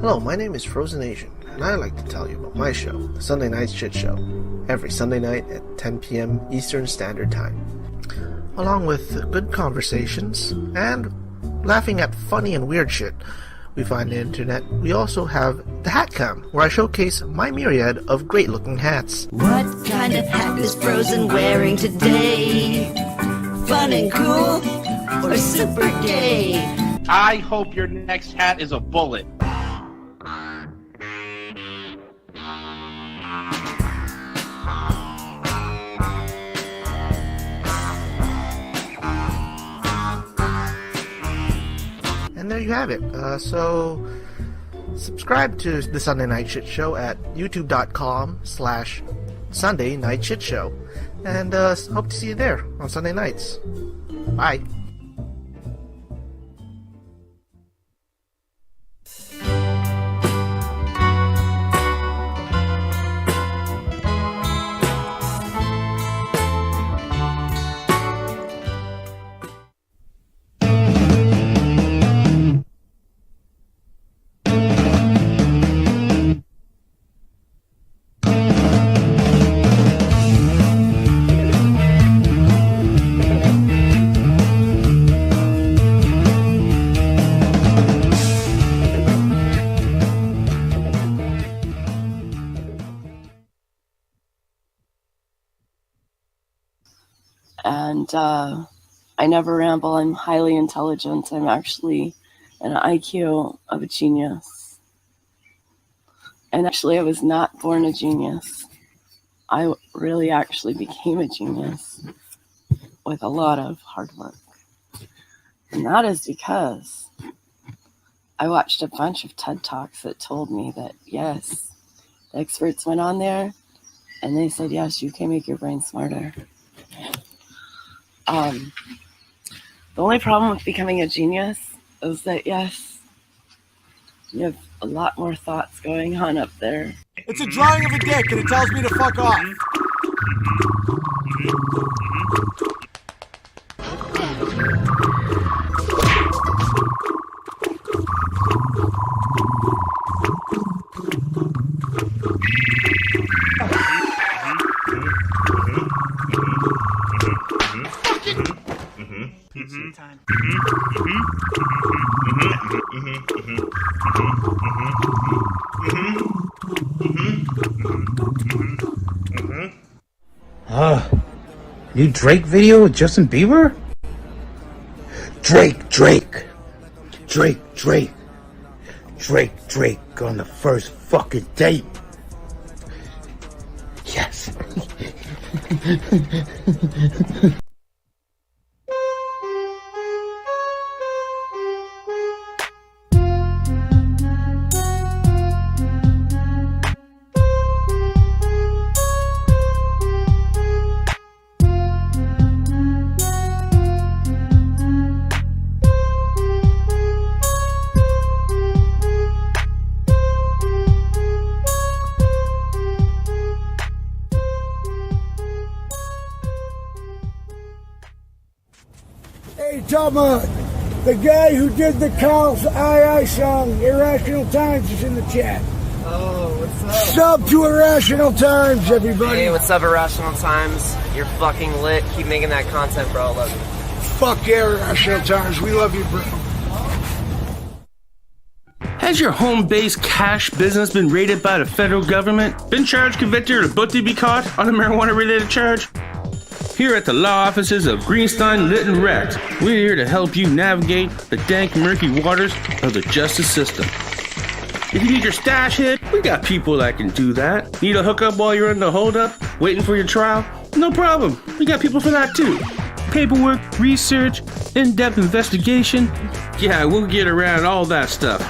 Hello, my name is Frozen Asian, and I'd like to tell you about my show, The Sunday Night Shit Show, every Sunday night at 10 p.m. Eastern Standard Time. Along with good conversations and laughing at funny and weird shit we find on the internet, we also have the Hat Cam, where I showcase my myriad of great-looking hats. What kind of hat is Frozen wearing today? Fun and cool or super gay? I hope your next hat is a bullet. And there you have it. So subscribe to the Sunday Night Shit Show at youtube.com/Sunday Night Shit Show. And hope to see you there on Sunday nights. Bye. And I never ramble. I'm highly intelligent. I'm actually an IQ of a genius. And actually, I was not born a genius. I really actually became a genius with a lot of hard work. And that is because I watched a bunch of TED Talks that told me that, yes, the experts went on there and they said, yes, you can make your brain smarter. The only problem with becoming a genius is that, yes, you have a lot more thoughts going on up there. It's a drawing of a dick and it tells me to fuck off. New Drake video with Justin Bieber? Drake on the first fucking date. Yes. Hey, Tama, the guy who did the Carl's II song, Irrational Times, is in the chat. Oh, what's up? Sub to Irrational Times, everybody. Hey, what's up, Irrational Times? You're fucking lit. Keep making that content, bro. I love you. Fuck yeah, Irrational Times. We love you, bro. Has your home-based cash business been raided by the federal government? Been charged, convicted, or about to be caught on a marijuana-related charge? Here at the law offices of Greenstein, Litton, Rex, we're here to help you navigate the dank, murky waters of the justice system. If you need your stash hit, we got people that can do that. Need a hookup while you're in the holdup, waiting for your trial? No problem. We got people for that too. Paperwork, research, in-depth investigation. Yeah, we'll get around all that stuff.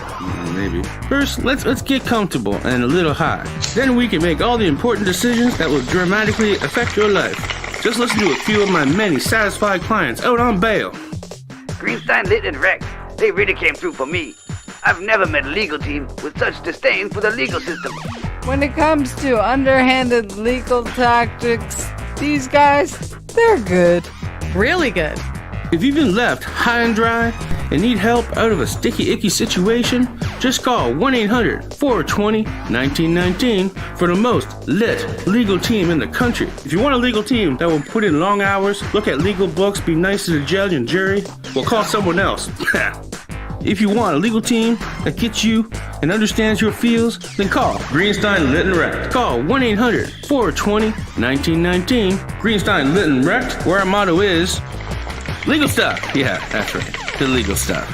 Maybe. First, let's get comfortable and a little high. Then we can make all the important decisions that will dramatically affect your life. Just listen to a few of my many satisfied clients out on bail. Greenstein, Lit, and Rex, they really came through for me. I've never met a legal team with such disdain for the legal system. When it comes to underhanded legal tactics, these guys, they're good. Really good. If you've been left high and dry and need help out of a sticky icky situation? Just call 1-800-420-1919 for the most lit legal team in the country. If you want a legal team that will put in long hours, look at legal books, be nice to the judge and jury, well, call someone else. If you want a legal team that gets you and understands your feels, then call Greenstein Lit and Wrecked. Call 1-800-420-1919. Greenstein Lit and Wrecked, where our motto is legal stuff. Yeah, that's right. The legal stuff.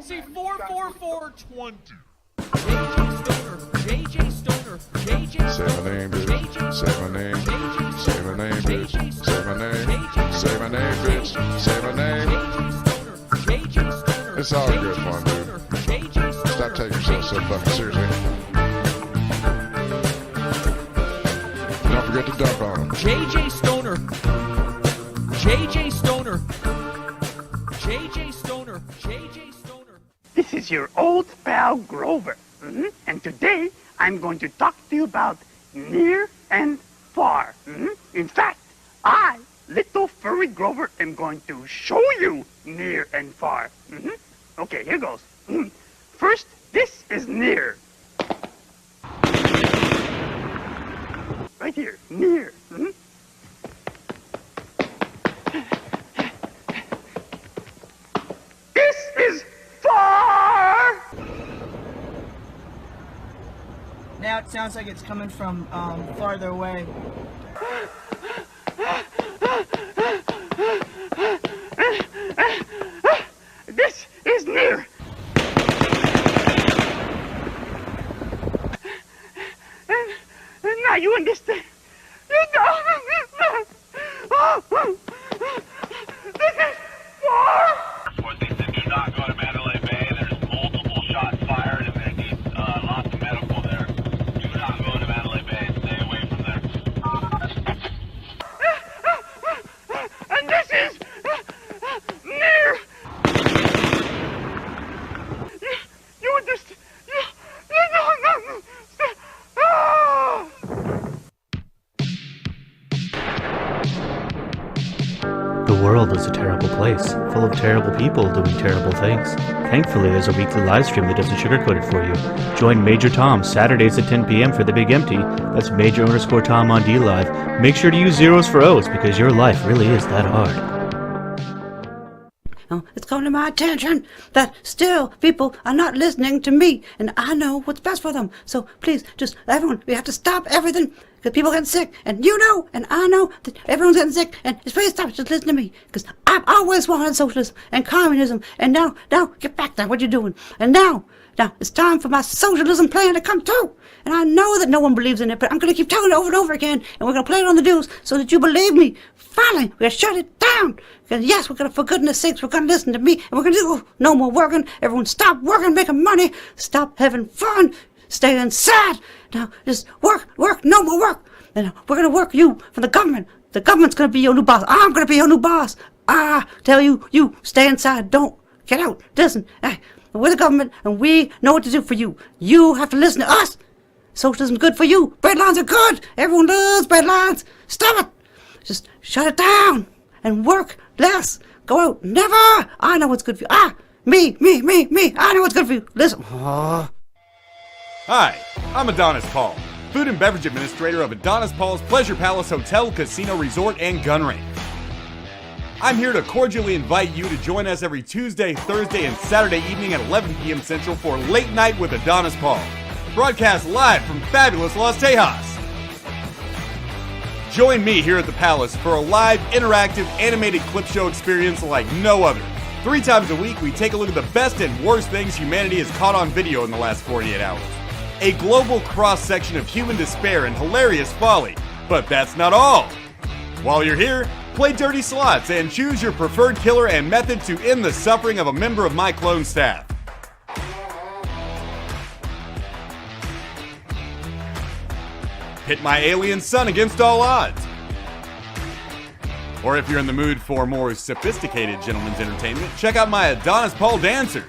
See 44420. JJ Stoner. Say my name, bitch. Say my name. Say my name, bitch. Say my name. Say my name, bitch. Say my name. It's all good fun, dude. Stop taking yourself so fucking seriously. Don't forget to dump on them. JJ Stoner. JJ Stoner. JJ Stoner. JJ Stoner. This is your old pal Grover. And today I'm going to talk to you about near and far. In fact, I, little furry Grover, am going to show you near and far. Okay, here goes. First, this is near. Right here, near. This is far. Now it sounds like it's coming from farther away. This is near. And now you understand. You know. This is far. They said do not go to Mandalay Bay. There's multiple shots fired and they need lots of medical there. Do not go to Mandalay Bay. Stay away from there. And this is near. You understand? You know. The world is a terrible place, full of terrible people doing terrible things. Thankfully, there's a weekly live stream that doesn't sugarcoat it for you. Join Major Tom Saturdays at 10 p.m. for The Big Empty. That's Major_Tom on D Live. Make sure to use zeros for O's because your life really is that hard. It's come to my attention that still people are not listening to me, and I know what's best for them. So please, just everyone, we have to stop everything because people get sick, and you know, and I know that everyone's getting sick, and just please stop, just listen to me, because I've always wanted socialism and communism, and now get back to what you're doing, and now it's time for my socialism plan to come true. And I know that no one believes in it, but I'm going to keep telling it over and over again, and we're going to play it on the news so that you believe me. Finally, we're going to shut it down. Because yes, we're going to, for goodness sakes, we're going to listen to me, and we're going to do no more working. Everyone stop working, making money. Stop having fun. Stay inside. Now, just work, no more work. And we're going to work you from the government. The government's going to be your new boss. I'm going to be your new boss. I tell you, stay inside. Don't get out. Listen, we're the government, and we know what to do for you. You have to listen to us. Socialism's good for you. Bread lines are good. Everyone loves bread lines. Stop it. Just shut it down and work less. Go out. Never. I know what's good for you. Me. I know what's good for you. Listen. Hi, I'm Adonis Paul, food and beverage administrator of Adonis Paul's Pleasure Palace Hotel, Casino, Resort, and Gun Range. I'm here to cordially invite you to join us every Tuesday, Thursday, and Saturday evening at 11 p.m. Central for Late Night with Adonis Paul, broadcast live from fabulous Las Tejas. Join me here at the Palace for a live, interactive, animated clip show experience like no other. 3 times a week, we take a look at the best and worst things humanity has caught on video in the last 48 hours. A global cross-section of human despair and hilarious folly. But that's not all. While you're here, play dirty slots and choose your preferred killer and method to end the suffering of a member of my clone staff. Pit my alien son against all odds. Or if you're in the mood for more sophisticated gentleman's entertainment, check out my Adonis Paul dancers.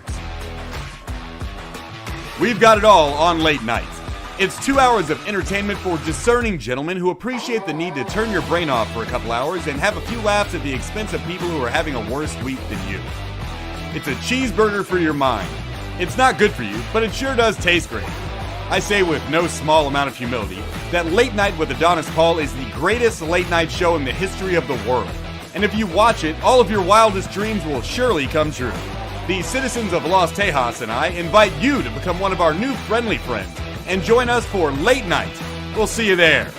We've got it all on late nights. It's 2 hours of entertainment for discerning gentlemen who appreciate the need to turn your brain off for a couple hours and have a few laughs at the expense of people who are having a worse week than you. It's a cheeseburger for your mind. It's not good for you, but it sure does taste great. I say with no small amount of humility that Late Night with Adonis Paul is the greatest late night show in the history of the world. And if you watch it, all of your wildest dreams will surely come true. The citizens of Los Tejas and I invite you to become one of our new friendly friends and join us for Late Night. We'll see you there.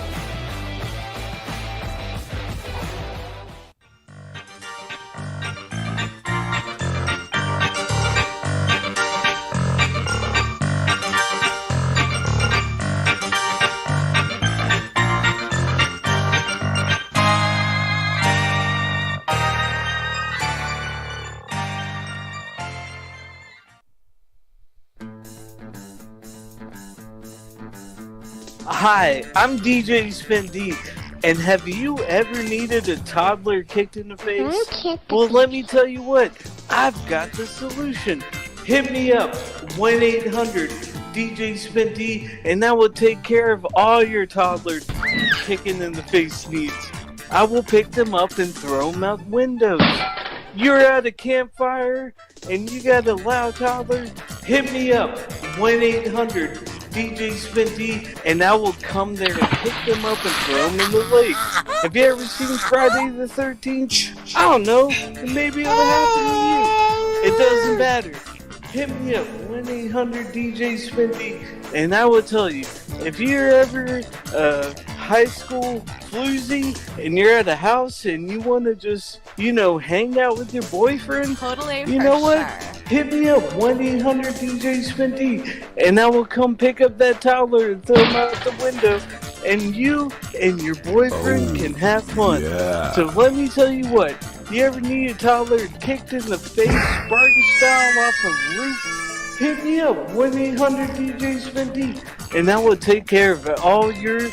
Hi, I'm DJ Spendy, and have you ever needed a toddler kicked in the face? Well, let me tell you what, I've got the solution. Hit me up, 1-800-DJ-SPENDY, and that will take care of all your toddler kicking in the face needs. I will pick them up and throw them out windows. You're at a campfire, and you got a loud toddler? Hit me up, 1-800-DJ Spendy, and I will come there and pick them up and throw them in the lake. Have you ever seen Friday the 13th? I don't know. Maybe it'll happen to you. It doesn't matter. Hit me up, 1-800-DJ Spendy, and I will tell you, if you're ever high school floozy and you're at a house and you want to just, hang out with your boyfriend, you know what? Hit me up, 1-800-DJ Spendy, and I will come pick up that toddler and throw him out the window, and you and your boyfriend can have fun. yeah. So let me tell you what, you ever need a toddler kicked in the face, Spartan style off a roof? Hit me up, 1-800-DJ Spendy, and I will take care of all your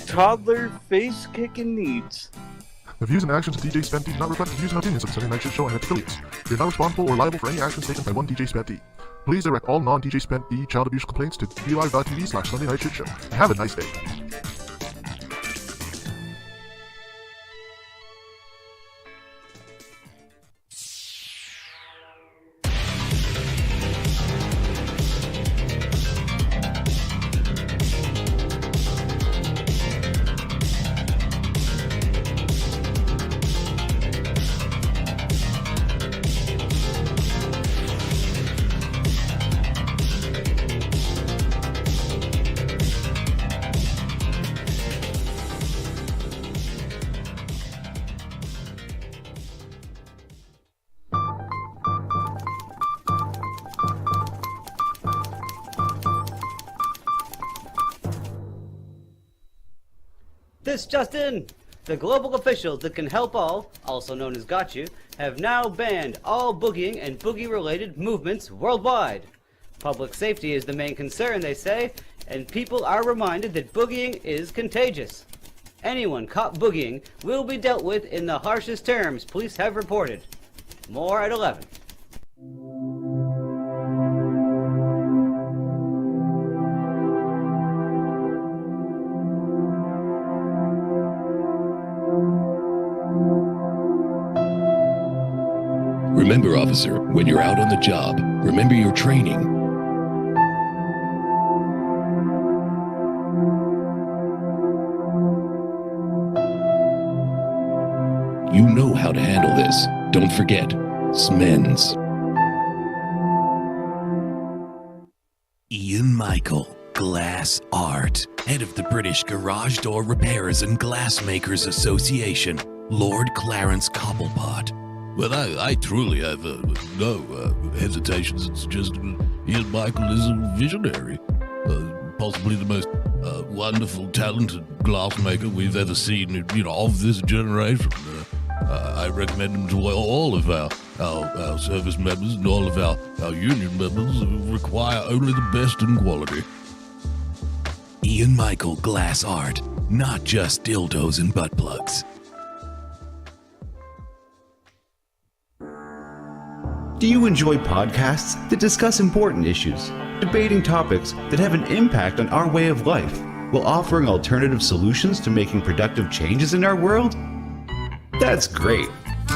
toddler face-kicking needs. The views and actions of DJ Spendy do not reflect the views and opinions of the Sunday Night Shit Show and its affiliates. You're not responsible or liable for any actions taken by one DJ Spendy. Please direct all non-DJ Spendy child abuse complaints to DLive.tv/Sunday Night Shit Show. Have a nice day. This just in! The global officials that can help all, also known as Got You, have now banned all boogieing and boogie-related movements worldwide. Public safety is the main concern, they say, and people are reminded that boogieing is contagious. Anyone caught boogieing will be dealt with in the harshest terms police have reported. More at 11. Remember, officer, when you're out on the job, remember your training. You know how to handle this. Don't forget, SMENS. Ian Michael, Glass Art, head of the British Garage Door Repairers and Glassmakers Association, Lord Clarence Cobblepot. Well, I truly have no hesitations. It's just Ian Michael is a visionary. Possibly the most wonderful, talented glassmaker we've ever seen, of this generation. I recommend him to all of our service members and all of our union members who require only the best in quality. Ian Michael Glass Art, not just dildos and butt plugs. Do you enjoy podcasts that discuss important issues? debating topics that have an impact on our way of life, while offering alternative solutions to making productive changes in our world? That's great.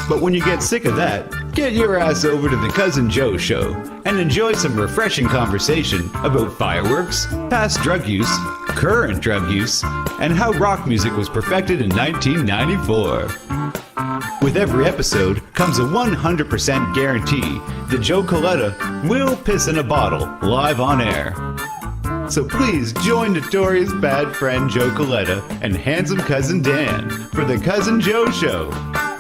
But when you get sick of that, get your ass over to the Cousin Joe Show and enjoy some refreshing conversation about fireworks, past drug use, current drug use, and how rock music was perfected in 1994. With every episode comes a 100% guarantee that Joe Coletta will piss in a bottle live on air. So please join notorious bad friend Joe Coletta and handsome cousin Dan for the Cousin Joe Show,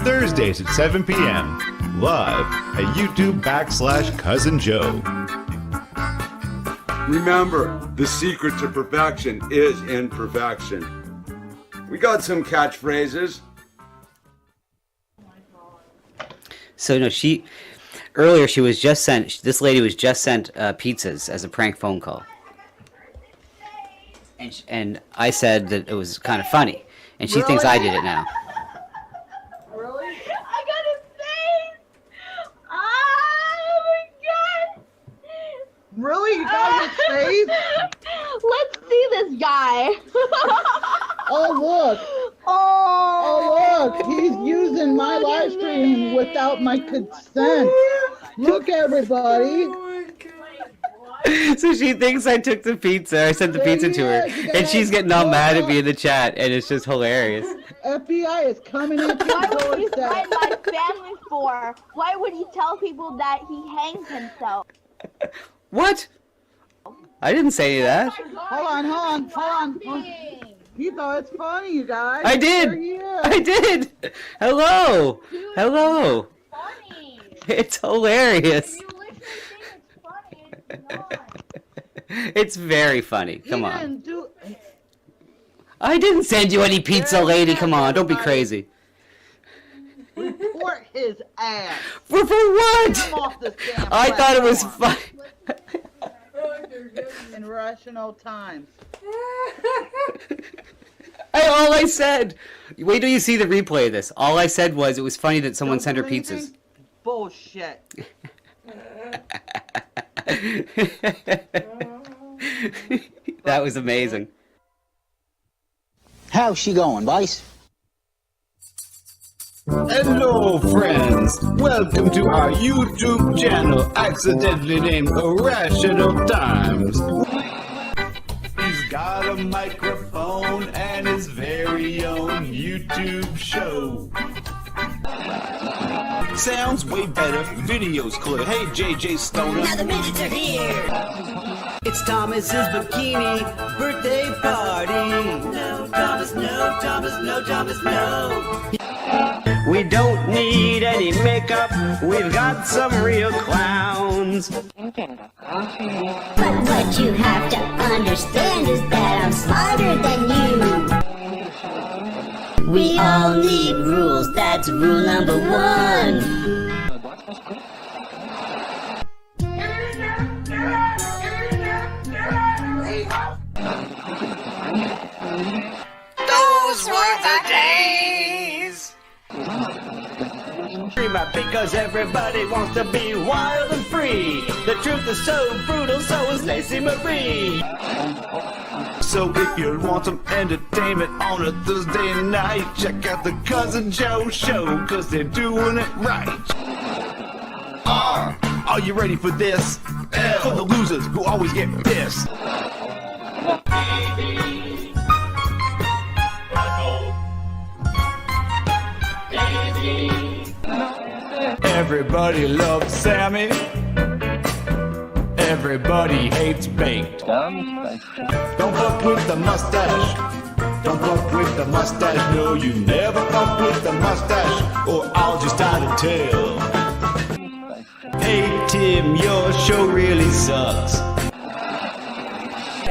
Thursdays at 7 p.m. live at YouTube.com/Cousin Joe. Remember, the secret to perfection is imperfection. We got some catchphrases. So no, earlier she was just sent. This lady was just sent pizzas as a prank phone call, and I said that it was kind of funny, and she thinks I did it now. Really? I got his face! Oh my god! Really? You got his face? Let's see this guy. Oh, look. Oh, look. He's using my live stream without my consent. Look, everybody. So she thinks I took the pizza. I sent the pizza to her, and she's getting all mad at me in the chat, and it's just hilarious. FBI is coming in. Why would he threaten my family for? Why would he tell people that he hangs himself? What? I didn't say that. Hold on. You thought it's funny, you guys. I did. I did. Hello. It's hilarious. It's very funny. Come on. I didn't send you any pizza, lady. Come on, don't be crazy. Report his ass. For what? Come off this damn I thought it was fun. In rational times. All I said. Wait till you see the replay of this. All I said was it was funny that someone sent her pizzas. Bullshit. That was amazing. How's she going, boys? Hello, friends. Welcome to our YouTube channel, accidentally named Irrational Times. He's got a microphone and his very own YouTube show. Sounds way better, videos clear. Hey, JJ Stoner. Now the midgets are here. It's Thomas's bikini birthday party. No, Thomas, no, Thomas, no, Thomas, no. We don't need any makeup. We've got some real clowns. But what you have to understand is that I'm smarter than you. We all need rules. That's rule number 1. Those were the days. Because everybody wants to be wild and free. The truth is so brutal, so is Lacey Marie. So if you want some entertainment on a Thursday night, check out the Cousin Joe Show, cause they're doing it right. R, are you ready for this? L, for the losers who always get pissed. Everybody loves Sammy. Everybody hates baked. Don't fuck with the mustache. Don't fuck with the mustache. No, you never fuck with the mustache, or I'll just tie the tail. Hey Tim, your show really sucks.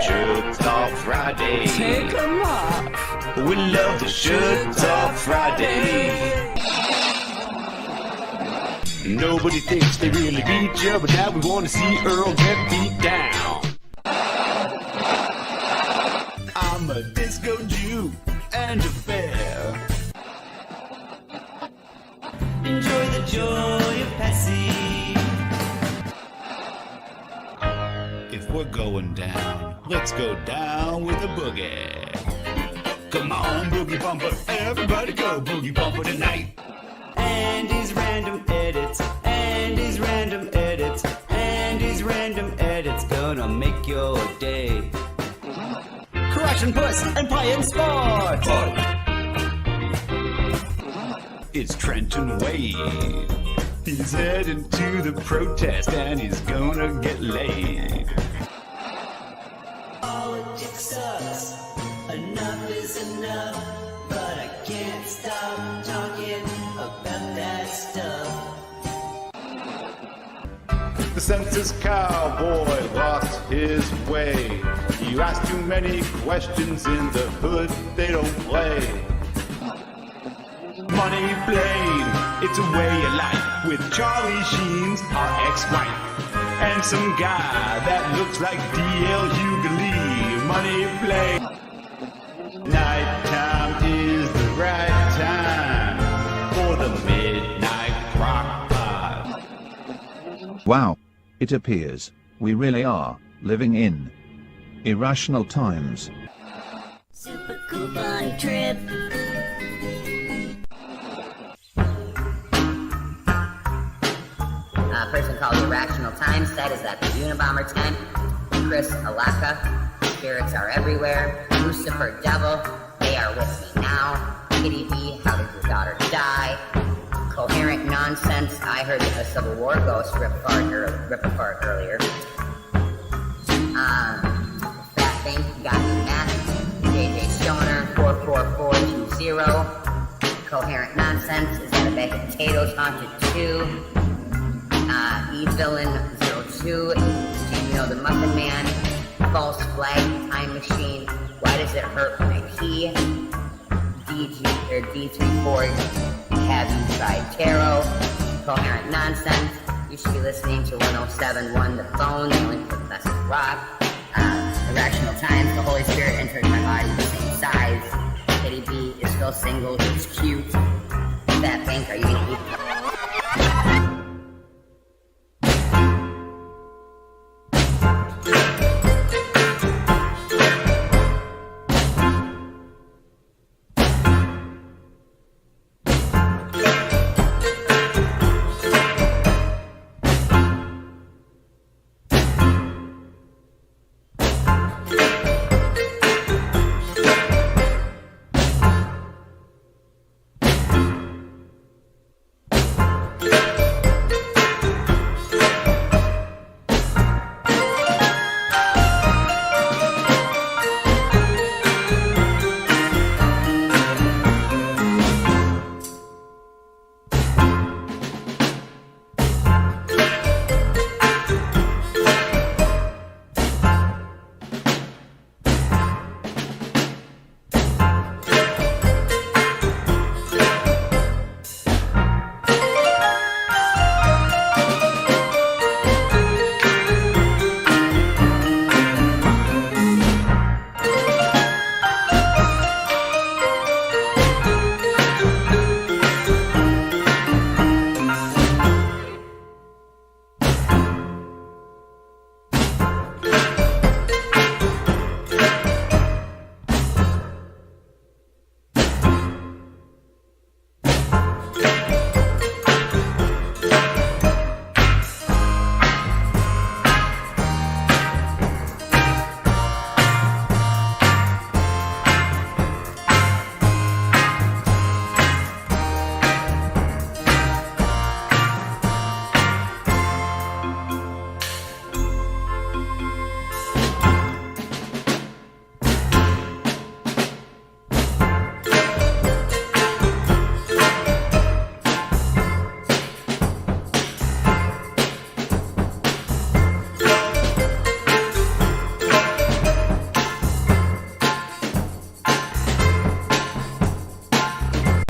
Shirts Off Friday. Take 'em off. We love the Shirts Off Friday. Nobody thinks they really beat you, but now we want to see Earl get beat down. I'm a disco Jew and a bear. Enjoy the joy of passing. If we're going down. Let's go down with a boogie. Come on, Boogie Bumper, everybody go Boogie Bumper tonight. Andy's random edits, Andy's random edits, Andy's random edits, gonna make your day. Correction puss and playing sports. It's Trenton Wade. He's heading to the protest and he's gonna get laid. Politics sucks, enough is enough, but I can't stop talking about that stuff. The census cowboy lost his way. You ask too many questions in the hood, they don't play. Money Blaine, it's a way of life with Charlie Sheen's our ex-wife and some guy that looks like D.L. Hughley. Money Blaine. Nighttime is the right time for the midnight crock pot. Wow. It appears we really are living in irrational times. Super coupon trip. Person called Irrational Times said is that the Unabomber tent, Chris Alaka, spirits are everywhere, Lucifer Devil, they are with me now, Kitty B, how did your daughter die, Coherent Nonsense, I heard a Civil War ghost rip apart earlier, Fat Bank got me Matt, JJ Stoner, 44420, Coherent Nonsense, is that a bag of potatoes haunted too? E-Villain02, you know the Muffin Man, False Flag, Time Machine, Why Does It Hurt When I Pee, D34, Have You Tried Tarot, Coherent Nonsense, you should be listening to 107.1 The Phone, the only progressive rock, Irrational Times, the Holy Spirit entered my body the same size, Kitty B is still single, he's cute, Fat Bank, are you gonna eat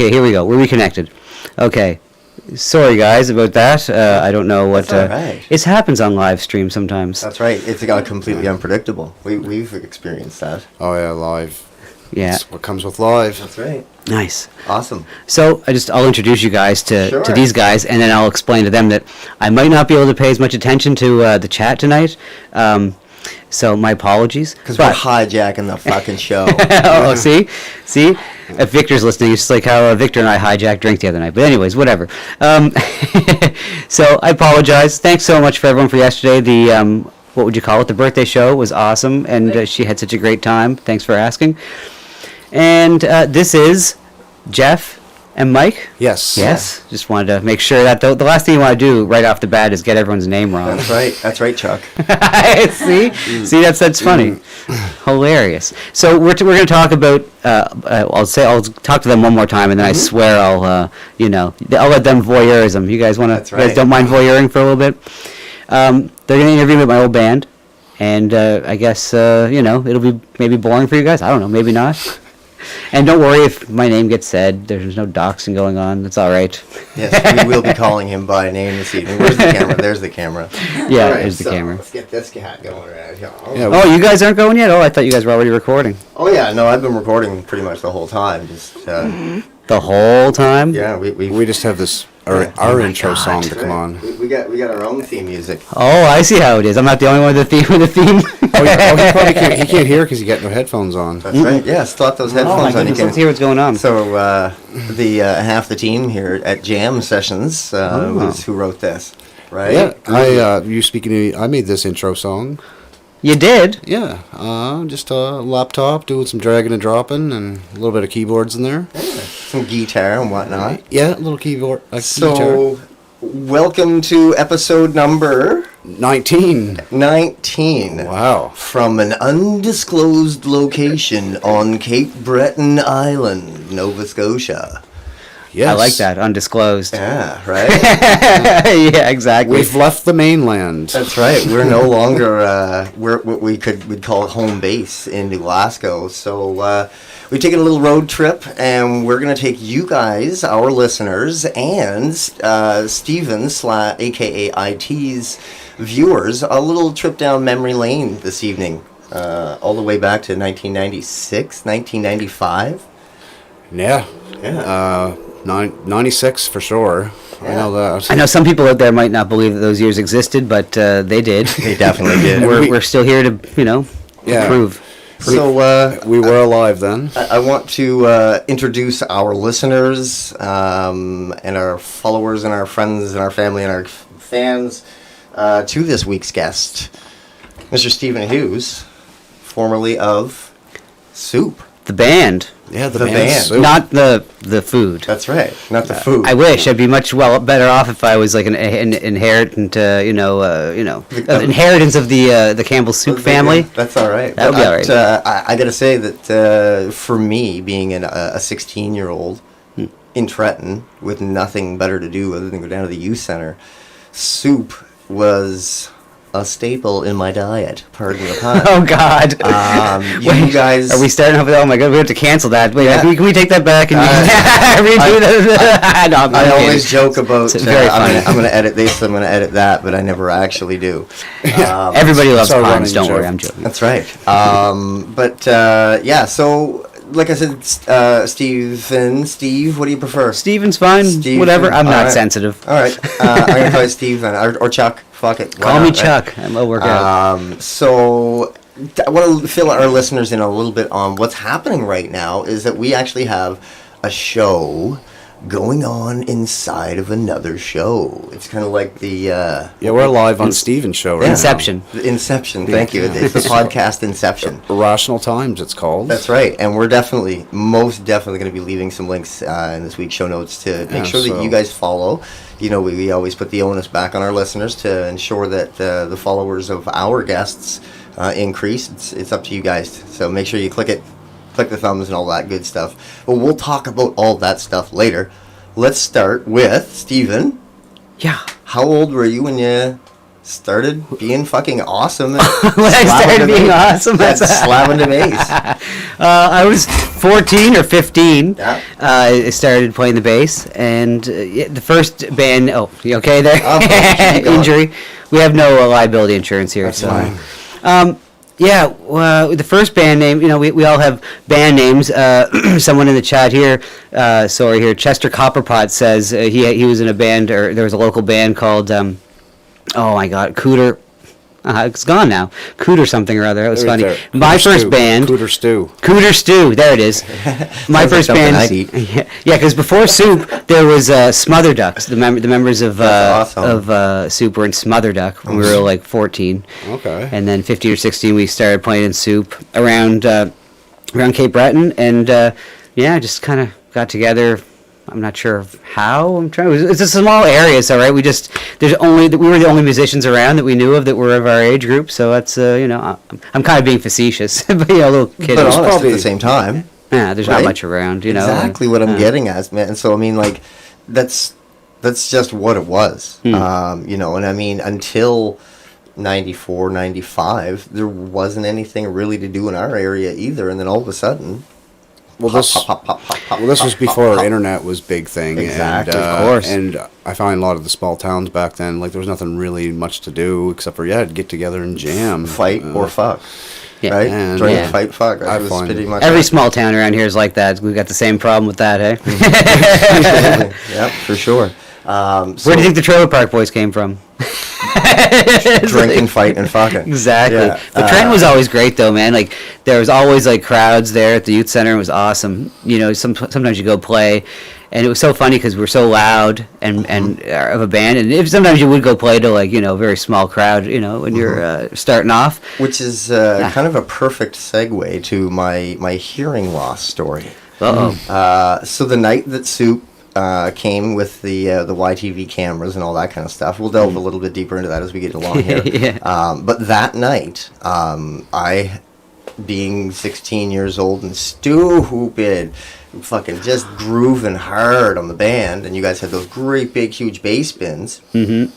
Okay, here we go. We're reconnected. Okay. Sorry, guys, about that. I don't know what... That's all right. It happens on live stream sometimes. That's right. It's got completely unpredictable. We've experienced that. Oh, yeah, live. Yeah. That's what comes with live. That's right. Nice. Awesome. So I'll introduce you guys to Sure. these guys, and then I'll explain to them that I might not be able to pay as much attention to the chat tonight. So my apologies. Because we're hijacking the fucking show. Oh, see? If Victor's listening, it's just like how Victor and I hijacked drinks the other night. But anyways, whatever. So I apologize. Thanks so much for everyone for yesterday. The what would you call it? The birthday show was awesome, and she had such a great time. Thanks for asking. And this is Jeff and Mike. Yes. Yes. Just wanted to make sure that the last thing you want to do right off the bat is get everyone's name wrong. That's right, Chuck. See, that's funny, hilarious. So we're going to talk about. I'll talk to them one more time, and then I swear I'll let them voyeurism. You guys want to? You guys don't mind voyeuring for a little bit? They're going to interview me with my old band, and I guess it'll be maybe boring for you guys. I don't know, maybe not. And don't worry if my name gets said. There's no doxing going on. That's all right. Yes, we will be calling him by name this evening. Where's the camera? There's the camera. Yeah, there's the camera. Let's get this cat going right here. Oh, you guys aren't going yet? Oh, I thought you guys were already recording. Oh, yeah. No, I've been recording pretty much the whole time. Just the whole time? Yeah, we just have this our intro song to come on. We got our own theme music. Oh, I see how it is. I'm not the only one with the theme. He probably can't hear because he got no headphones on. That's right. Yeah, slap those headphones on. You can let's hear what's going on. So the half the team here at Jam Sessions was who wrote this, right? Yeah, I made this intro song. You did? Yeah, just a laptop doing some dragging and dropping and a little bit of keyboards in there. Yeah, some guitar and whatnot. Yeah, a little keyboard. So, welcome to episode number 19. 19. Wow. From an undisclosed location on Cape Breton Island, Nova Scotia. Yes. I like that, undisclosed. Yeah, right? Yeah, exactly. We've left the mainland. That's right. We're no longer we're what we'd call home base in New Glasgow. So we've taken a little road trip, and we're going to take you guys, our listeners, and Steven's, a.k.a. IT's viewers, a little trip down memory lane this evening, all the way back to 1996, 1995. Yeah. 96 for sure. Yeah. I know that. I know some people out there might not believe that those years existed, but they did. They definitely did. We're still here to, prove. So we were alive then. I want to introduce our listeners and our followers and our friends and our family and our fans to this week's guest, Mr. Stephen Hughes, formerly of Soup. The band. Yeah, the band. Soup. Not the food. That's right. Not the food. I wish I'd be much better off if I was like an inheritance, inheritance of the Campbell Soup family. That's all right. That would be all right. I got to say that for me, being a 16-year-old in Trenton with nothing better to do other than go down to the youth center, soup was a staple in my diet. Pardon the pun. Oh God! You guys, are we starting off with? Oh my God, we have to cancel that. Wait, can we take that back and redo that? No, I always joke about. It's very funny. I'm going to edit this. I'm going to edit that, but I never actually do. Everybody loves puns. Don't worry, I'm joking. That's right. Yeah. So, like I said, Steve, what do you prefer? Steven's fine. Steven, whatever. I'm not right. sensitive. All right. I'm going to call you Steve then, or Chuck. Fuck it. Call me Chuck. I'll work out. So I want to fill our listeners in a little bit on what's happening right now. Is that we actually have a show going on inside of another show. It's kind of like the we're live on Steven's show right Inception. now. Inception. Thank you. It's the podcast Inception. Rational Times, it's called. That's right, and we're most definitely going to be leaving some links in this week's show notes to make sure that you guys follow. We always put the onus back on our listeners to ensure that the followers of our guests increase. It's up to you guys. So make sure you click the thumbs and all that good stuff. But we'll talk about all that stuff later. Let's start with Stephen. Yeah. How old were you when you started being fucking awesome? When I started being awesome? Slamming the bass. I was 14 or 15. Yeah. I started playing the bass, and the first band. Oh, you okay there? Injury. We have no liability insurance here. That's fine. The first band name. We all have band names. Someone in the chat here, Chester Copperpot says he was in a band, or there was a local band called. Oh my God, Cooter. It's gone now. Cooter something or other. It was There funny. there. My Cooter first stew. band. Cooter stew. Cooter Stew. There it is. My Sounds like first something band. I'd eat. Yeah, because before Soup, there was Smother Ducks. The members of That's awesome. Soup were in Smother Duck when we were like 14. Okay. And then 15 or 16, we started playing in Soup around Cape Breton, and just kind of got together. I'm not sure how. It's a small area, so right. We were the only musicians around that we knew of that were of our age group. So that's I'm kind of being facetious, but a little kid. But honest at the same time. Yeah, there's right? not much around. Exactly what I'm getting at, man. And so I mean, like, that's just what it was. And I mean, until 94, 95, there wasn't anything really to do in our area either. And then all of a sudden. Well, this was before internet was big thing. Exactly, and, of course. And I find a lot of the small towns back then, like, there was nothing really much to do except for, to get together and jam. Fight or fuck. Yeah. Right? And, Join fight, fuck. That was pretty much Every it. small town around here is like that. We've got the same problem with that, eh? Yep, for sure. Where do you think the Trailer Park Boys came from? Drinking, fight, and fucking. Exactly. Yeah. But Trent was always great, though, man. Like, there was always, like, crowds there at the youth center. It was awesome. Sometimes you go play, and it was so funny because we're so loud and of a band. And sometimes you would go play to, like, very small crowd, when you're starting off. Which is kind of a perfect segue to my hearing loss story. Uh-oh. So the night that Soup came with the YTV cameras and all that kind of stuff. We'll delve a little bit deeper into that as we get along here. Yeah. But that night, I, being 16 years old and stupid, fucking just grooving hard on the band, and you guys had those great big huge bass bins. Mm-hmm.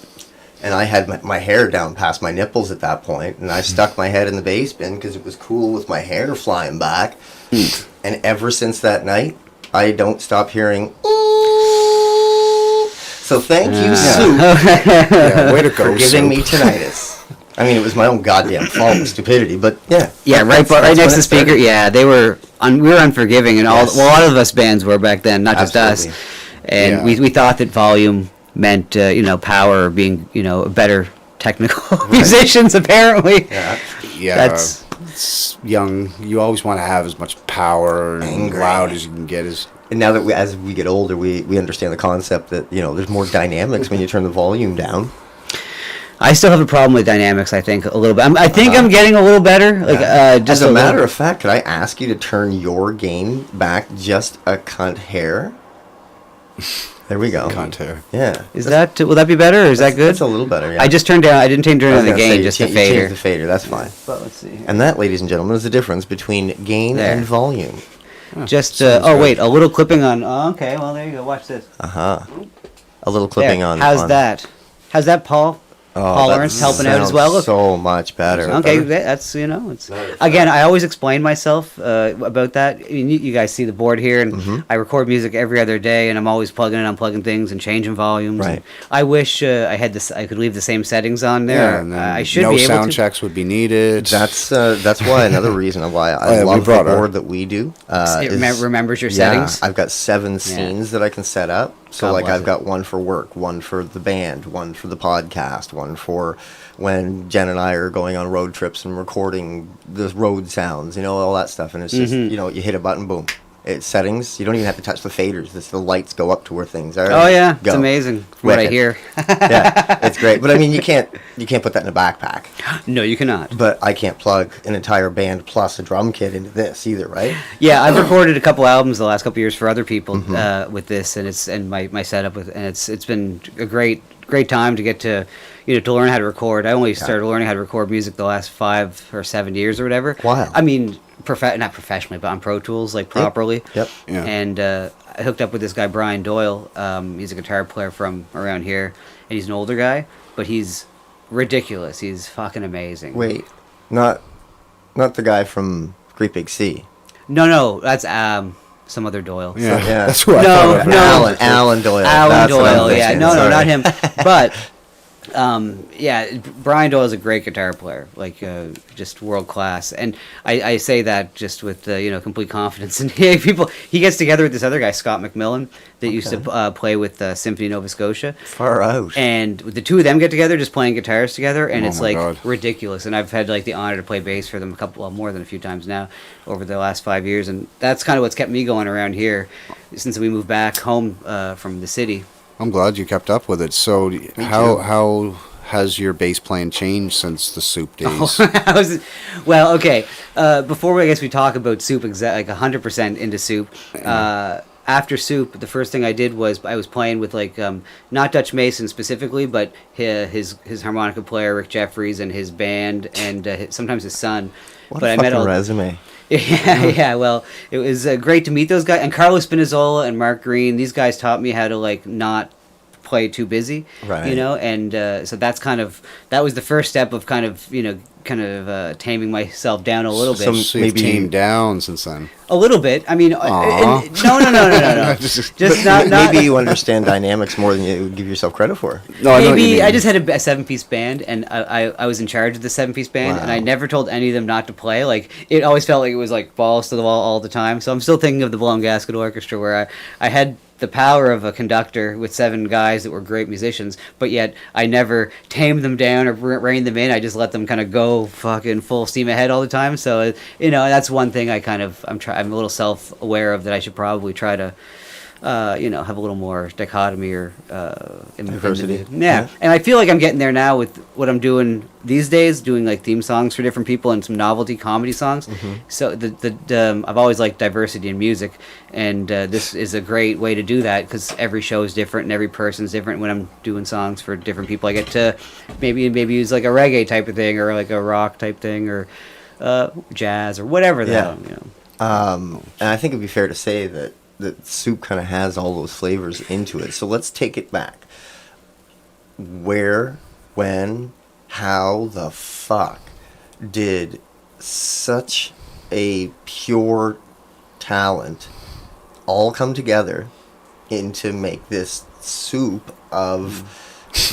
And I had my hair down past my nipples at that point, and I stuck my head in the bass bin because it was cool with my hair flying back. And ever since that night, I don't stop hearing. So thank you, Soup, way to go, for giving me Soup. tinnitus. I mean, it was my own goddamn fault and stupidity, but yeah. Yeah, right next to the speaker. Yeah, they were. We were unforgiving, and Yes. a lot of us bands were back then, not just us. Absolutely. And we thought that volume meant power, being better technical musicians. Apparently, Yeah, it's young. You always want to have as much power and loud as you can get. And now that as we get older, we understand the concept that there's more dynamics when you turn the volume down. I still have a problem with dynamics. I think a little bit. I think I'm getting a little better. Like just as a matter of fact, could I ask you to turn your gain back just a cunt hair? There we go. Cunt hair. Yeah. Will that be better, or is that good? That's a little better, yeah. I just turned down. I didn't turn I down was the gonna say, gain, you just cha- the you changed fader. the fader, that's fine. But let's see. And that, ladies and gentlemen, is the difference between gain There. and volume. Just wait, a little clipping on. Oh, okay, well there you go. Watch this. A little clipping There. on. How's that? How's that, Paul? Paul that Lawrence helping out as sounds well. Look. So much better. Okay, that's it's again. I always explain myself about that. I mean, you guys see the board here, and I record music every other day, and I'm always plugging and unplugging things and changing volumes. Right. And I wish I had this. I could leave the same settings on Yeah, there. and then I should no be able sound to. checks would be needed. That's why another reason why I yeah, we love the brought our- board that we do. It is- remembers your yeah, settings? I've got 7 scenes that I can set up. So God like bless I've it. got one for work, one for the band, one for the podcast, one for when Jen and I are going on road trips and recording the road sounds, all that stuff. And it's just, Mhm. you hit a button, boom. It's settings. You don't even have to touch the faders. Just the lights go up to where things are. Oh yeah, Go. it's amazing from what I Wicked. hear. Yeah, it's great. But I mean, you can't put that in a backpack. No, you cannot. But I can't plug an entire band plus a drum kit into this either, right? Yeah, I've recorded a couple albums the last couple years for other people Mm-hmm. with this, and my setup and it's been a great time to get to to learn how to record. I only started learning how to record music the last 5 or 7 years or whatever. Wow. I mean, not professionally, but on Pro Tools, like properly. Yep. Yeah. And I hooked up with this guy Brian Doyle. He's a guitar player from around here, and he's an older guy, but he's ridiculous. He's fucking amazing. Wait, not the guy from Great Big Sea. No, that's some other Doyle. Yeah, Yeah. that's who I No, thought of. no. Alan Doyle. Alan That's what I'm Doyle, yeah. thinking, No, sorry. not him. But Yeah, Brian Doyle is a great guitar player, like just world class, and I say that just with complete confidence. And he gets together with this other guy, Scott McMillan, that used to play with Symphony Nova Scotia. Far out. And the two of them get together, just playing guitars together, and it's my like God. ridiculous. And I've had like the honor to play bass for them more than a few times now over the last 5 years, and that's kind of what's kept me going around here since we moved back home from the city. I'm glad you kept up with it. So, how has your bass playing changed since the Soup days? Well, okay. Before I guess we talk about Soup, like 100% into Soup. After Soup, the first thing I did was I was playing with like not Dutch Mason specifically, but his harmonica player Rick Jeffries and his band and sometimes his son. What but a I met fucking resume. Yeah. Well, it was great to meet those guys, and Carlos Spinazzola and Mark Green. These guys taught me how to like not play too busy, Right. and so that was the first step of kind of taming myself down a little bit. So you've tamed down since then. A little bit. I mean, no. Just But not. maybe you understand dynamics more than you give yourself credit for. Maybe I just had a 7-piece band, and I was in charge of the 7-piece band, and I never told any of them not to play. Like it always felt like it was like balls to the wall all the time. So I'm still thinking of the Blown Gasket Orchestra, where I had the power of a conductor with 7 guys that were great musicians, but yet I never tamed them down or reined them in. I just let them kind of go fucking full steam ahead all the time. So that's one thing I'm a little self-aware of, that I should probably try to have a little more dichotomy or diversity. Yeah, and I feel like I'm getting there now with what I'm doing these days, doing like theme songs for different people and some novelty comedy songs. So I've always liked diversity in music, and this is a great way to do that because every show is different and every person's different. When I'm doing songs for different people, I get to maybe use like a reggae type of thing or like a rock type thing or jazz or whatever. And I think it'd be fair to say that Soup kind of has all those flavors into it. So let's take it back. Where, when, how the fuck did such a pure talent all come together to make this soup of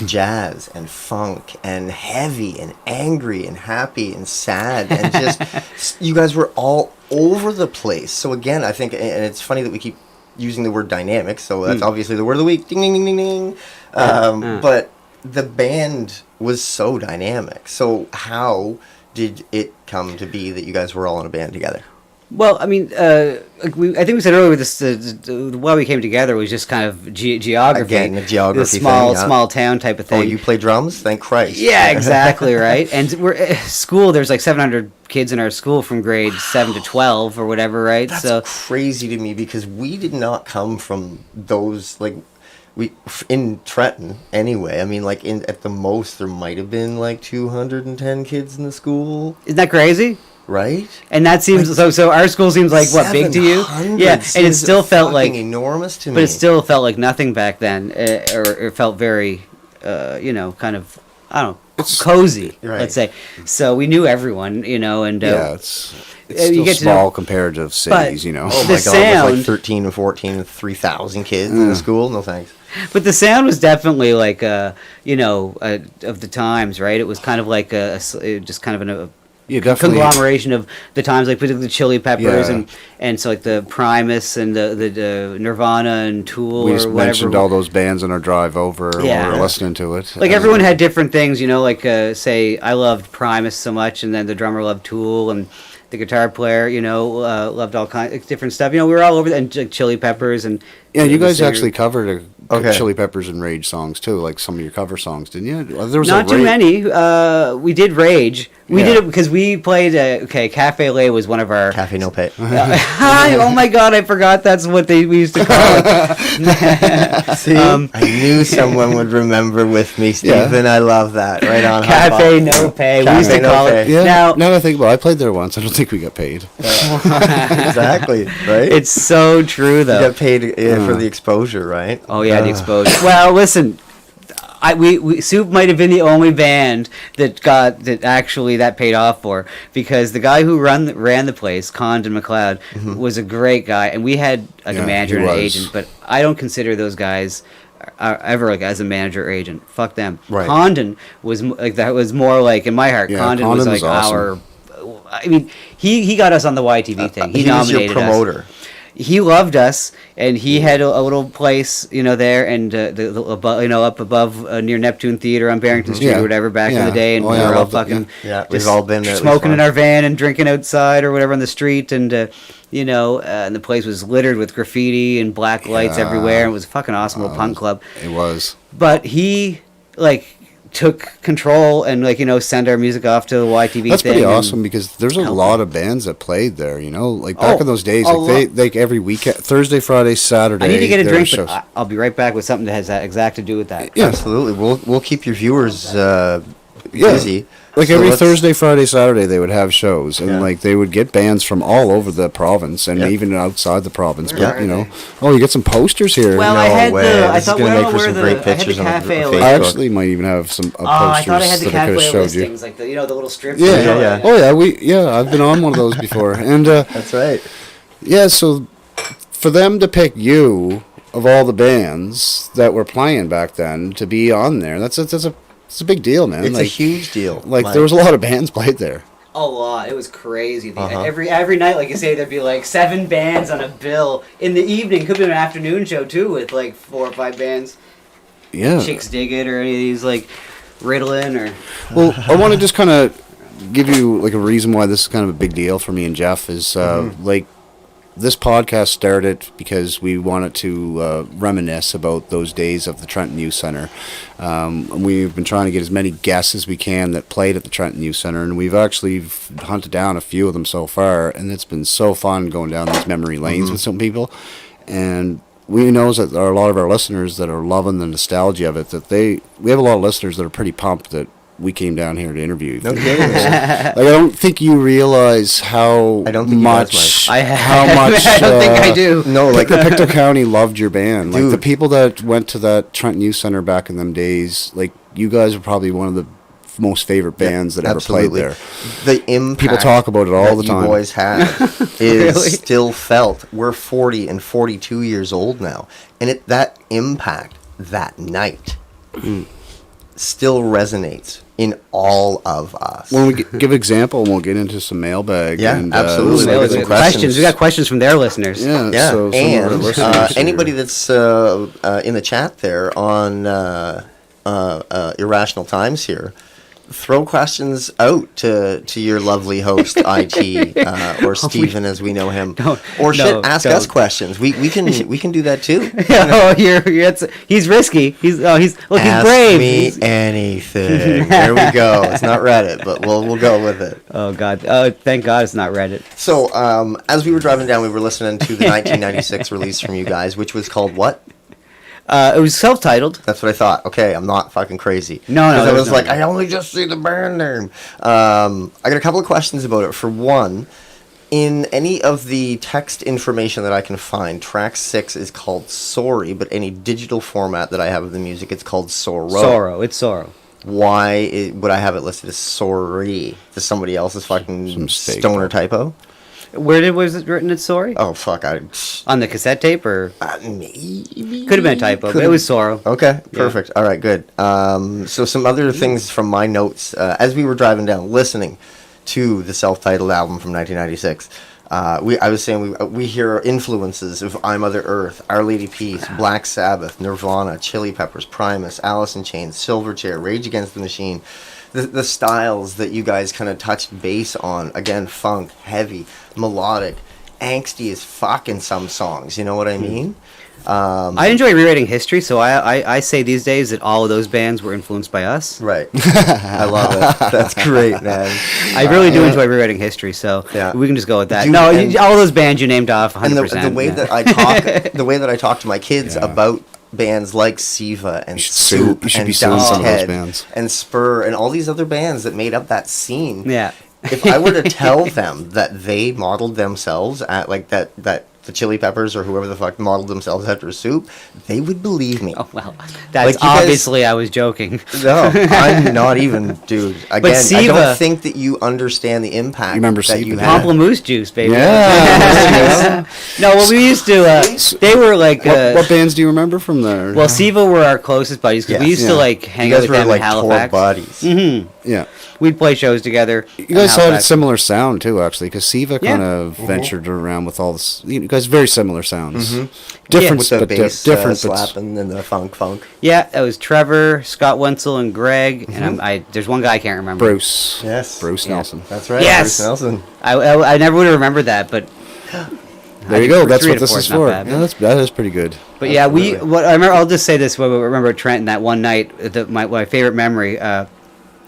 jazz and funk and heavy and angry and happy and sad and just you guys were all over the place. So again, I think, and it's funny that we keep using the word dynamic, so that's obviously the word of the week, ding ding ding ding ding. But the band was so dynamic. So how did it come to be that you guys were all in a band together? Well, I mean, I think we said earlier, the why we came together was just kind of geography. Again, the geography small town type of thing. Oh, you play drums? Thank Christ. Yeah, exactly, right. And we're school. There's like 700 kids in our school from grade 7 to 12 or whatever, right? That's crazy to me because we did not come from those in Trenton anyway. I mean, like at the most there might have been like 210 kids in the school. Isn't that crazy? Right? And that seems so our school seems like what, big to you? Yeah, and it still felt like enormous to me. But it still felt like nothing back then, or it felt very kind of, I don't know, cozy, right. Let's say. So we knew everyone, and it's still small compared to cities, Oh my God, with like 13 and 14 and 3,000 kids in the school? No thanks. But the sound was definitely like of the times, right? It was kind of like just kind of a conglomeration of the times, like particularly the Chili Peppers and so like the Primus and the Nirvana and Tool. We just or whatever. mentioned all those bands in our drive over when we were listening to it. Like everyone had different things, like say I loved Primus so much, and then the drummer loved Tool, and the guitar player, loved all kinds of different stuff. We were all over, and Chili Peppers and you guys actually covered Chili Peppers and Rage songs too, like some of your cover songs, didn't you? There was not too many. We did Rage. We did it because we played. Cafe Lay was one of our Cafe No Pay. Oh my God, I forgot that's what we used to call it. See, I knew someone would remember with me, Stephen. I love that. Right on. Cafe No Pay. We used to call it. Yeah. Now that I think about it, I played there once. I don't think we got paid. Exactly. Right. It's so true, though. You got paid for the exposure, right? Oh yeah, the exposure. Well, listen. Soup might have been the only band that paid off for, because the guy who ran the place, Condon McLeod, was a great guy, and we had a manager and an agent, but I don't consider those guys ever like as a manager or agent. Fuck them. Right. Condon was like that was more like in my heart. Yeah, Condon was Condon like was awesome. our. I mean, he got us on the YTV thing. He was your nominated promoter. us. He loved us, and he had a little place, there, and up above near Neptune Theater on Barrington Street Yeah. or whatever back in Yeah. the day, and Oh, we yeah, I were all loved it, fucking yeah. We've just all been there. It was smoking in fun. our van and drinking outside or whatever on the street, and and the place was littered with graffiti and black lights Yeah. everywhere. And it was a fucking awesome little punk club. It was. But he took control and send our music off to the YTV That's thing. pretty and- awesome because there's a lot of bands that played there. Like back Oh, in those days, a like every weekend, Thursday, Friday, Saturday. I need to get a there were drink, shows. but I'll be right back with something that has that exact to do with that. Yeah. Absolutely. We'll keep your viewers busy. Like So every let's- Thursday, Friday, Saturday, they would have shows, and they would get bands from all over the province and Yep. even outside the province. Yeah. But oh, you get some posters here. Well, No I had way. the. I This is thought gonna where make for were some the. great I had the pictures on cafe. Facebook. I actually might even have some posters I thought I had the that I could have cafe showed you. listings, like the little strips. Yeah. Oh yeah, I've been on one of those before, and That's right. yeah. So for them to pick you of all the bands that were playing back then to be on there, it's a big deal, man. It's a huge deal. Like there was a lot of bands played there. A lot. It was crazy. Uh-huh. Every night, like you say, there'd be like 7 bands on a bill. In the evening, could be an afternoon show too, with like 4 or 5 bands. Yeah. Chicks Dig It or any of these like Ritalin or. Well, I want to just kind of give you like a reason why this is kind of a big deal for me and Jeff is like this podcast started because we wanted to reminisce about those days of the Trenton Youth Center. We've been trying to get as many guests as we can that played at the Trenton Youth Center, and we've actually hunted down a few of them so far, and it's been so fun going down these memory lanes with some people. And we know that there are a lot of our listeners that are loving the nostalgia of it, that we have a lot of listeners that are pretty pumped that we came down here to interview you. No kidding. Like, I don't think you realize how I don't think much, you guys might. how much. I don't think I do. No, Like the Pictou County loved your band. Like the Dude. people that went to that Trenton Youth Center back in them days. Like you guys were probably one of the most favorite bands that ever Absolutely. played there. The impact People talk about it all that the time. You boys had is Really? still felt. We're 40 and 42 years old now, and that impact that night still resonates in all of us. When we give example, and we'll get into some mailbag. Yeah, and, absolutely. we'll We'll get get some questions. We got questions from their listeners. Yeah, Yeah, so some of our and listeners here. anybody that's in the chat there on Irrational Times here, throw questions out to your lovely host IT or Stephen as we know him, or shit, ask us questions. We can do that too. He's risky. He's Ask brave. me anything. There we go. It's not Reddit, but we'll go with it. Oh God! Oh, thank God it's not Reddit. So as we were driving down, we were listening to the 1996 release from you guys, which was called what? It was self-titled. That's what I thought. Okay, I'm not fucking crazy. No, 'Cause I there's was no- like, I only just see the band name. I got a couple of questions about it. For one, in any of the text information that I can find, track 6 is called Sorry, but any digital format that I have of the music, it's called Sorrow. Sorrow. It's Sorrow. Why would I have it listed as Sorry? Is somebody else's fucking stoner typo? Where was it written? It's Sorry. Oh fuck! On the cassette tape or maybe could have been a typo. But it was Sorrow. Okay, perfect. All right, good. So some other things from my notes as we were driving down, listening to the self-titled album from 1996. I was saying we hear influences of I Mother Earth, Our Lady Peace, Black Sabbath, Nirvana, Chili Peppers, Primus, Alice in Chains, Silverchair, Rage Against the Machine. The styles that you guys kind of touched base on, again, funk, heavy, melodic, angsty as fuck in some songs, you know what I mean? I enjoy rewriting history, so I say these days that all of those bands were influenced by us. Right. I love it. That's great, man. I really do enjoy rewriting history, so we can just go with that. Dude, No, and- all those bands you named off, 100%. And the way that I talk, the way that I talk to my kids about bands like Siva and Soup you should and be suing some of those Death's Head bands. and Spur and all these other bands that made up that scene. Yeah. If I were to tell them that they modeled themselves at like that the Chili Peppers or whoever the fuck modeled themselves after a soup, they would believe me. Oh well, that's Like, you guys- obviously I was joking. No, I'm not even, dude. Again, I Siva- don't think that you understand the impact remember that Siva, you yeah. had. Pamplemousse juice, baby. Yeah. No, well, we used to. They were like. What bands do you remember from there? Well, Siva were our closest buddies because we Yes. used to Yeah. like hang You out guys with were them like in Halifax. tour buddies. Mm-hmm. Yeah. We'd play shows together. You guys in had a Halifax. similar sound too, actually, because Siva Yeah. kind of ventured around with all this. You guys very similar sounds, Mhm. different, with the but bass different. but slapping and the funk. Yeah, it was Trevor, Scott Wenzel, and Greg, and there's one guy I can't remember. Bruce. Yes. Bruce Yeah. Nelson. That's right. Yes. Bruce Nelson. I never would have remembered that, but There you go. That's what this is for. Yeah, that is pretty good. But yeah, what I remember. I'll just say this: what I remember Trent that one night. My favorite memory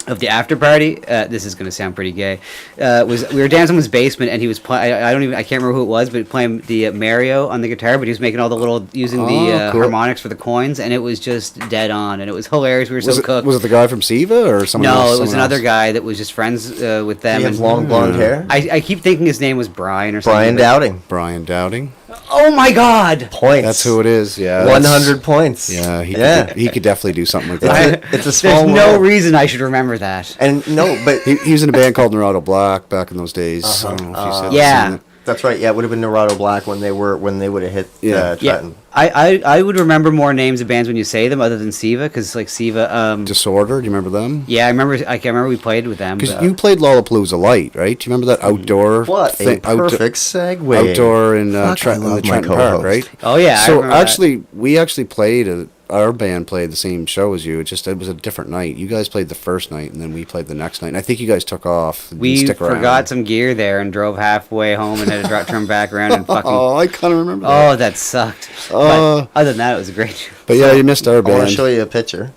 of the after party. This is going to sound pretty gay. Was we were down in someone's basement and he was playing. I can't remember who it was, but playing the Mario on the guitar. But he was making all the little using the cool. harmonics for the coins, and it was just dead on, and it was hilarious. We were so cooked. Was it the guy from Siva or someone else? No, it was Someone another else? guy that was just friends with them. He had and- long blonde hair. I keep thinking his name was Brian or something. Brian but- Dowding. Brian Dowding. Oh my God! Points. That's who it is. Yeah. 100 points. Yeah. Yeah. He could definitely do something like that. It's a small There's no world. reason I should remember that. And no, but he was in a band called Nerado Black back in those days. I don't know if you said Yeah. seen it. that's right. Yeah, it would have been Nerado Black when they would have hit Yeah. Trenton. I would remember more names of bands when you say them other than Siva, because like Siva. Disorder. Do you remember them? Yeah, I remember we played with them. Because but- you played Lollapalooza Light, right? Do you remember that outdoor? What a perfect segue. Outdoor in, Fuck, I in the love my Trenton Park, co-host. right? Oh, yeah, I So remember that. actually, we actually played. Our band played the same show as you. It was a different night. You guys played the first night, and then we played the next night. And I think you guys took off. and we didn't stick around. forgot some gear there and drove halfway home and had to turn back around and fucking. Oh, I kind of remember that. Oh, that sucked. Uh, But other than that, it was a great show. But yeah, you missed our I want band. to show you a picture.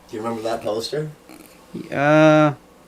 Do you remember that poster?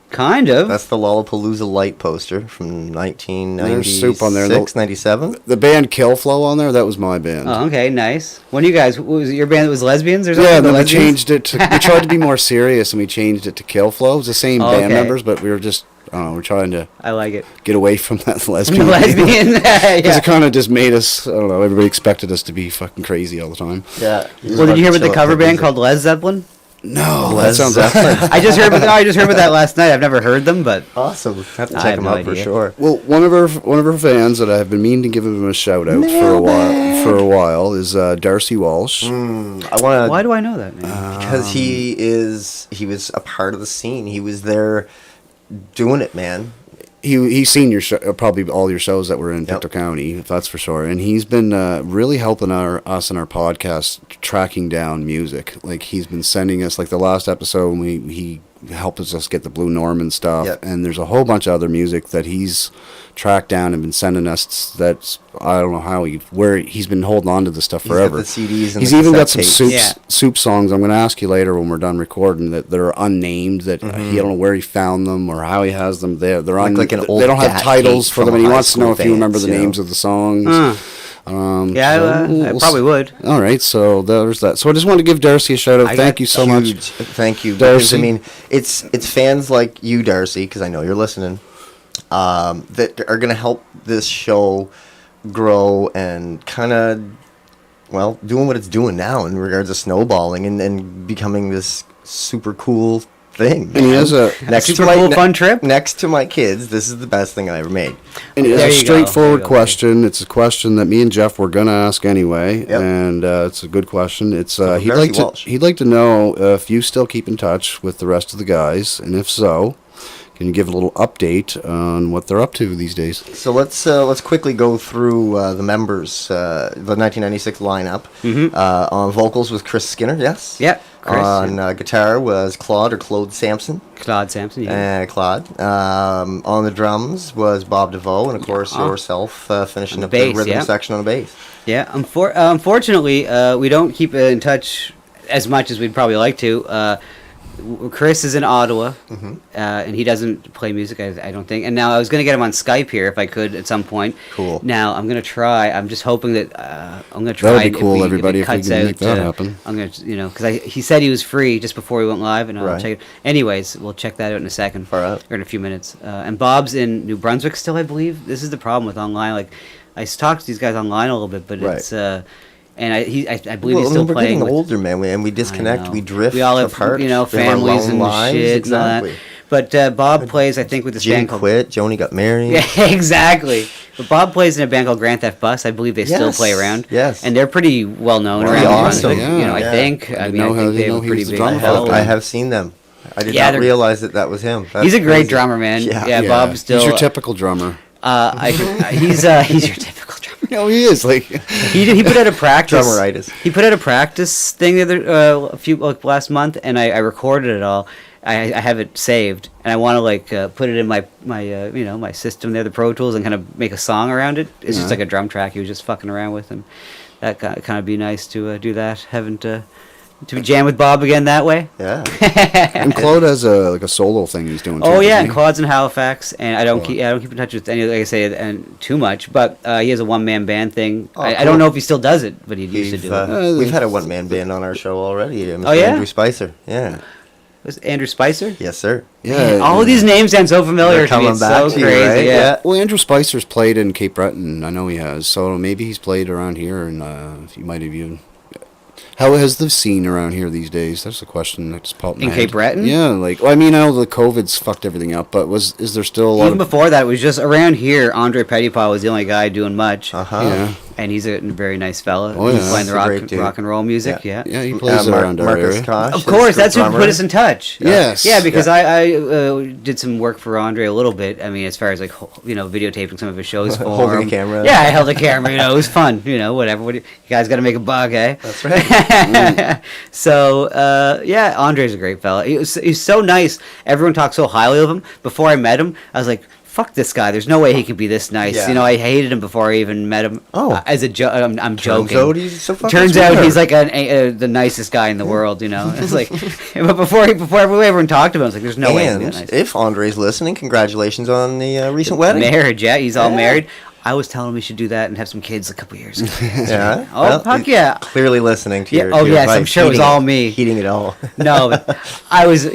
Kind of. That's the Lollapalooza Light poster from 1996, There's Soup on there. 97. The band Kill Flow on there. That was my band. Oh, okay, nice. When you guys, was it your band that was lesbians or something? Yeah, and then The we lesbians? changed it to. We tried to be more serious, and we changed it to Kill Flow. It was the same Oh, band okay. members, but we were just. I don't know. We're trying to I like it. get away from that lesbian. Lesbian, Because yeah. it kind of just made us. I don't know. Everybody expected us to be fucking crazy all the time. Yeah. Well, did you hear about the cover band called Led Zeppelin? No, Led that sounds. Zeppelin. I just heard about that last night. I've never heard them, but Awesome. Have to I check have them no out for idea. sure. Well, one of our fans that I have been meaning to give him a shout out for a while is Darcy Walsh. I want why to do I know that name? because he was a part of the scene. He was there doing it, man. He's seen your show, probably all your shows that were in Pictou County, that's for sure. And he's been really helping us in our podcast tracking down music. Like he's been sending us, like the last episode, he helped us get the Blue Norman stuff. Yep. And there's a whole bunch of other music that he's tracked down and been sending us. That's I don't know how where he's been holding on to this stuff He's got forever. the CDs and he's the even got cassette some tapes. soup songs. I'm going to ask you later when we're done recording that are unnamed. That he don't know where he found them or how he has them. They're Like an old they don't have DAT titles tape for them, from and he high wants to know school if you remember bands, the you know? names of the songs. Yeah, I probably would. All right, so there's that. So I just wanted to give Darcy a shout out. Thank you so much. Thank you, Darcy. Because, I mean, it's fans like you, Darcy, because I know you're listening, that are going to help this show grow and kind of, well, doing what it's doing now in regards to snowballing and becoming this super cool thing. And he has a super cool fun trip. Next to my kids, this is the best thing I ever made. And it's There a you go. straightforward There you go. question. It's a question that me and Jeff were gonna ask anyway, and it's a good question. It's he'd Darcy like to Walsh. he'd like to know if you still keep in touch with the rest of the guys, and if so, can you give a little update on what they're up to these days? So let's quickly go through the members, the 1996 lineup. On vocals was Chris Skinner, yes. Yep, Chris, On guitar was Claude Sampson. Claude Sampson, yeah. Claude. On the drums was Bob DeVoe, and of course yourself finishing On up the bass, the rhythm yeah. section on the bass. Yeah, unfortunately, we don't keep in touch as much as we'd probably like to. Chris is in Ottawa, and he doesn't play music, I don't think. And now I was going to get him on Skype here if I could at some point. Cool. Now I'm going to try. I'm just hoping that I'm going to try. That'd be cool, everybody, it if we cuts can make out, that happen. I'm going to, because he said he was free just before we went live, and I'll Right. check it. Anyways, we'll check that out in a second, Far out. or in a few minutes. And Bob's in New Brunswick still, I believe. This is the problem with online, like. I talked to these guys online a little bit, but Right. it's and I believe Well, he's still we're playing. getting with- older, man, and we disconnect, know. we drift We all have, apart. you know, We have our families lone and lives, shit exactly. and all that. But Bob plays, I think, with this Jim band called... quit. Joni got married. Yeah, exactly. But Bob plays in a band called Grand Theft Bus. I believe they still Yes, play around. yes. And they're pretty well known Pretty around. awesome. You know, I Yeah. think. I I didn't mean, I know think they have he a was pretty the big drummer. following. I have seen them. I did Yeah, not they're- realize that was him. That's He's a great crazy. drummer, man. Yeah, Bob's still... He's your typical drummer. He's your typical drummer. No, he is. Like he put out a practice. Drummeritis. He put out a practice thing the other last month, and I recorded it all. I have it saved, and I want to put it in my my system there, the Pro Tools, and kind of make a song around it. It's just Yeah. like a drum track. He was just fucking around with, and that kind of be nice to do that. To jam with Bob again that way. Yeah. And Claude has a solo thing he's doing. Oh too, yeah, doesn't and he? Claude's in Halifax, and I don't keep in touch with any, like I say, and too much. But he has a one-man band thing. Oh, I cool. don't know if he still does it, but he used to do it. We've had a one-man band on our show already. Mr. Oh, yeah? Andrew Spicer. Yeah. Was it Andrew Spicer? Yes, sir. Man, all of these names sound so familiar They're to me. coming It's back so to you, crazy. right? Yeah. Well, Andrew Spicer's played in Cape Breton. I know he has. So maybe he's played around here, and he might have even. How has the scene around here these days? That's the question that just popped in my In Cape head. Breton? Yeah, well, I mean, I know the COVID's fucked everything up, but is there still a lot Even of... before that, it was just around here. Andre Petitpas was the only guy doing much. Yeah. And he's a very nice fella. Oh, yeah. He's playing the That's a great dude. rock and roll music. Yeah. Yeah, he plays around our Marcus area. Kosh Of is course, the that's who drummer. put us in touch. Yes. Yeah, because I did some work for Andre a little bit. I mean, as far as videotaping some of his shows for Holding him. a camera. Yeah, I held a camera. It was fun. Whatever. You guys got to make a buck, eh? That's right. So yeah, Andre's a great fella. He's so nice. Everyone talks so highly of him. Before I met him, I was like, fuck this guy. There's no way he could be this nice. Yeah. I hated him before I even met him. Oh. As a joke, I'm joking. out he's so fucking Turns out smart. he's like the nicest guy in the world. It's like, but before everyone talked about him, I was like, there's no way he'd be that And nice. if Andre's listening, congratulations on the recent wedding. Marriage, yeah, he's all Yeah. married. I was telling him we should do that and have some kids a couple years ago. Yeah. Oh, Well, fuck yeah. Clearly listening to Yeah, your. oh, to your yes, I'm advice, sure it was heeding all me. Heeding it all. No, but I was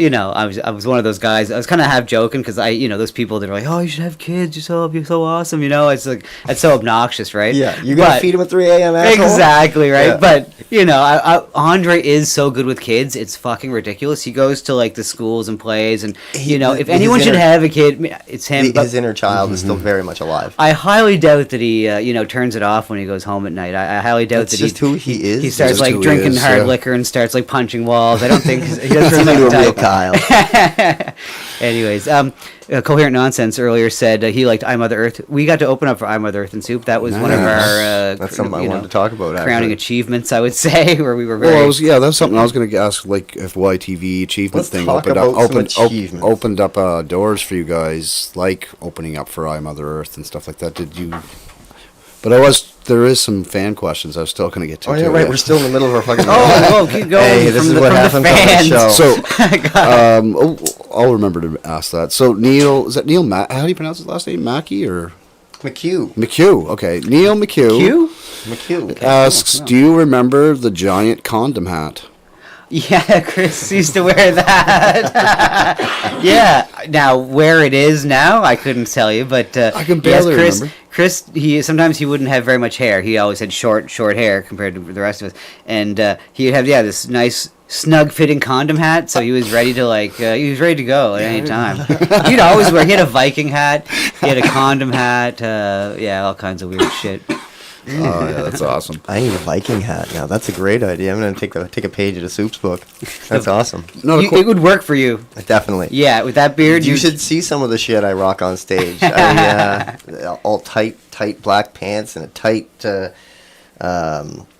one of those guys. I was kind of half joking because those people that are like, oh, you should have kids. You're so awesome. It's like that's so obnoxious, right? Yeah, you gotta But- feed him at 3 a.m. asshole? Exactly right. Yeah. But Andre is so good with kids. It's fucking ridiculous. He goes to the schools and plays, and if anyone should have a kid, it's him. But His inner child is still very much alive. I highly doubt that he, turns it off when he goes home at night. I highly doubt That's that just who he is. He starts Just who he drinking is, hard yeah. liquor and starts punching walls. I don't think he doesn't He's seem like into the a real type. Anyways, Coherent Nonsense earlier said he liked I Mother Earth. We got to open up for I Mother Earth and Soup. That was one of our That's something I wanted to talk about. crowning actually. achievements, I would say, where we were very. Well, that's something I was going to ask, if YTV achievement Let's thing talk opened up, about some achievements. opened up doors for you guys, like opening up for I Mother Earth and stuff like that. Did you? But there is some fan questions I was still going to get to. Oh, yeah, too, right. We're still in the middle of our fucking. Keep going. Hey, this is what happens on the show. So, I'll remember to ask that. So, Neil, is that Neil? How do you pronounce his last name? Mackey or McHugh? McHugh. Okay, Neil McHugh. McHugh Asks, do you remember the giant condom hat? Yeah, Chris used to wear that. Yeah. Now, where it is now, I couldn't tell you, but I can barely remember. Chris, sometimes he wouldn't have very much hair. He always had short hair compared to the rest of us, and he would have this nice snug-fitting condom hat. So he was ready to he was ready to go at any time. He'd always wear. He had a Viking hat. He had a condom hat. All kinds of weird shit. Oh yeah, that's awesome. I need a Viking hat now. That's a great idea. I'm gonna take a page of the Soup's book. That's awesome. It would work for you. Definitely. Yeah, with that beard, you should see some of the shit I rock on stage. All tight black pants and a tight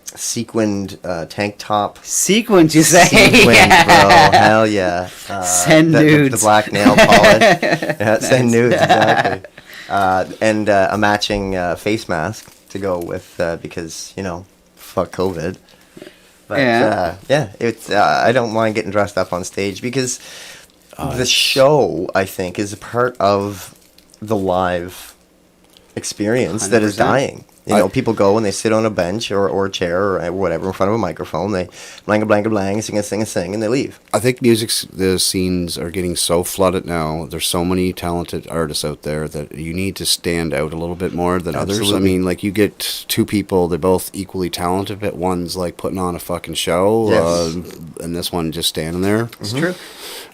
sequined tank top. Sequins, you say? Sequins, bro. Hell yeah. Send nudes. The black nail polish. Yeah, send nudes, exactly. And a matching face mask to go with because fuck COVID. But it's I don't mind getting dressed up on stage because the show, I think, is a part of the live experience that is 100%. dying. You know, people go and they sit on a bench or a chair or whatever in front of a microphone. They blang, sing, and they leave. I think the scenes are getting so flooded now. There's so many talented artists out there that you need to stand out a little bit more than others. I Absolutely. mean, like, you get two people, they're both equally talented, but one's like putting on a fucking show, Yes. and this one just standing there. It's true.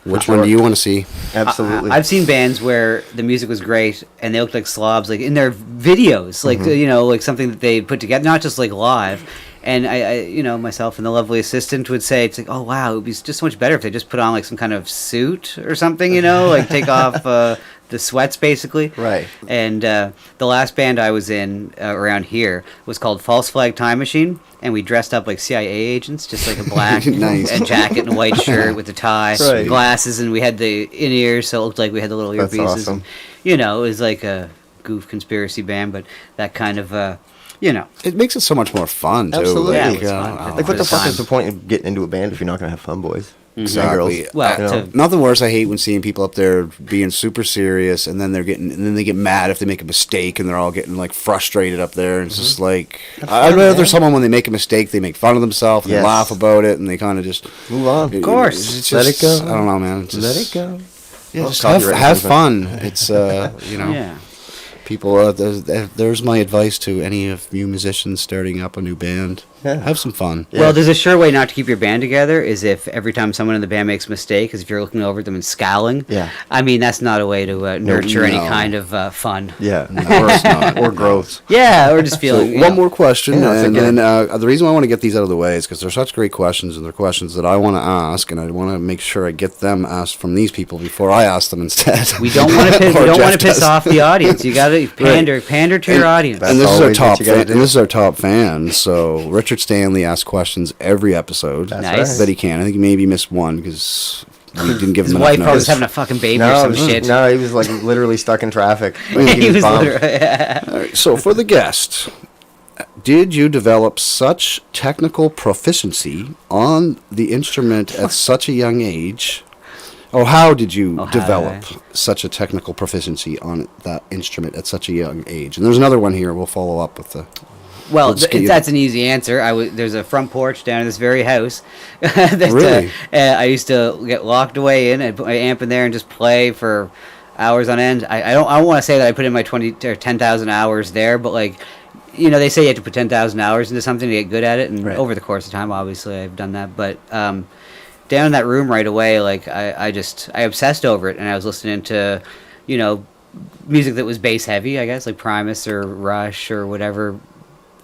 Which one do you want to see? Absolutely. I've seen bands where the music was great and they looked like slobs, like in their videos, like Mhm. you know, like something that they put together, not just like live. And I, you know, myself and the lovely assistant would say, it's like, oh wow, it would be just so much better if they just put on like some kind of suit or something, you know, like take off the sweats basically. Right. And the last band I was in around here was called False Flag Time Machine, and we dressed up like CIA agents, just like a black Nice. and jacket and a white shirt with a tie, Right. glasses, and we had the in-ears, so it looked like we had the little That's earpieces. awesome. And, you know, it was like a goof conspiracy band, but that kind of, you know. It makes it so much more fun, too. Absolutely. Yeah, Like, it's fun. Like, what the fuck time. is the point of getting into a band if you're not going to have fun, boys? Exactly. And girls? Well, You know? Nothing worse. I hate when seeing people up there being super serious, and then they get mad if they make a mistake, and they're all getting like frustrated up there. And it's just like I'd rather someone when they make a mistake, they make fun of themselves and Yes. laugh about it, and they kind of just Move on. Of course. it's Let just, it go. I don't know, man. It's Let just- it go. Yeah, Well, just copyright have infringement. fun. It's you know. Yeah. People, there's my advice to any of you musicians starting up a new band. Yeah. Have some fun. Well, there's a sure way not to keep your band together is if every time someone in the band makes a mistake, is if you're looking over at them and scowling. Yeah. I mean, that's not a way to nurture any no. kind of fun. Yeah. Or or growth. Yeah, or just So feeling. one more question, Yeah, that's and okay. then the reason why I want to get these out of the way is because they're such great questions, and they're questions that I want to ask, and I want to make sure I get them asked from these people before I ask them instead. We don't want to piss, we Or don't want Jeff to piss does. off the audience. You got to pander to your audience. And this is our always what top you gotta fan, do. and this is our top fan. So Richard Stanley asks questions every episode Nice. that he can. I think he maybe missed one because we didn't give His him wife enough probably was notice. having a fucking baby or No, some shit. no, he was like literally stuck in traffic. He was bummed. literally. All right, so for the guest, did you develop such technical proficiency on the instrument at such a young age? Or how did you Oh, how develop did such a technical proficiency on that instrument at such a young age? And there's another one here. We'll follow up with the. Well, We'll just get you- that's an easy answer. There's a front porch down in this very house that Really? I used to get locked away in and put my amp in there and just play for hours on end. I don't want to say that I put in my 20 or 10,000 hours there, but like, you know, they say you have to put 10,000 hours into something to get good at it, and Right. over the course of time, obviously, I've done that. But down in that room right away, like I obsessed over it, and I was listening to, you know, music that was bass heavy, I guess, like Primus or Rush or whatever.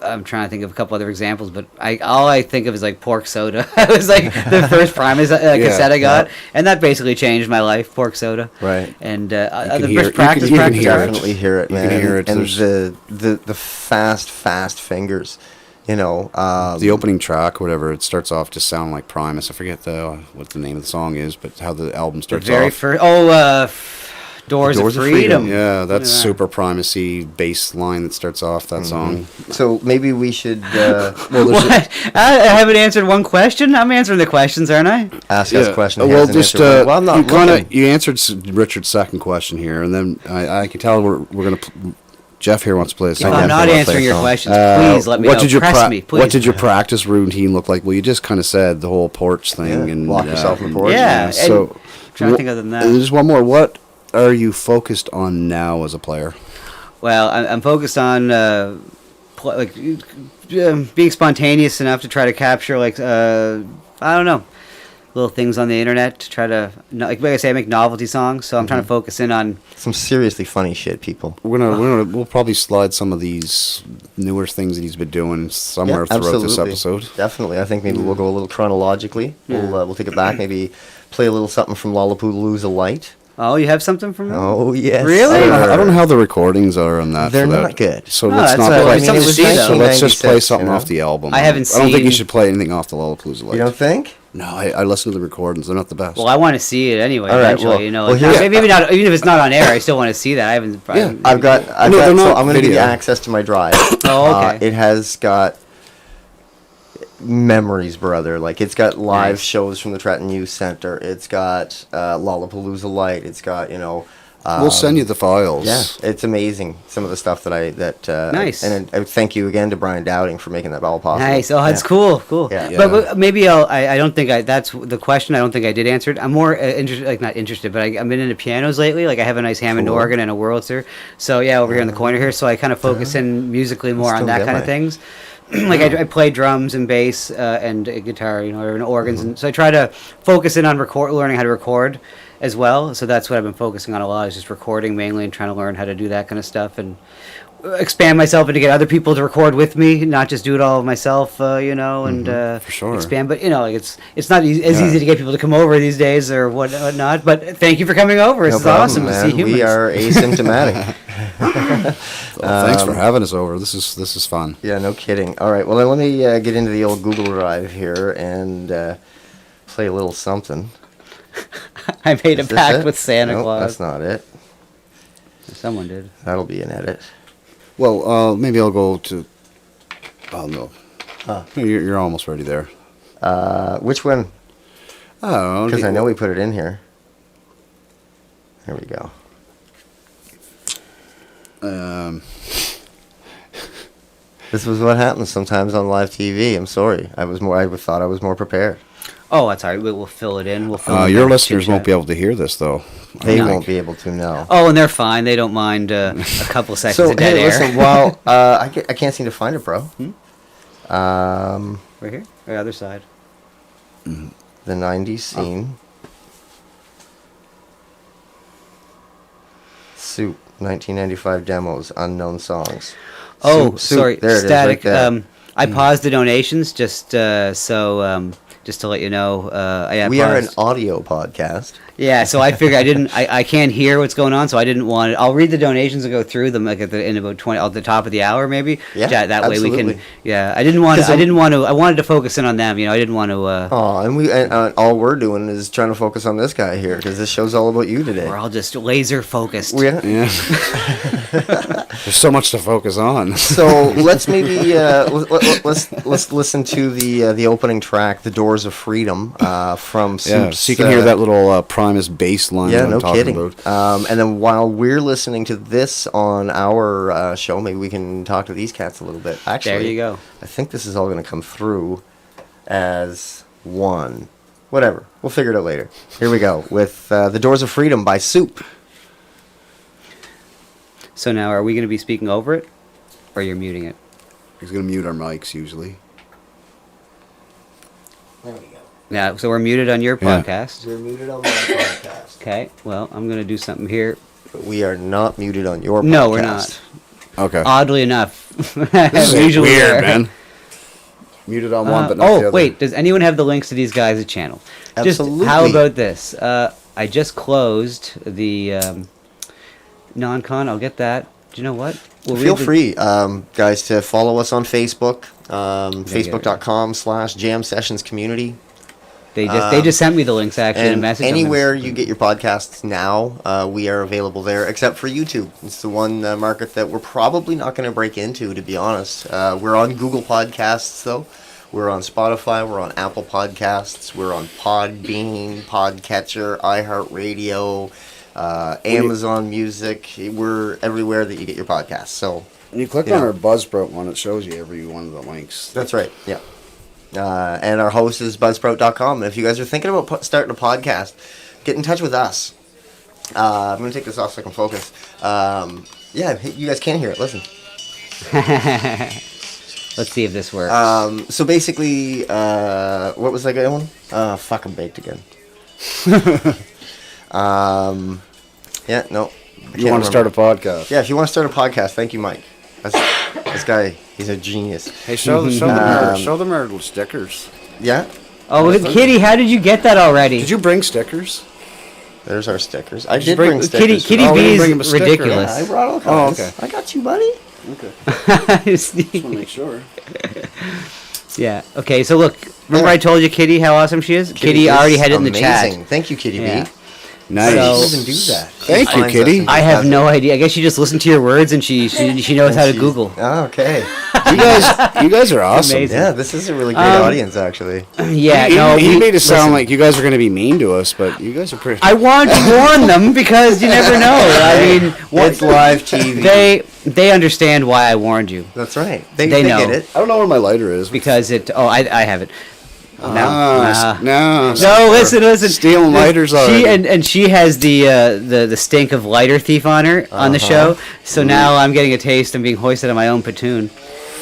I'm trying to think of a couple other examples, but all I think of is like Pork Soda. It was like the first Primus cassette I got, and that basically changed my life. Pork Soda, Right. And can the hear first it. practice, You can practice, hear it. practice. Definitely hear it, You man. can hear it. And There's- the fast fingers, you know. The opening track, whatever, it starts off just sounding like Primus. I forget what the name of the song is, but how the album The starts very off. first, Doors of Freedom. Freedom. Yeah, that's Yeah. super Primacy bass line that starts off that song. So maybe we should What? I haven't answered one question. I'm answering the questions, aren't I? ask us questions. Well, just well, I'm not you kind looking. of you answered Richard's second question here, and then I can tell we're gonna. Jeff here wants to play a If second. I'm not answering your questions, please let me what know. did your Press me, please. What did your practice routine look like? Well, you just kind of said the whole porch thing Yeah, and lock yourself in the porch. Yeah, and So trying to think other than that. and there's one more. What are you focused on now as a player? Well, I'm focused on being spontaneous enough to try to capture I don't know, little things on the internet to try to like I say, I make novelty songs, so I'm trying to focus in on Some seriously funny shit, people. We'll probably slide some of these newer things that he's been doing somewhere throughout this episode. Definitely. I think maybe we'll go a little chronologically. We'll take it back. Maybe play a little something from Lollapalooza Light. Oh, you have something from me? Oh, yes. Really? I don't know how the recordings are on that. They're for that. not good. So No, let's that's not a- play. I mean, it was so let's just play 1996, something you know? off the album. I haven't I don't think you seen- should play anything off the Lollapalooza. Light. You don't think? No, I listen to the recordings. They're not the best. Well, I want to see it anyway. All right, Eventually, well- you know, well, like, here- maybe not. Even if it's not on air, I still want to see that. I haven't. Yeah. I've got No, they're so not I'm going to give you video. access to my drive. Oh, okay. It has got memories, brother. Like, it's got live Nice. shows from the Trenton Youth Center. It's got Lollapalooza Light. It's got, you know, We'll send you the files. Yeah, it's amazing. Some of the stuff that Nice. And thank you again to Brian Dowding for making that all possible. Nice. Oh, that's cool. Cool. Yeah. But maybe I don't think that's the question. I don't think I did answer it. I'm more interested, like not interested, but I've been into pianos lately. Like I have a nice Hammond Cool. organ and a Wurlitzer. So yeah, over here in the corner here. So I kind of focus in musically more on Still that get kind of mine. things. Like I play drums and bass and guitar, and organs, and so I try to focus in on learning how to record as well. So that's what I've been focusing on a lot, is just recording mainly and trying to learn how to do that kind of stuff and expand myself and to get other people to record with me, not just do it all myself, and for sure. expand. But like it's not as easy to get people to come over these days or whatnot. But thank you for coming over. This No is problem, awesome man. to see humans. We are asymptomatic. Well, thanks for having us over. This is fun. Yeah, no kidding. All right, well, then let me get into the old Google Drive here and play a little something. I made a Is this pact it? with Santa Nope, Claus. That's not it. Someone did. That'll be an edit. Well, maybe I'll go to. Oh no. Huh. You're almost ready there. Which one? I don't know. Because I know we put it in here. There we go. This was what happens sometimes on live TV. I'm sorry. I thought I was more prepared. Oh, that's all right. We'll fill it in. We'll fill in Your the listeners chit-chat. won't be able to hear this though. They won't be able to know. Oh, and they're fine. They don't mind a couple seconds So of dead hey, air. listen. While I can't seem to find it, bro. Right here, or the other side. The '90s scene. Soup, 1995 demos, unknown songs. Oh, Soup. sorry, There it is, static. right there. I paused the donations just just to let you know. We are an audio podcast. Yeah, so I figured I can't hear what's going on, so I didn't want I'll read the donations and go through them like in about 20 at the top of the hour maybe. Yeah, that way we absolutely. can. Yeah, I didn't want to. I wanted to focus in on them. I didn't want to. Oh, and all we're doing is trying to focus on this guy here because this show's all about you today. We're all just laser focused. Yeah. There's so much to focus on. So let's maybe let's listen to the opening track, "The Doors of Freedom," from Soup's, Yeah, so you can hear that little Primus bass line Yeah, that no I'm talking kidding. about. And then while we're listening to this on our show, maybe we can talk to these cats a little bit. Actually, There you go. I think this is all going to come through as one. Whatever. We'll figure it out later. Here we go with "The Doors of Freedom" by Soup. So now, are we going to be speaking over it, or you're muting it? He's going to mute our mics usually. There we go. Yeah, so we're muted on your Yeah. podcast. We're muted on my podcast. Okay, well, I'm going to do something here. But we are not muted on your podcast. No, we're not. Okay. Oddly enough. This is Usually weird, we're- man. Muted on one, but not the other. Wait, does anyone have the links to these guys' channel? Absolutely. Just, how about this? I just closed the non-con. I'll get that. Do you know what? We'll Feel read the- free, guys, to follow us on Facebook, facebook.com/Jam Sessions Community. They just sent me the links actually in a And message. I'm anywhere gonna- you get your podcasts now, we are available there, except for YouTube. It's the one market that we're probably not going to break into, to be honest. We're on Google Podcasts, though. We're on Spotify. We're on Apple Podcasts. We're on Podbean, Podcatcher, iHeartRadio, Amazon Music. We're everywhere that you get your podcasts. So When you click on our Buzzsprout one, it shows you every one of the links. that's right. Yeah. And our host is buzzsprout.com. And if you guys are thinking about starting a podcast, get in touch with us. I'm going to take this off so I can focus. Yeah, you guys can hear it. Listen. Let's see if this works. So basically, what was that guy one? Fuck, I'm baked again. Yeah, no. You want to start a podcast? Yeah, if you want to start a podcast, thank you, Mike. This guy, he's a genius. Hey, show them our stickers. Yeah? Oh, Kitty, how did you get that already? Did you bring stickers? There's our stickers. I Did did you bring stickers. Kitty Oh, we B didn't bring him a is sticker. ridiculous. Yeah, I brought all Oh, kinds. okay. I got you, buddy. Okay. Just want to make sure. Yeah. Okay. So look, remember I told you Kitty how awesome she is. Kitty is already had it in the amazing. chat. Thank you, Kitty B. Nice. How does she even do that? Thank you, Kitty. I have no idea. I guess she just listened to your words and she knows how to Google. Oh, okay. You guys are awesome. amazing. Yeah, this is a really great audience, actually. Yeah, he made it sound like you guys were going to be mean to us, but you guys are pretty. I wanted to warn them because you never know. I mean, It's live TV. They understand why I warned you. That's right. They know. get it. I don't know where my lighter is. Because it. Oh, I have it. No. Listen. Stealing lighters already. She has the stink of lighter thief on her on the show. So now I'm getting a taste. I'm being hoisted on my own platoon.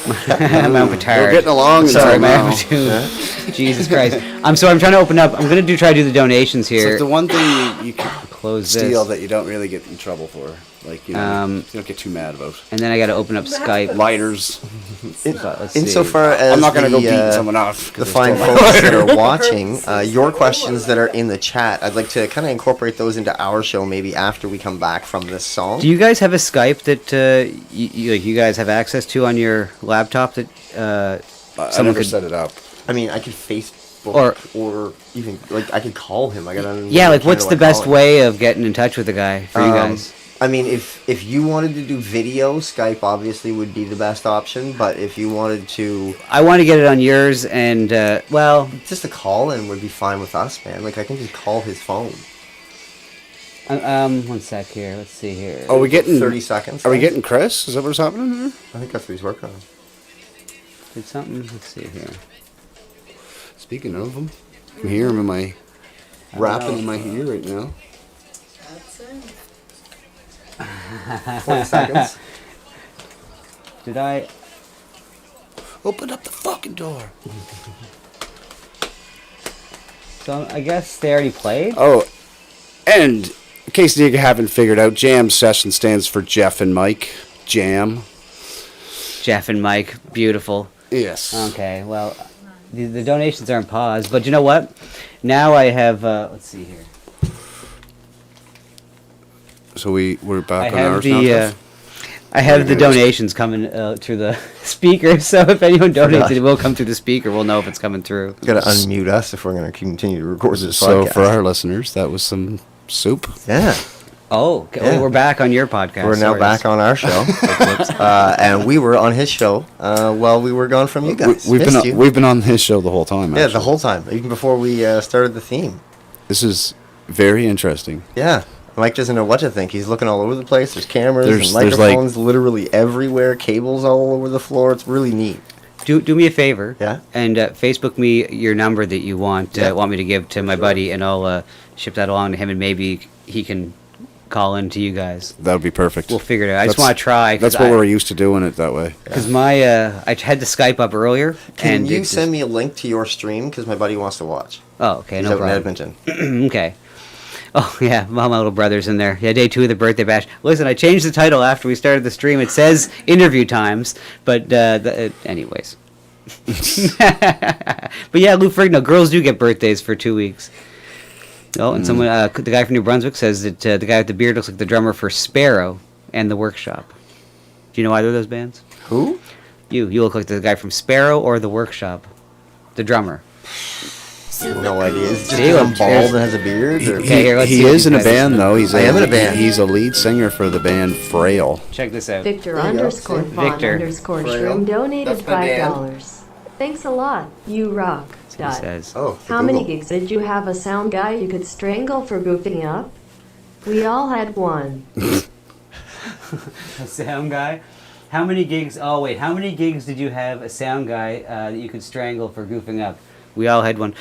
My own petard. We're getting along. Sorry, my now. own platoon. Jesus Christ. I'm trying to open up. I'm gonna try to do the donations here. So it's the one thing you can close steal this. that you don't really get in trouble for. Like, you don't get too mad about. And then I got to open up Skype. Lighters. Let's see. Insofar as I'm not going to go beating someone off. the fine folks that are watching, your questions that are in the chat, I'd like to kind of incorporate those into our show maybe after we come back from this song. Do you guys have a Skype that you guys have access to on your laptop that I never set it up. I mean, I could Facebook or even like I could call him. I gotta. Yeah, like what's the best way of getting in touch with the guy for you guys? I mean, if you wanted to do video, Skype obviously would be the best option. But if you wanted to, I want to get it on yours, and well, just a call in would be fine with us, man. Like I can just call his phone. 1 sec here. Let's see here. Are we getting 30 seconds? Are we getting Chris? Is that what's happening here? I think that's what he's working on. Did something? Let's see here. Speaking of him, I can hear him in my rapping in my ear right now. 20 seconds. Did I open up the fucking door? So I guess they already played. Oh, and in case you haven't figured out, Jam Session stands for Jeff and Mike. Jam. Jeff and Mike, beautiful. Yes. Okay, well, the donations are on pause, but you know what? Now I have. Let's see here. So we're back on I have ours the now. I have the donations coming through the speaker, so if anyone donates, it will come through the speaker. We'll know if it's coming through. Got to unmute us if we're going to continue to record this So podcast. for our listeners, that was some soup. Yeah. Oh, okay. Yeah. We're back on your podcast. We're now Sorry. back on our show, and we were on his show while we were gone from you guys. We've been on his show the whole time. Yeah, Actually. the whole time, even before we started the theme. This is very interesting. Yeah, Mike doesn't know what to think. He's looking all over the place. There's cameras There's and microphones literally everywhere. Cables all over the floor. It's really neat. Do me a favor. Yeah. And Facebook me your number that you want me to give to my buddy, and I'll ship that along to him, and maybe he can call in to you guys. That would be perfect. We'll figure it out. I just want to try. That's what we're used to doing it that way. Because I had to Skype up earlier. Can and you send me a link to your stream? Because my buddy wants to watch. Oh, okay, He's no out in problem. Edmonton. Okay. Oh, yeah, my little brother's in there. Yeah, day 2 of the birthday bash. Listen, I changed the title after we started the stream. It says interview times, but anyways. But yeah, Lou Ferrigno, girls do get birthdays for 2 weeks. Oh, and someone, the guy from New Brunswick says that the guy with the beard looks like the drummer for Sparrow and The Workshop. Do you know either of those bands? Who? You look like the guy from Sparrow or The Workshop. The drummer. No idea. Is it just because I'm bald and has a beard? Or? He is in a band, though. I am in a band. He's a lead singer for the band Frail. Check this out. Victor There you go. underscore See? Fawn Victor. underscore Frail. Shroom donated That's my band. $5. Thanks a lot. You rock. what he says. Oh, How many gigs did you have a sound guy you could strangle for goofing up? We all had one. A sound guy? How many gigs? Oh, wait. How many gigs did you have a sound guy that you could strangle for goofing up? We all had one.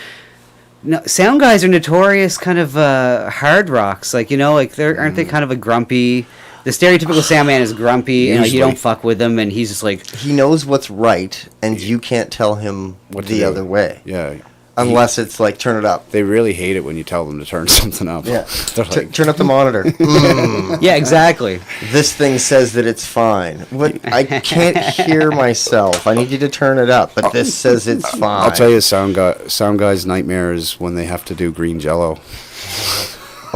No, sound guys are notorious kind of hard rocks. Like, you know, like, aren't they kind of a grumpy... The stereotypical sound man is grumpy, and like, you don't fuck with him, and he's just like... He knows what's right, and you can't tell him the other way. Yeah. Unless it's like, turn it up. They really hate it when you tell them to turn something up. Yeah. They're like, Turn up the monitor. Yeah, exactly. This thing says that it's fine. What? I can't hear myself. I need you to turn it up, but this says it's fine. I'll tell you, sound guy's nightmare is when they have to do green Jello.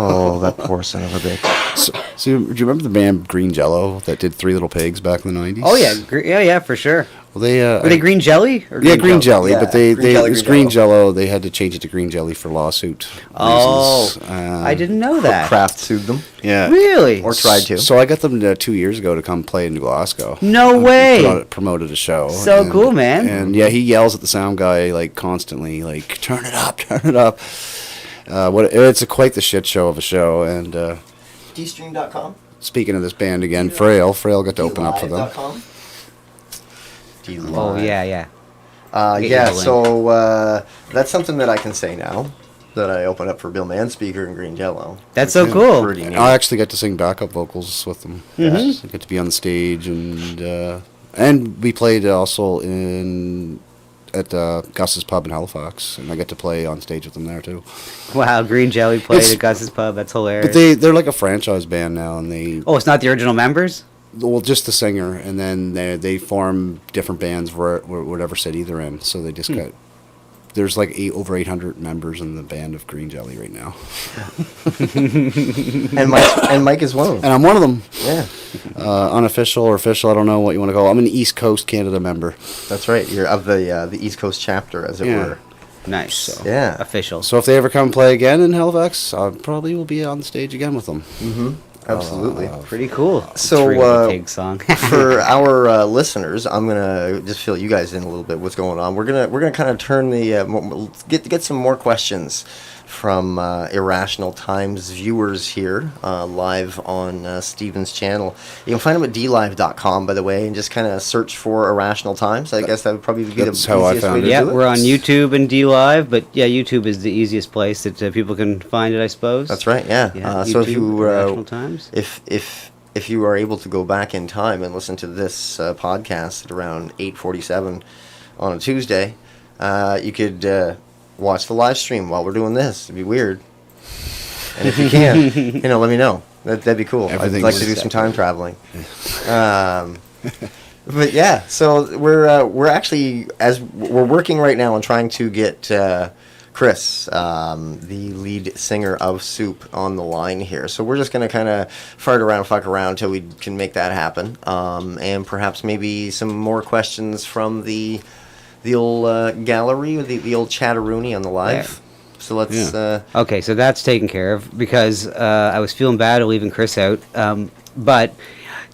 Oh, that poor son of a bitch. So, do you remember the band Green Jello that did Three Little Pigs back in the 90s? Oh yeah, yeah, for sure. Well, they were they Green Jelly? Or yeah, Green Jelly, Yeah, but it was Green Green Jello. They had to change it to Green Jelly for lawsuit Oh, reasons. I didn't know that. Kraft sued them. Yeah, Really? Or tried to. So I got them 2 years ago to come play in Glasgow. No way. Promoted a show. So cool, man. And yeah, he yells at the sound guy like constantly, like turn it up, turn it up. It's quite the shit show of a show. And dstream.com. speaking of this band again, Frail got to open up for them. DLive.com. Oh yeah. Yeah, Get you the link. so that's something that I can say now that I open up for Bill Manspeaker and Green Jello. That's so Which is pretty pretty neat. I actually got to sing backup vocals with them. Mhm. I get to be on the stage, and we played also at Gus's Pub in Halifax, and I get to play on stage with them there too. Wow, Green Jelly played It's- at Gus's Pub. That's hilarious. But they're like a franchise band now, and they Oh, it's not the original members? well just the singer, and then they form different bands whatever city they're in. So they just got. There's like over 800 members in the band of Green Jelly right now. and Mike is one of them. And I'm one of them. Yeah. Unofficial or official, I don't know what you want to call it. I'm an East Coast Canada member. That's right. You're of the East Coast chapter, as it Yeah. were. Nice. Yeah. Official. So if they ever come play again in Halifax, I probably will be on the stage again with them. Mm-hmm. Absolutely. Pretty cool. So, Three Little Pig song. for our listeners, I'm gonna just fill you guys in a little bit. What's going on? We're gonna kind of turn the get some more questions from Irrational Times viewers here live on Steven's channel. You can find them at DLive.com, by the way, and just kind of search for Irrational Times. I guess that would probably be the That's how I easiest way found to it. Yeah, do it. we're on YouTube and DLive, but yeah, YouTube is the easiest place that people can find it, I suppose. That's right. Yeah. So if YouTube, you Irrational Times. if you are able to go back in time and listen to this podcast at around 8:47 on a Tuesday, you could watch the live stream while we're doing this. It'd be weird. And if you can, let me know. That'd be cool. I'd like to do some time traveling. But yeah, so we're actually we're working right now on trying to get Chris, the lead singer of Soup, on the line here. So we're just going to kind of fuck around till we can make that happen. And perhaps maybe some more questions from the old gallery, or the old chatteroony on the live. So let's... Okay, so that's taken care of, because I was feeling bad of leaving Chris out. But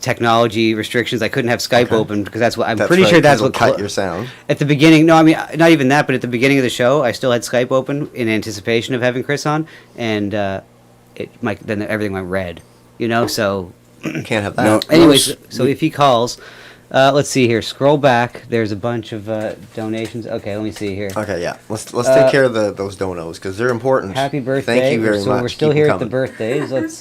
technology restrictions, I couldn't have Skype open, because that's what... I'm That's pretty right, sure that's 'cause what... it'll cut your sound. At the beginning... No, I mean, not even that, but at the beginning of the show, I still had Skype open in anticipation of having Chris on, and then everything went red. So... Can't have that. Anyways, so if he calls... let's see here. Scroll back. There's a bunch of donations. Okay, let me see here. Okay, yeah. Let's take care of those donos, because they're important. Happy birthday. Thank you very so much. we're still Keep 'em here at the coming. birthdays. Let's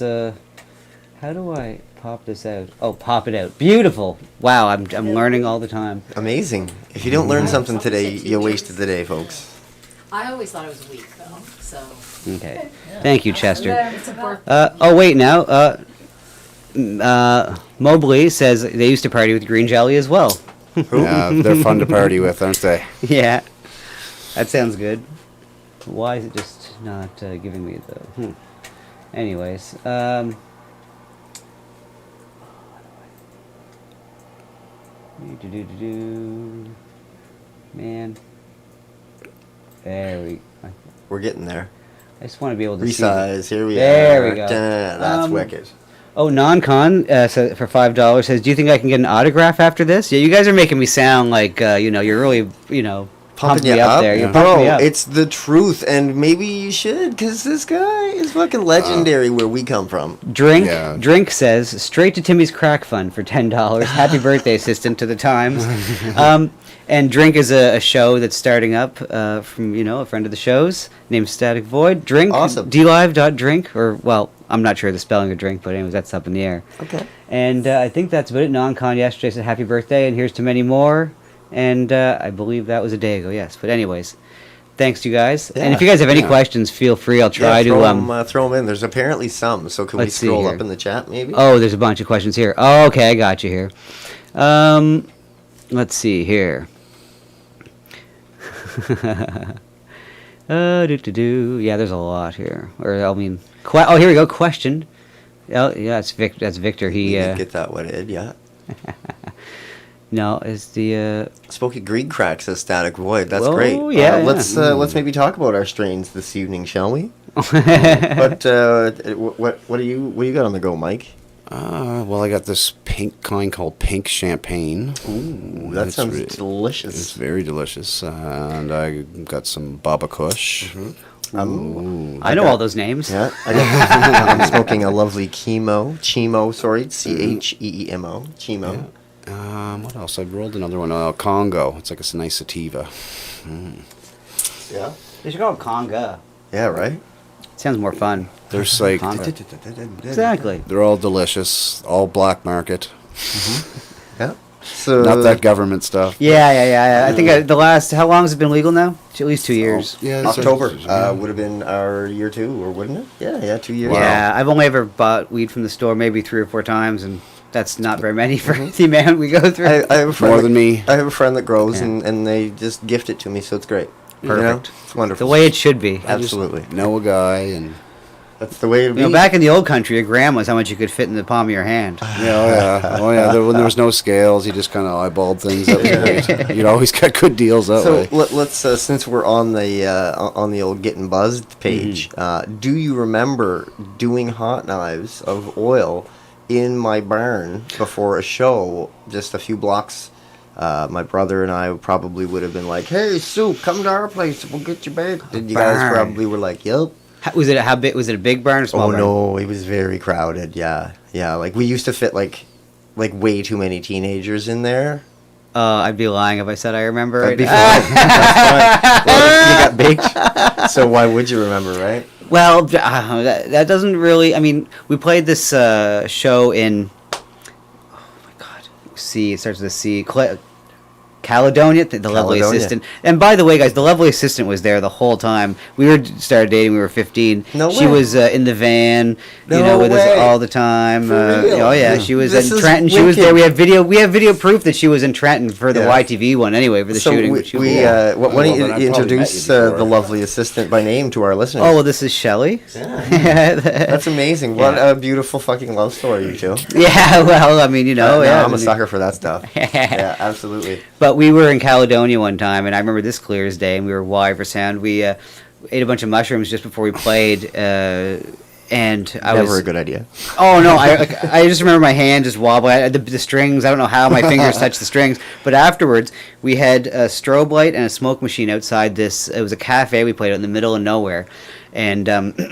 how do I pop this out? Oh, pop it out. Beautiful. Wow, I'm learning all the time. Amazing. If you don't learn something today, you wasted the day, folks. I always thought it was a week, though, so... Okay. Thank you, Chester. It's a birthday. Oh, wait, now. Mobley says they used to party with Green Jelly as well. Yeah, they're fun to party with, aren't they? Yeah. That sounds good. Why is it just not giving me the... Anyways, Man. We're getting there. I just want to be able to Resize, see. here we there are. we go. That's wicked. Oh, Non-Con for $5 says, "Do you think I can get an autograph after this?" Yeah, you guys are making me sound like you're really pumping me up there. You're pumping me Bro, up. it's the truth, and maybe you should, because this guy is fucking legendary where we come from. Drink says, "Straight to Timmy's Crack Fund for $10. Happy birthday, assistant to the Times." And Drink is a show that's starting up from a friend of the show's named Static Void. Drink, awesome. DLive.drink, or well, I'm not sure the spelling of drink, but anyways, that's up in the air. Okay. And I think that's about it. Non-Con yesterday said happy birthday, and here's to many more. And I believe that was a day ago, yes. But anyways, thanks to you guys. And if you guys have any questions, feel free. I'll try to... throw them in. There's apparently some, so can we Let's see scroll here. up in the chat, maybe? Oh, there's a bunch of questions here. Oh, okay, I got you here. Let's see here. Yeah, there's a lot here. Or, I mean... Oh, here we go. Question. Oh, yeah, that's Victor. He get that one in, yeah. No, it's the Smoky Green Crack says Static Void. That's Whoa, great. yeah, Let's maybe talk about our strains this evening, shall we? But what do you got on the go, Mike? Well, I got this pink kind called Pink Champagne. Ooh, that sounds delicious. It's very delicious. And I got some Baba Kush. Mm-hmm. I know all those names. Yeah, I'm smoking a lovely Chemo, Chemo, Chemo. What else? I rolled another one. Congo. It's like a nice sativa. Yeah. They should call it Conga. Yeah, right. Sounds more fun. There's like exactly. They're all delicious. All black market. Yeah. So not that government stuff. Yeah. I think the last. How long has it been legal now? At least 2 years. October would have been our year 2, or wouldn't it? Yeah, 2 years. Yeah, I've only ever bought weed from the store maybe 3 or 4 times, and that's not very many for the amount we go through. I have a friend More than me. I have a friend that grows, and they just gift it to me, so it's great. Perfect. You know? It's wonderful. The way it should be. Absolutely. Know a guy, and that's the way it be. You know, back in the old country, your grandma's how much you could fit in the palm of your hand. Oh yeah. When there was no scales, you just kind of eyeballed things. That was great. You'd always got good deals that way. So let's since we're on the old Getting Buzzed page, do you remember doing hot knives of oil in my barn before a show, just a few blocks? My brother and I probably would have been like, "Hey, Soup, come to our place. We'll get you baked." And you guys probably were like, "Yep." Was it how big? Was it a big barn or small barn? No, it was very crowded. Yeah. Like we used to fit like way too many teenagers in there. I'd be lying if I said I remember. That'd be fine. That's fine. Well, you got baked, so why would you remember, right? Well, that doesn't really. I mean, we played this show in. Oh my God! C. It starts with a C. Caledonia, the lovely assistant. And by the way, guys, the lovely assistant was there the whole time. We started dating. We were 15. No way. She was in the van, with us all the time. Oh yeah, she was in Trenton. She was there. We have video proof that she was in Trenton for the YTV one. Anyway, for the shooting. Why don't you introduce the lovely assistant by name to our listeners? Oh well, this is Shelley. Yeah. That's amazing. What a beautiful fucking love story, you two. Yeah, well, I mean, I'm a sucker for that stuff. Yeah, absolutely. But we were in Caledonia one time, and I remember this clear as day, and we were wired for sound. We ate a bunch of mushrooms just before we played, and I Never a good idea. Oh, no, I just remember my hand just wobbling. The strings, I don't know how my fingers touched the strings, but afterwards, we had a strobe light and a smoke machine outside this. It was a cafe we played at in the middle of nowhere, and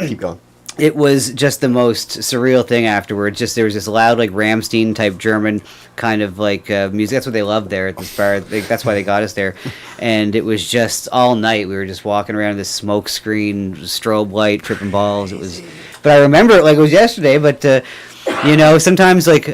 keep going. It was just the most surreal thing afterwards. Just there was this loud, like Rammstein type German kind of like music. That's what they loved there at this bar. That's why they got us there. And it was just all night. We were just walking around this smoke screen, strobe light, tripping balls. It was, but I remember it like it was yesterday. But sometimes like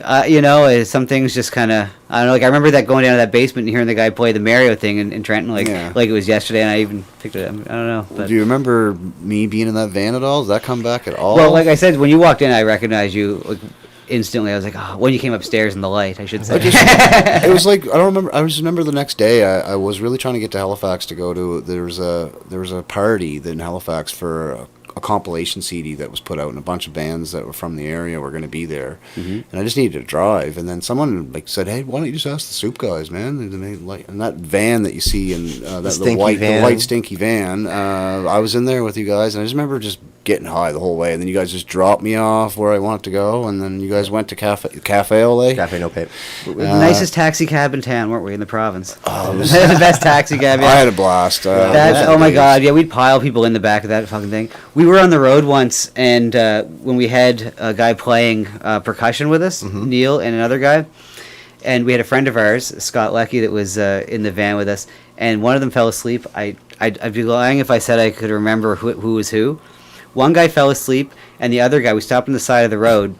some things just kind of I don't know. Like I remember that going down to that basement and hearing the guy play the Mario thing in Trenton, like it was yesterday, and I even picked it up. I don't know. But. Do you remember me being in that van at all? Does that come back at all? Well, like I said, when you walked in, I recognized you like, instantly. I was like, when you came upstairs in the light, I should say. It was like I don't remember. I just remember the next day. I was really trying to get to Halifax to go to. There was a party in Halifax for a compilation CD that was put out, and a bunch of bands that were from the area were going to be there. And I just needed to drive, and then someone said, "Hey, why don't you just ask the Soup guys, man?" And that van that you see in the white stinky van. I was in there with you guys, and I just remember just getting high the whole way, and then you guys just dropped me off where I wanted to go, and then you guys went to Cafe Ole. Cafe No Pape. Nicest taxi cab in town, weren't we, in the province? Oh, the best taxi cab. Yeah. I had a blast. Oh my God, yeah, we'd pile people in the back of that fucking thing. We were on the road once, and when we had a guy playing percussion with us, Neil and another guy, and we had a friend of ours, Scott Leckie, that was in the van with us, and one of them fell asleep. I'd be lying if I said I could remember who was who. One guy fell asleep, and the other guy, we stopped on the side of the road,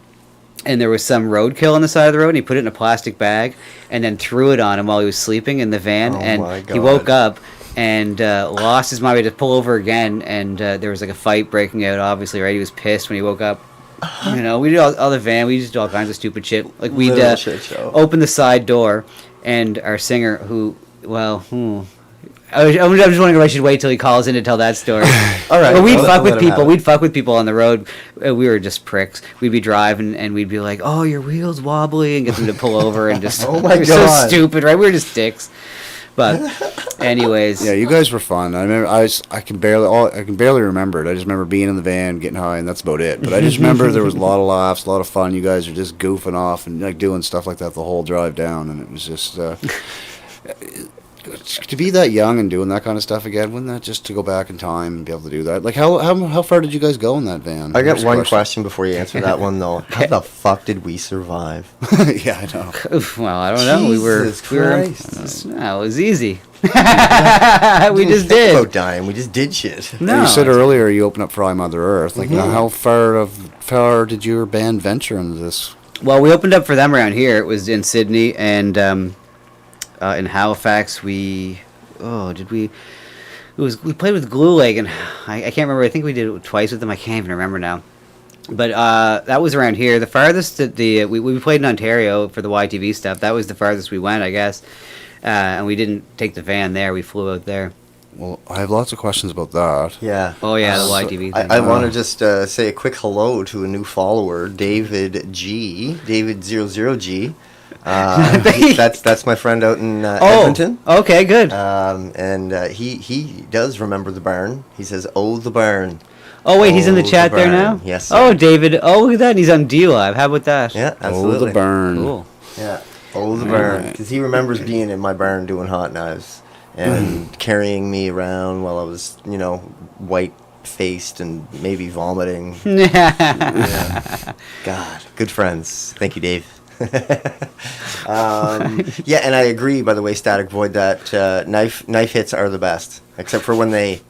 and there was some roadkill on the side of the road, and he put it in a plastic bag, and then threw it on him while he was sleeping in the van, and he woke up and lost his mind. We had to pull over again, and there was like a fight breaking out, obviously, right? He was pissed when he woke up. We did all the van, we just did all kinds of stupid shit. Like, we'd open the side door, and our singer, I'm just wondering if I should wait till he calls in to tell that story. All right. But we'd I'll fuck with let him have people. it. We'd fuck with people on the road. We were just pricks. We'd be driving and we'd be like, "Oh, your wheel's wobbly," and get them to pull over and just. Oh my we were God. so stupid, right? We were just dicks. But, anyways. Yeah, you guys were fun. I remember. I can barely remember it. I just remember being in the van, getting high, and that's about it. But I just remember there was a lot of laughs, a lot of fun. You guys were just goofing off and like doing stuff like that the whole drive down, and it was just. To be that young and doing that kind of stuff again, wouldn't that just to go back in time and be able to do that? Like, how far did you guys go in that van? I got First one question before you answer that one though. How the fuck did we survive? Yeah, I know. Well, I don't know. Jesus Christ. No, it was easy. we Didn't just think did. about dying. We just did shit. No, you said earlier you opened up for I Mother Earth. Like, now, Mhm. how far did your band venture into this? Well, we opened up for them around here. It was in Sydney and in Halifax. We played with Glue Leg, and I can't remember. I think we did it twice with them. I can't even remember now. But that was around here. The farthest that we played in Ontario for the YTV stuff. That was the farthest we went, I guess. And we didn't take the van there. We flew out there. Well, I have lots of questions about that. Yeah. Oh yeah, the YTV thing. I want to just say a quick hello to a new follower, David G. David 00G. That's my friend out in Edmonton. Okay, good. And he does remember the barn. He says, "Oh, the barn." Oh wait, he's in the Oh, chat there barn. now. Yes. Sir. Oh, David. Oh, look at that. He's on DLive. How about that? Yeah, absolutely. Oh, the barn. Cool. Yeah. Oh, the barn. Because he remembers being in my barn doing hot knives and carrying me around while I was, white faced and maybe vomiting. Yeah. God, good friends. Thank you, Dave. Yeah, and I agree, by the way, Static Void, that knife hits are the best, except for when they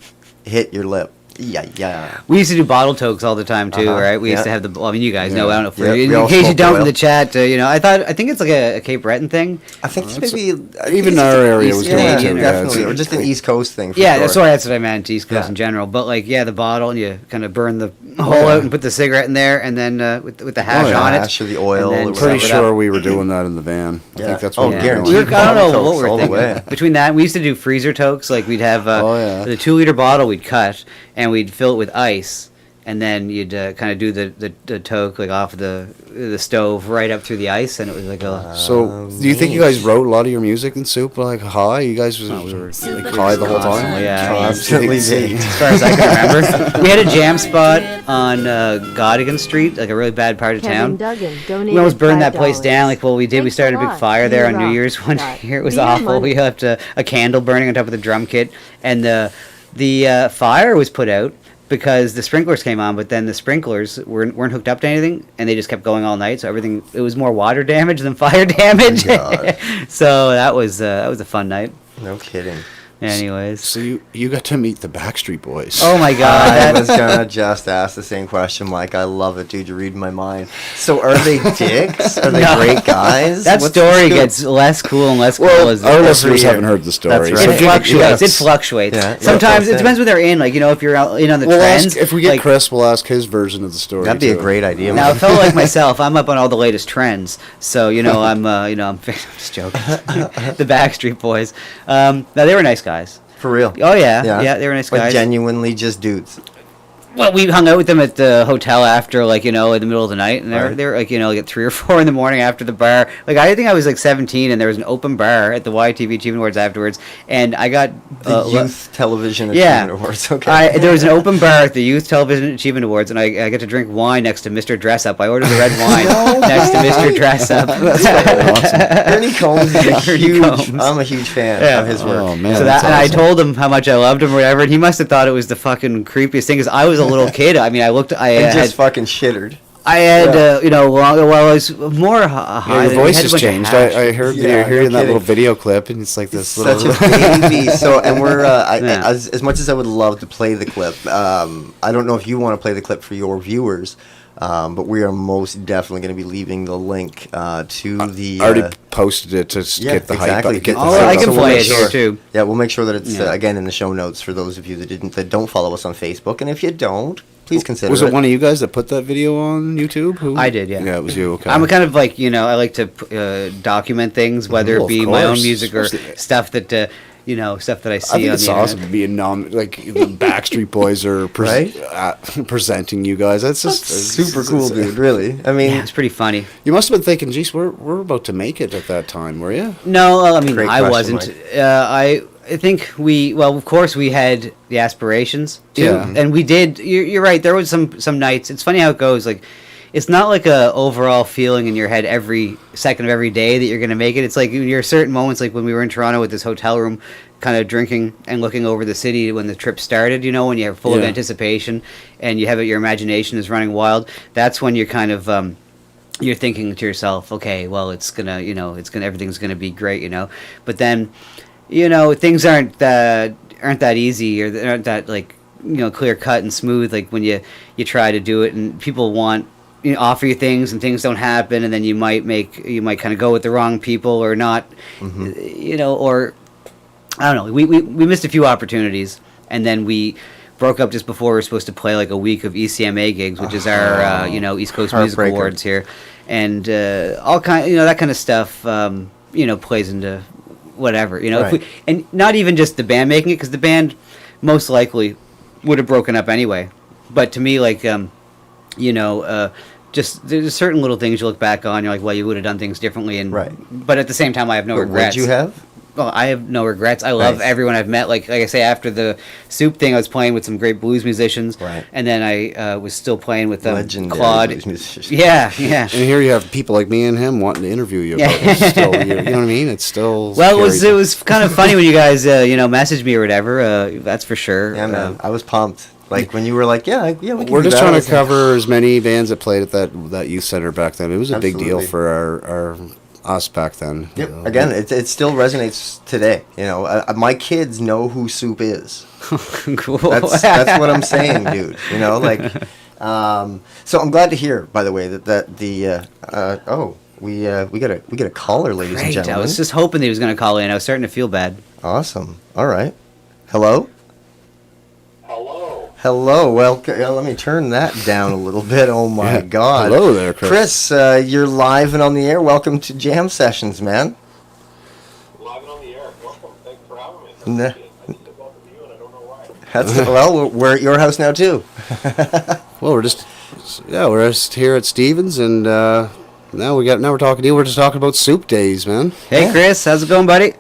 hit your lip. Yeah. We used to do bottle tokes all the time too, Uh-huh, right? We used yeah. to have the. I mean, you guys know. Yeah. I don't know if Yeah, in we all case you smoked don't oil. in the chat. I think it's like a Cape Breton thing. I think it's maybe even our area was doing it too. Definitely, or just an East Coast thing. For Yeah, sure. that's what I meant. East Coast in general, but the bottle, and you kind of burn the hole out and put the cigarette in there, and then with the hash on it, hash or the oil. and then Or Pretty stuff it up. sure we were doing that in the van. I think that's what we were guaranteed. doing. I don't know Bottle what we tokes all were the way. thinking. Between that, we used to do freezer tokes. Like we'd have the 2-liter bottle we'd cut, and we'd fill it with ice. And then you'd kind of do the toke like off the stove right up through the ice, and it was like a. So, do you think you guys wrote a lot of your music in Soup like high? You guys were like high the whole time? Yeah, Constantly. as far as I can remember. We had a jam spot on Godigan Street, like a really bad part of Kevin town. Duggan donated We almost burned that place $5. down. Like, we did. We Thanks started a a big lot. fire there on You New rock. Year's one Dot. year. It was Be your awful. money. We left a candle burning on top of the drum kit, and the fire was put out because the sprinklers came on, but then the sprinklers weren't hooked up to anything, and they just kept going all night. So it was more water damage than fire damage. So that was a fun night. No kidding. Anyways, So you got to meet the Backstreet Boys. oh my god, I was gonna just ask the same question, Mike. I love it, dude. You're reading my mind. So, are they dicks? Are they No. great guys? That What's the story scoop? gets less cool and less cool as Our every listeners year. haven't heard the story. That's right. so It give fluctuates. yes. It fluctuates. Yeah, Sometimes yeah, it depends where they're in. Like, if you're out in on the We'll trends. ask, if we get like, Chris, we'll ask his version of the story. That'd be a too. great idea. now, a man. fellow like myself, I'm up on all the latest trends. So I'm just joking. The Backstreet Boys. Now they were nice guys. For real. Oh yeah, they were nice Like guys. genuinely just dudes. Well, we hung out with them at the hotel after, in the middle of the night, and they were like, at 3 or 4 in the morning after the bar. Like, I think I was like 17, and there was an open bar at the YTV Achievement Awards afterwards, and I got The Youth Television yeah. Achievement Awards. Okay. There was an open bar at the Youth Television Achievement Awards, and I got to drink wine next to Mr. Dress Up. I ordered the red wine next to Mr. Dress Up. That's so awesome. Ernie Combs is a Ernie huge. Combs. I'm a huge fan Yeah. of his work. Oh man, So that's and I awesome. told him how much I loved him or whatever, and he must have thought it was the fucking creepiest thing, because I was a little kid. I mean, I And had just fucking shittered. I had, well, I was more high. Yeah, your than- voice had a has bunch of changed. hash. I heard Yeah, you're hearing no that little kidding. video clip, and it's like this Such little. a baby. So, and we're Yeah. as much as I would love to play the clip. I don't know if you want to play the clip for your viewers, but we are most definitely going to be leaving the link to the. I already posted it to get the exactly. hype. Get the Oh, hype I up. can play make it here too. Yeah, we'll make sure that it's Yeah. again in the show notes for those of you that don't follow us on Facebook, and if you don't, please consider Was it one of you guys that put that video on YouTube? Who? I did, yeah. Yeah, it was you. Okay. I'm kind of like, I like to document things, whether Well, it of be my own course. music or Especially- stuff that you know, stuff that I see I think on it's the awesome internet. being like the Backstreet Boys are presenting you guys. That's just super cool, dude. Really, I mean, Yeah, it's pretty funny. You must have been thinking, "Geez, we're about to make it at that time, were you?" No, I mean, Great I question, wasn't. Mike. I think well, of course, we had the aspirations too, Yeah. and we did. You're right. There was some nights. It's funny how it goes. Like, it's not like a overall feeling in your head every second of every day that you're going to make it. It's like there are certain moments, like when we were in Toronto with this hotel room, kind of drinking and looking over the city when the trip started. You know, when you're full of Yeah. anticipation and you have it, your imagination is running wild. That's when you're kind of you're thinking to yourself, okay, well, it's gonna, you know, everything's gonna be great, you know. But then, you know, things aren't that easy, or they aren't that, like, you know, clear cut and smooth. Like when you try to do it, and people want, you know, offer you things, and things don't happen, and then you might kind of go with the wrong people or not, you know, or I don't know. We missed a few opportunities, and then we broke up just before we were supposed to play like a week of ECMA gigs, which is our you know, East Coast Music Heartbreaker. Awards here, and all kind, you know, that kind of stuff, you know, plays into whatever, you know. Right. And not even just the band making it, because the band most likely would have broken up anyway. But to me, like, you know, just there's certain little things you look back on, you're like, well, you would have done things differently, and but at the same time, I have no But regrets. would you have? Well, I have no regrets. I love Nice. everyone I've met. Like I say, after the Soup thing, I was playing with some great blues musicians, and then I was still playing with Legendary Claude. blues musicians. Yeah, yeah. And here you have people like me and him wanting to interview you. Yeah. About this. Still, you know what I mean? It's still. Well, it scary. was kind of funny when you guys you know, messaged me or whatever. That's for sure. Yeah, man, I was pumped. Like when you were like, yeah, we can We're do just that. I trying was to like, cover as many bands that played at that youth center back then. It was a big deal Absolutely. for our us back then. Yep. You know. Again, it still resonates today. You know, my kids know who Soup is. Cool. That's what I'm saying, dude. You know, like, so I'm glad to hear, by the way, that the we got a caller, ladies and Great. gentlemen. I was just hoping that he was going to call in. I was starting to feel bad. Awesome. All right. Hello. Hello. Well, let me turn that down a little bit. Oh my Yeah. God. Hello there, Chris. Chris, you're live and on the air. Welcome to Jam Sessions, man. Live and on the air. Welcome. Thanks for having me. N- That's well, we're at your house now too. Well, we're just here at Stevens, and now we're talking to you. We're just talking about Soup Days, man. Hey, Chris, how's it going, buddy?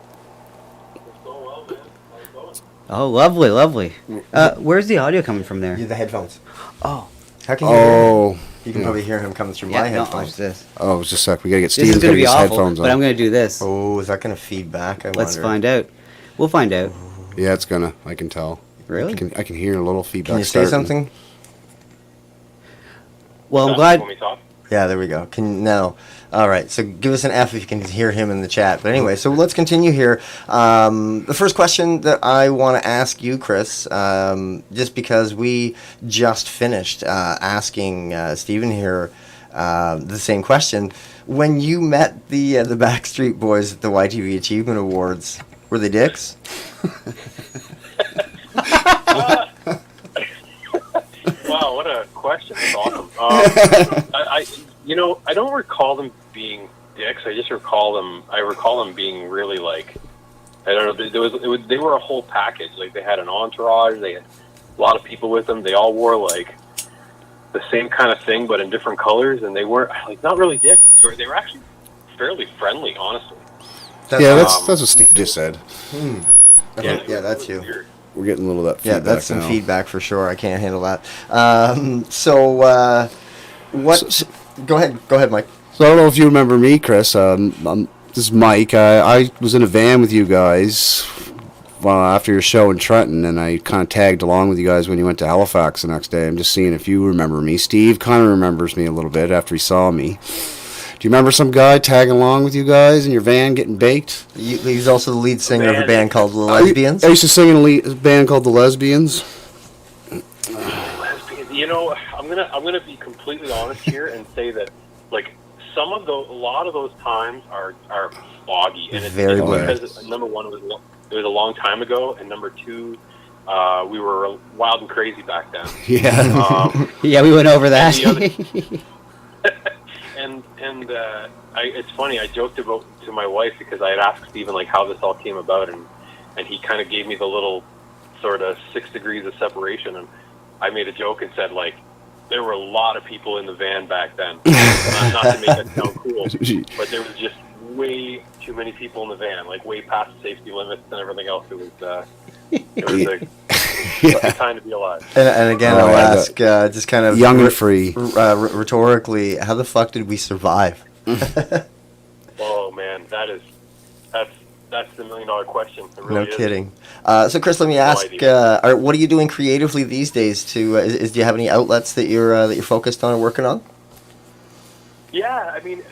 Oh, lovely, lovely. Where's the audio coming from there? The headphones. Oh. How can you hear him? Oh, You can yeah. probably hear him coming through Yeah, my no, headphones. watch this. Oh, just a sec. We gotta get This Stevens is going gotta to be get his awful, headphones but on. I'm going to do this. Oh, is that going to feed back? Let's find out. We'll find out. Yeah, it's gonna. I can tell. Really? I can hear a little feedback. Can you say starting. something? Well, I'm glad. Yeah, there we go. Now, all right. So give us an F if you can hear him in the chat. But anyway, so let's continue here. The first question that I want to ask you, Chris, just because we just finished asking Stephen here the same question. When you met the Backstreet Boys at the YTV Achievement Awards, were they dicks? Wow, what a question! That's awesome. I don't recall them being dicks. I recall them being really, like, I don't know. They were a whole package. Like, they had an entourage. They had a lot of people with them. They all wore, like, the same kind of thing, but in different colors. And they weren't, like, not really dicks. They were actually fairly friendly, honestly. That's what Steve just said. Yeah, that's you. We're getting a little of that Yeah, feedback that's some now. feedback for sure. I can't handle that. Go ahead, Mike. So I don't know if you remember me, Chris. This is Mike. I was in a van with you guys after your show in Trenton, and I kind of tagged along with you guys when you went to Halifax the next day. I'm just seeing if you remember me. Steve kind of remembers me a little bit after he saw me. Do you remember some guy tagging along with you guys in your van getting baked? He's also the lead singer of a band called The Lesbians. I used to sing in a band called The Lesbians. You know, I'm gonna be completely honest here and say that, like, a lot of those times are foggy, and it's Very because number one, it was a long time ago, and number two, we were wild and crazy back then. Yeah, yeah, we went over that. And it's funny. I joked to my wife because I had asked Stephen, like, how this all came about, and and he kind of gave me the little sort of 6 degrees of separation, and I made a joke and said, like, there were a lot of people in the van back then. Not to make it sound cool, but there was just way too many people in the van, like way past the safety limits and everything else. It was a time to be alive. And again, I'll ask, just kind of young and free, rhetorically, how the fuck did we survive? Oh man, that's the $1 million question. It really No is. kidding. So, Chris, let me ask: what are you doing creatively these days? Do you have any outlets that you're focused on and working on? Yeah, I mean,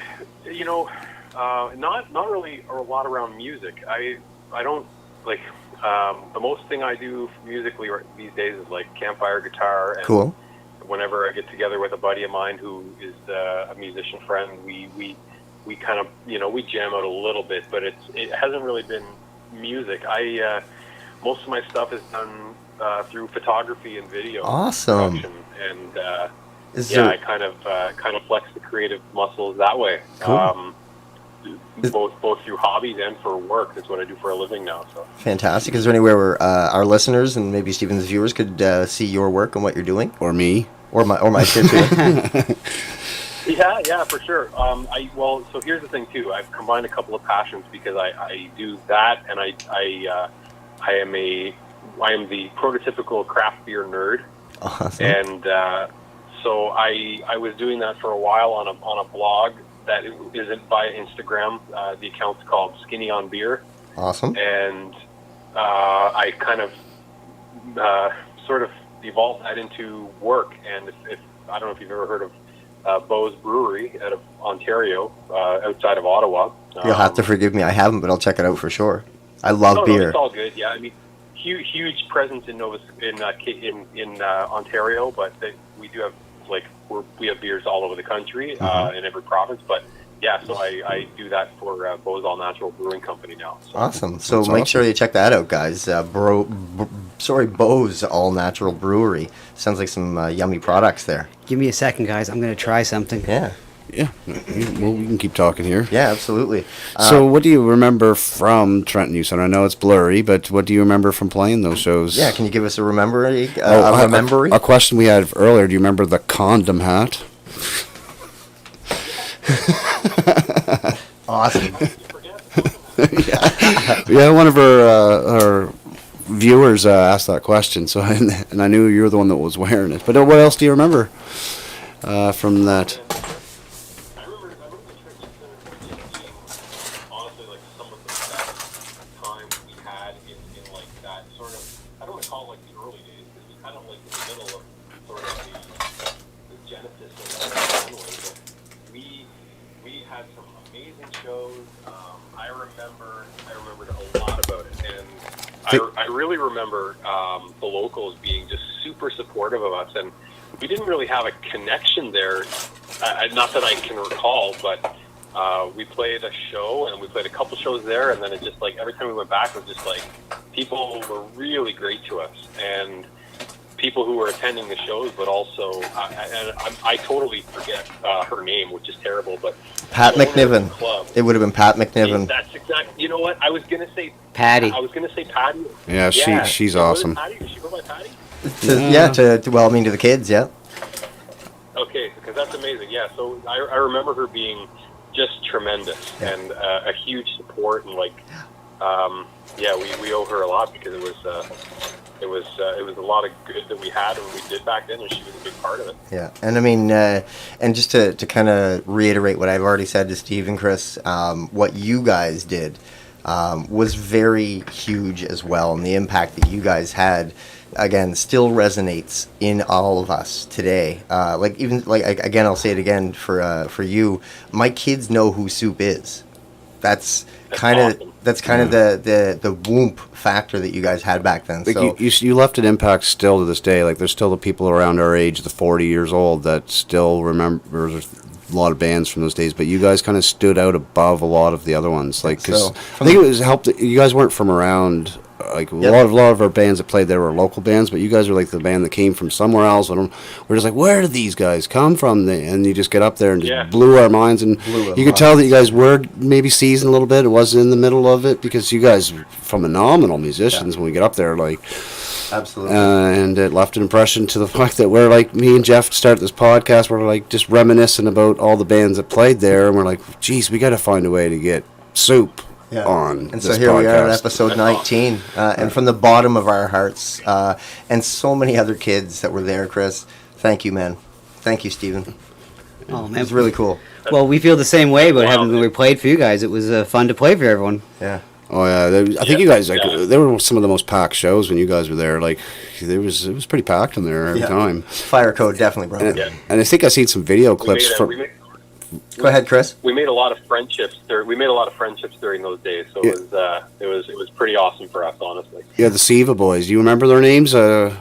you know, not really a lot around music. I don't like the most thing I do musically these days is like campfire guitar. And cool. Whenever I get together with a buddy of mine who is a musician friend, we kind of, you know, we jam out a little bit, but it hasn't really been music. Most of my stuff is done through photography and video. Awesome. Production, and there- I kind of flex the creative muscles that way. Cool. Both through hobbies and for work. That's what I do for a living now. So Fantastic. Is there anywhere where our listeners and maybe Stephen's viewers could see your work and what you're doing? Or me? Or my shit too? Yeah, for sure. So here's the thing too. I've combined a couple of passions because I do that, and I am the prototypical craft beer nerd. Awesome. And so I was doing that for a while on a blog that isn't via Instagram. The account's called Skinny on Beer. Awesome. And I kind of sort of evolved that into work. And if I don't know if you've ever heard of Beau's Brewery out of Ontario, outside of Ottawa. You'll have to forgive me. I haven't, but I'll check it out for sure. I love beer. No, it's all good. Yeah, I mean, huge presence in Ontario, but we do have we have beers all over the country, in every province. But yeah, so I do that for Beau's All Natural Brewing Company now. So. Awesome. So make sure you check that out, guys. Beau's All Natural Brewery. Sounds like some yummy products there. Give me a second, guys. I'm going to try something. Yeah. Yeah. Well, we can keep talking here. Yeah, absolutely. So what do you remember from Trenton Youth Center? I know it's blurry, but what do you remember from playing those shows? Yeah, can you give us a remembering? A question we had earlier. Do you remember the condom hat? Awesome. Yeah, one of our viewers asked that question, so and I knew you were the one that was wearing it. But what else do you remember from that? I really remember the locals being just super supportive of us, and we didn't really have a connection there. Not that I can recall, but we played a show, and we played a couple shows there, and then it just every time we went back, it was just people were really great to us, and people who were attending the shows, but also, I totally forget her name, which is terrible, but Pat McNiven. It would have been Pat McNiven. That's exactly. You know what? I was gonna say Patty. I was gonna say Patty. Yeah, she's awesome. Patty? Does she go by Patty? To the kids, yeah. Okay, because that's amazing. Yeah, so I remember her being just tremendous and a huge support, and we owe her a lot because it was a lot of good that we had and we did back then, and she was a big part of it. Yeah, and I mean, and just to kind of reiterate what I've already said to Steve and Chris, what you guys did was very huge as well, and the impact that you guys had, again, still resonates in all of us today. Again, I'll say it again for you. My kids know who Soup is. That's kind of the whoomp factor that you guys had back then. So you left an impact still to this day. There's still the people around our age, the 40 years old, that still remember a lot of bands from those days. But you guys kind of stood out above a lot of the other ones. Because I think it was helped that you guys weren't from around like a lot of our bands that played there were local bands, but you guys were like the band that came from somewhere else. And we're just like, where did these guys come from? And you just get up there and just blew our minds. And you could tell that you guys were maybe seasoned a little bit. It wasn't in the middle of it because you guys were phenomenal musicians when we get up there, like. Absolutely. And it left an impression to the fact that we're like, me and Jeff started this podcast, we're like just reminiscing about all the bands that played there, and we're like, geez, we got to find a way to get Soup on. And so here we are at episode 19, and from the bottom of our hearts, and so many other kids that were there, Chris, thank you, man. Thank you, Stephen. Oh, man. It was really cool. Well, we feel the same way about having we played for you guys. It was fun to play for everyone. Yeah. Oh yeah, I think you guys like there were some of the most packed shows when you guys were there. Like it was pretty packed in there every time. Fire Code definitely brought it. And I think I seen some video clips from. Go ahead, Chris. We made a lot of friendships. We made a lot of friendships during those days, so it was pretty awesome for us, honestly. Yeah, the Siva boys. Do you remember their names?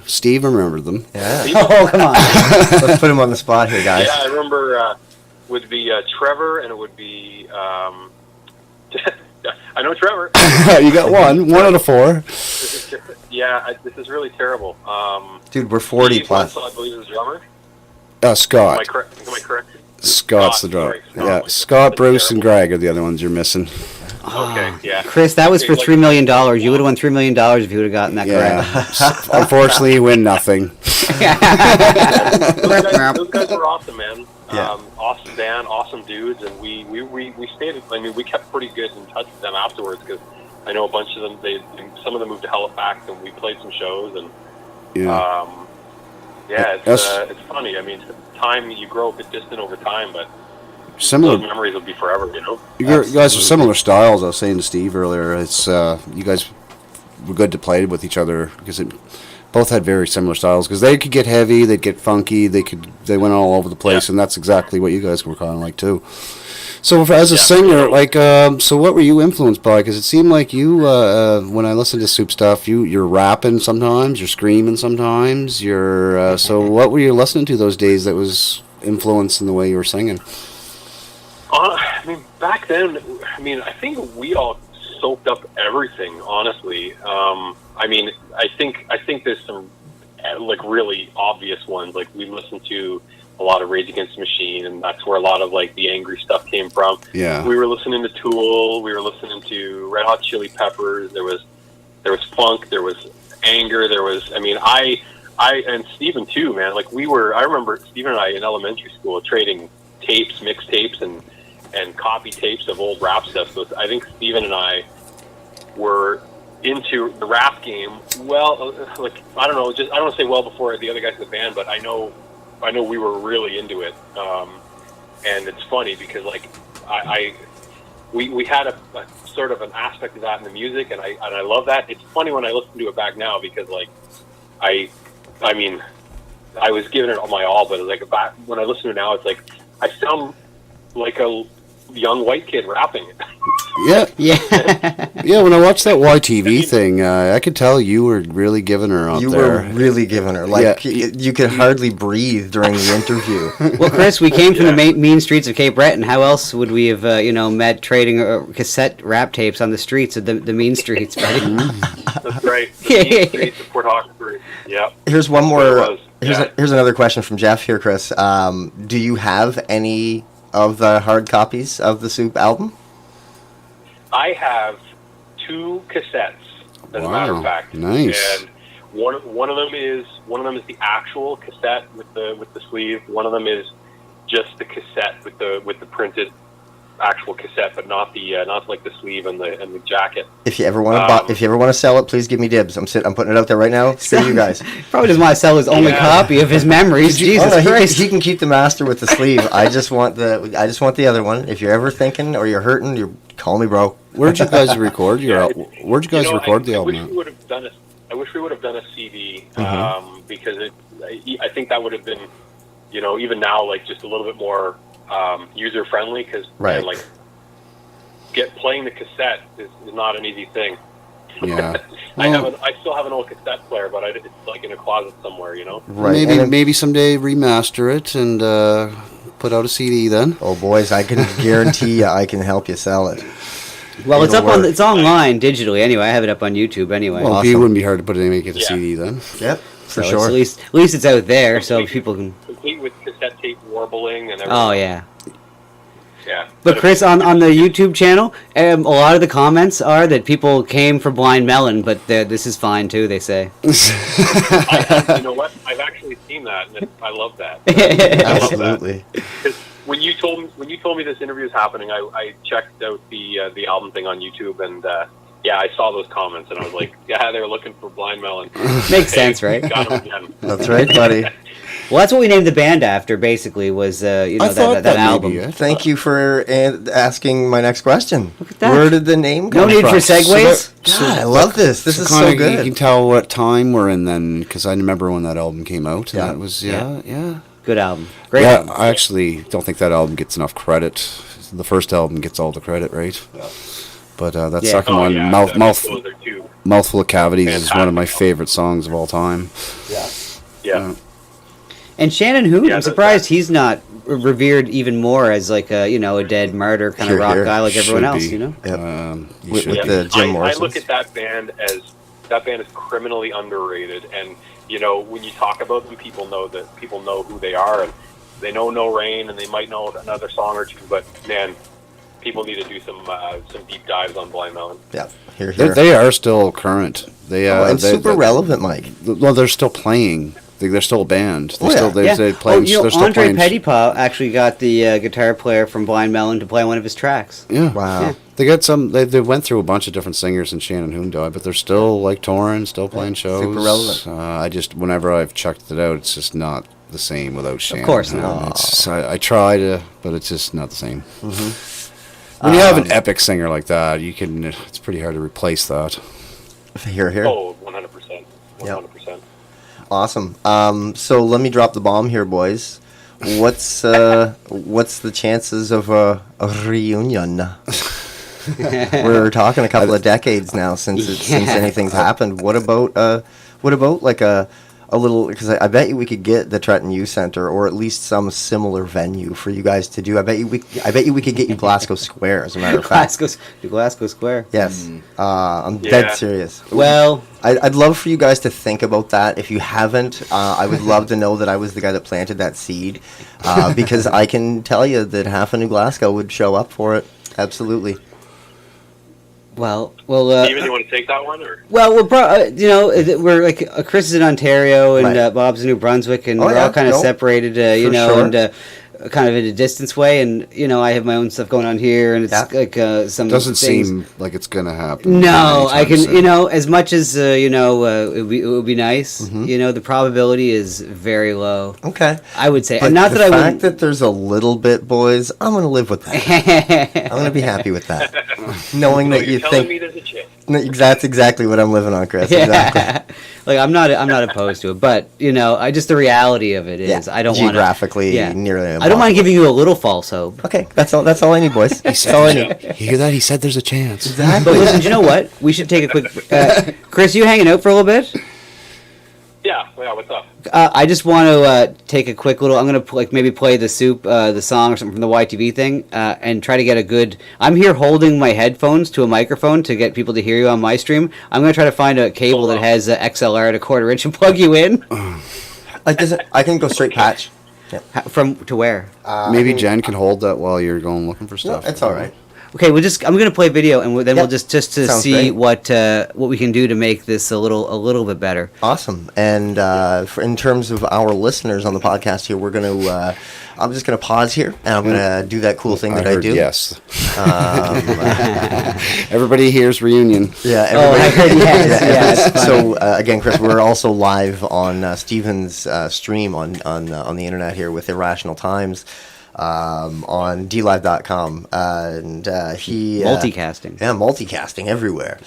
Steve remembered them. Yeah. Oh, come on. Let's put him on the spot here, guys. Yeah, I remember. Would be Trevor, and it would be. I know Trevor. You got one out of 4. This is really terrible. Dude, we're 40 Steve plus. Wetzel, I believe is the drummer. Scott. Am I correct? Scott's the drummer. Scott, Bruce, and Greg are the other ones you're missing. Okay, yeah. Chris, that was for $3 million. You would have won $3 million if you would have gotten that correct. Unfortunately, you win nothing. Those guys were awesome, man. Awesome band, awesome dudes, and we stayed. I mean, we kept pretty good in touch with them afterwards because I know a bunch of them. Some of them moved to Halifax, and we played some shows. And it's funny. I mean, time you grow a bit distant over time, but similar those memories will be forever. You know. You guys are similar styles. I was saying to Steve earlier. It's you guys were good to play with each other because both had very similar styles because they could get heavy, they'd get funky, they went all over the place, and that's exactly what you guys were kind of like too. So as a singer, like, so what were you influenced by? Because it seemed like you, when I listened to Soup stuff, you're rapping sometimes, you're screaming sometimes, so what were you listening to those days that was influencing the way you were singing? I mean, back then, I think we all soaked up everything, honestly. I mean, I think there's some like really obvious ones. Like we listened to a lot of Rage Against the Machine, and that's where a lot of like the angry stuff came from. Yeah. We were listening to Tool. We were listening to Red Hot Chili Peppers. There was funk. There was anger. There was. I mean, I and Steven too, man. Like I remember Steven and I in elementary school trading tapes, mixtapes, and copy tapes of old rap stuff. So I think Steven and I were into the rap game. Well, like I don't know, I don't want to say well before the other guys in the band, but I know we were really into it. And it's funny because like we had a sort of an aspect of that in the music, and I love that. It's funny when I listen to it back now because like I mean I was giving it my all, but like back when I listen to it now, it's like I sound like a young white kid rapping. Yeah. When I watched that YTV thing, I could tell you were really giving her out there. You were really giving her. Like, you could hardly breathe during the interview. Well, Chris, we came from the mean streets of Cape Breton. How else would we have, met trading cassette rap tapes on the streets of the mean streets, buddy? That's right. The mean streets of Port Hawkesbury. Yeah. Here's one more. Here's another question from Jeff here, Chris. Do you have any of the hard copies of the Soup album? I have 2 cassettes, as a matter of fact. Nice. And one of them is the actual cassette with the sleeve. One of them is just the cassette with the printed actual cassette, but not like the sleeve and the jacket. If you ever want to sell it, please give me dibs. I'm putting it out there right now. Screw you guys. Probably doesn't want to sell his only copy of his memories. Jesus Christ. He can keep the master with the sleeve. I just want the other one. If you're ever thinking or you're hurting, you call me, bro. Where'd you guys record Where'd you guys record the album? I wish we would have done a CD because I think that would have been, even now like just a little bit more user friendly because like playing the cassette is not an easy thing. Yeah. I still have an old cassette player, but it's like in a closet somewhere, Right. Maybe someday remaster it and put out a CD then. Oh boys, I can guarantee you I can help you sell it. Well, it's It'll up on. work. It's online digitally anyway. I have it up on YouTube anyway. Well, it wouldn't be hard to put it make it a CD then. Yep, So it's at least it's out there, so people can. Complete with cassette tape warbling and everything. Oh yeah. Yeah. But Chris, on the YouTube channel, a lot of the comments are that people came for Blind Melon, but this is fine too. They say. You know what? I've actually seen that, and I love that. Absolutely. Because when you told me this interview was happening, I checked out the album thing on YouTube, and yeah, I saw those comments, and I was like, yeah, they're looking for Blind Melon. Makes sense, right? Got him again. That's right, buddy. Well, that's what we named the band after. Basically, was that album. Thank you for asking my next question. that. Where did the name come No need from? for segues. God, I love this. This is kinda, so good. You can tell what time we're in then, because I remember when that album came out. And that was yeah. Good album. Great Yeah, album. I actually don't think that album gets enough credit. The first album gets all the credit, right? Yeah. But that Yeah. second Oh, one, yeah, Mouthful those are two of Cavities, is one of my favorite songs of all time. Yeah. And Shannon Hoon, Yeah, I'm surprised he's not revered even more as like a a dead martyr kind of Here, rock here. guy like everyone Should else, be. you know. With should. the Jim I Morrison. look at that band is criminally underrated, and when you talk about them, people know who they are, and they know No Rain, and they might know another song or two, but man, people need to do some deep dives on Blind Melon. Yeah, here. They are still current. They and super relevant, Mike. Well, they're still playing. They're still a band. They're Oh, yeah. still they play. They're still Andre playing. Pettypaw actually got the guitar player from Blind Melon to play one of his tracks. Yeah. Wow. Yeah. They got some. They went through a bunch of different singers in Shannon Hoon died, but they're still like touring, still playing shows. Super relevant. I just whenever I've checked it out, it's just not the same without Shannon. course Hoon. not. It's, I try to, but it's just not the same. Mm-hmm. When you have an epic singer like that, you can. It's pretty hard to replace that. Here. Oh, 100%. 100%. Awesome. So let me drop the bomb here, boys. What's the chances of a reunion? We're talking a couple of decades now since anything's happened. What about like a little? Because I bet you we could get the Trenton Youth Center or at least some similar venue for you guys to do. I bet you we could get you Glasgow Square, as a matter of fact. Glasgow Square. Yes, I'm Yeah. dead serious. Well, I'd love for you guys to think about that. If you haven't, I would love to know that I was the guy that planted that seed, because I can tell you that half of New Glasgow would show up for it. Absolutely. well. Steven, you want to take that one, or? Well, we're like Chris is in Ontario and Right. Bob's in New Brunswick, and Oh, we're yeah, all kind of no, separated, for sure. and kind of in a distance way. And I have my own stuff going on here, and it's like some Doesn't things. seem like it's gonna happen. No, I anytime can. soon. As much as it would be nice. Mm-hmm. The probability is very low. Okay. I would say, But and not the that I fact wouldn't. that there's a little bit, boys, I'm gonna live with that. I'm gonna be happy with that, knowing that you telling me think there's a chance. that's exactly what I'm living on, Chris. Exactly. Yeah. Like I'm not opposed to it, but I just the reality of it is Yeah, I don't want geographically nearly I don't mind giving you a little false hope. Okay, that's all I need, boys. That's all I need. You hear that? He said there's a chance. Exactly. But listen, do you know what? We should take a quick. Chris, you hanging out for a little bit? Yeah, what's up? I just want to take a quick little. I'm gonna maybe play the soup, the song or something from the YTV thing, and try to get a good. I'm here holding my headphones to a microphone to get people to hear you on my stream. I'm gonna try to find a cable that has XLR at a 1/4 inch and plug you in. I can go straight patch. From to where? Maybe Jen can hold that while you're going looking for stuff. It's all right. Okay, I'm gonna play video, and then we'll just to Sounds see great. what we can do to make this a little bit better. Awesome. And in terms of our listeners on the podcast here, we're going to. I'm just going to pause here, and I'm going to do that cool thing that I heard do. yes. Everybody here's reunion. Yeah. I heard yes. Yeah, Yeah, it's so again, Chris, we're also live on Steven's stream on the internet here with Irrational Times. On DLive.com, and he multicasting. Multicasting everywhere.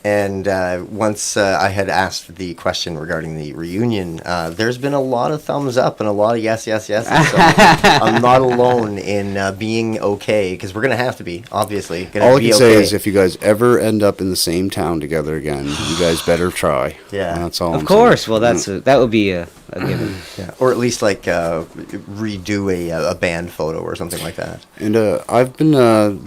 And once I had asked the question regarding the reunion, there's been a lot of thumbs up and a lot of yes. So I'm not alone in being okay, because we're gonna have to be, obviously. All I can say is, if you guys ever end up in the same town together again, you guys better try. Yeah. That's all. Of I'm course. saying. Well, that would be a given. Yeah, or at least like redo a band photo or something like that. And I've been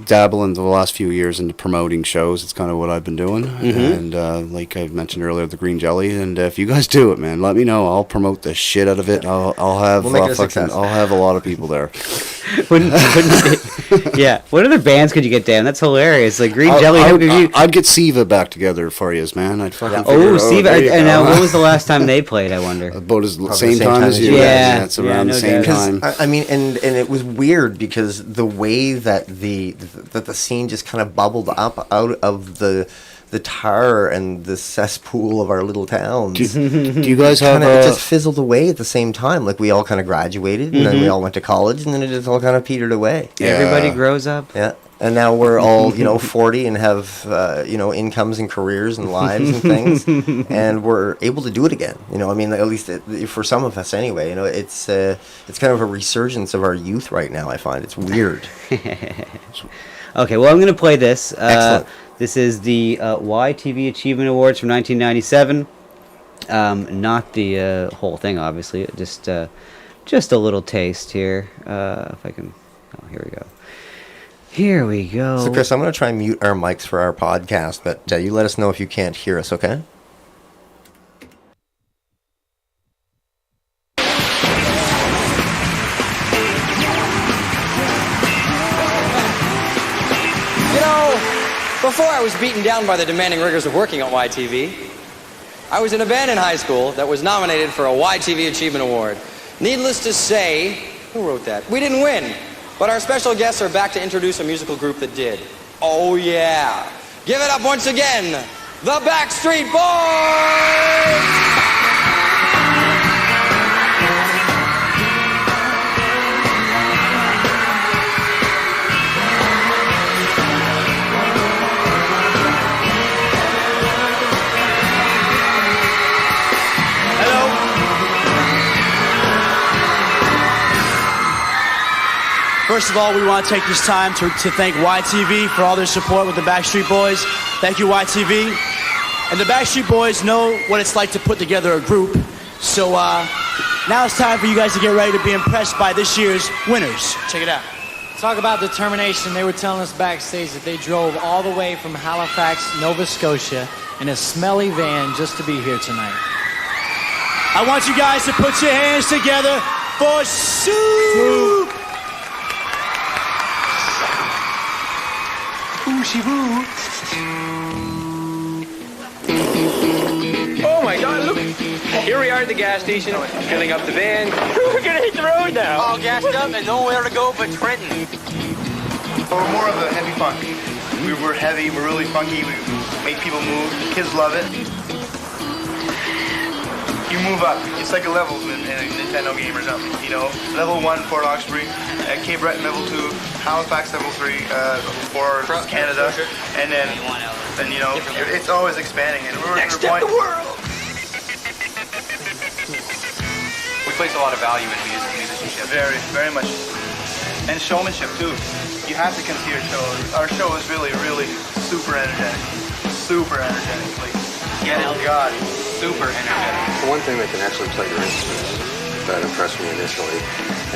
dabbling the last few years into promoting shows. It's kind of what I've been doing. Mhm. And like I mentioned earlier, the Green Jelly. And if you guys do it, man, let me know. I'll promote the shit out of it. I'll have We'll make it a success. I'll have a lot of people there. Wouldn't yeah. What other bands could you get down? That's hilarious. Like Green Jelly. I'd get Siva back together for you, man. I'd fucking. Oh, Siva. And now, when was the last time they played? I wonder. About as Probably same the time as you. Yeah, it's around the same time. I mean, and it was weird because the way that the scene just kind of bubbled up out of the tar and the cesspool of our little towns. Do you guys have it just fizzled away at the same time? Like we all kind of graduated, and then we all went to college, and then it just all kind of petered away. Everybody grows up. Yeah. And now we're all, 40 and have, incomes and careers and lives and things, and we're able to do it again. I mean, at least for some of us anyway. It's kind of a resurgence of our youth right now. I find it's weird. Okay, well, I'm going to play this. Excellent. This is the YTV Achievement Awards from 1997. Not the whole thing, obviously. Just a little taste here. If I can. Oh, here we go. Here we go. So, Chris, I'm going to try and mute our mics for our podcast, but you let us know if you can't hear us, okay? Before I was beaten down by the demanding rigors of working at YTV, I was in a band in high school that was nominated for a YTV Achievement Award. Needless to say, who wrote that? We didn't win, but our special guests are back to introduce a musical group that did. Oh yeah. Give it up once again, the Backstreet Boys! First of all, we want to take this time to thank YTV for all their support with the Backstreet Boys. Thank you, YTV. And the Backstreet Boys know what it's like to put together a group. So now it's time for you guys to get ready to be impressed by this year's winners. Check it out. Talk about determination. They were telling us backstage that they drove all the way from Halifax, Nova Scotia in a smelly van just to be here tonight. I want you guys to put your hands together for Soup! Oh my God, look! Here we are at the gas station, filling up the van. We're gonna hit the road now. All gassed up and nowhere to go but Trenton. We're more of the heavy funk. We're heavy, we're really funky, we make people move. Kids love it. You move up. It's like a level in a Nintendo game or something, Level 1, Port Hawkesbury, Cape Breton, level 2, Halifax, level 3, level 4, Canada, and then it's always expanding. And we're Next step, the world! We place a lot of value in musicianship. Very, very much. And showmanship, too. You have to come to your show. Our show is really, really super energetic. Super energetic. Like, oh God. Super energetic. One thing that can actually play your instruments that impressed me initially,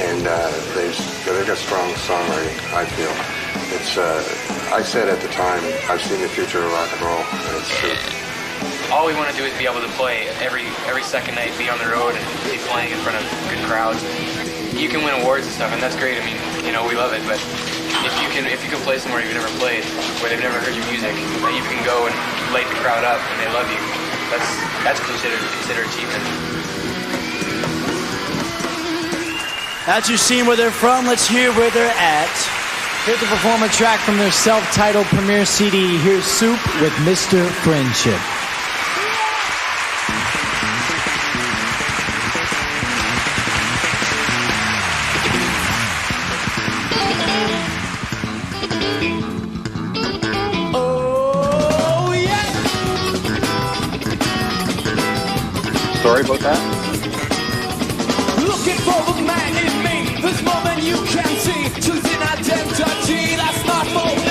and they've got strong songwriting, I feel. It's, I said at the time, I've seen the future of rock and roll, and it's true. All we want to do is be able to play every second night, be on the road and be playing in front of good crowds. You can win awards and stuff, and that's great. I mean, we love it, but if you can play somewhere you've never played, where they've never heard your music, that you can go and light the crowd up and they love you, that's considered achievement. Now that you've seen where they're from, let's hear where they're at. Here to perform a track from their self-titled premiere CD, here's Soup with Mr. Friendship. Sorry about that. Looking for the man in me. This moment you can see. Choosing identity, that's not for me.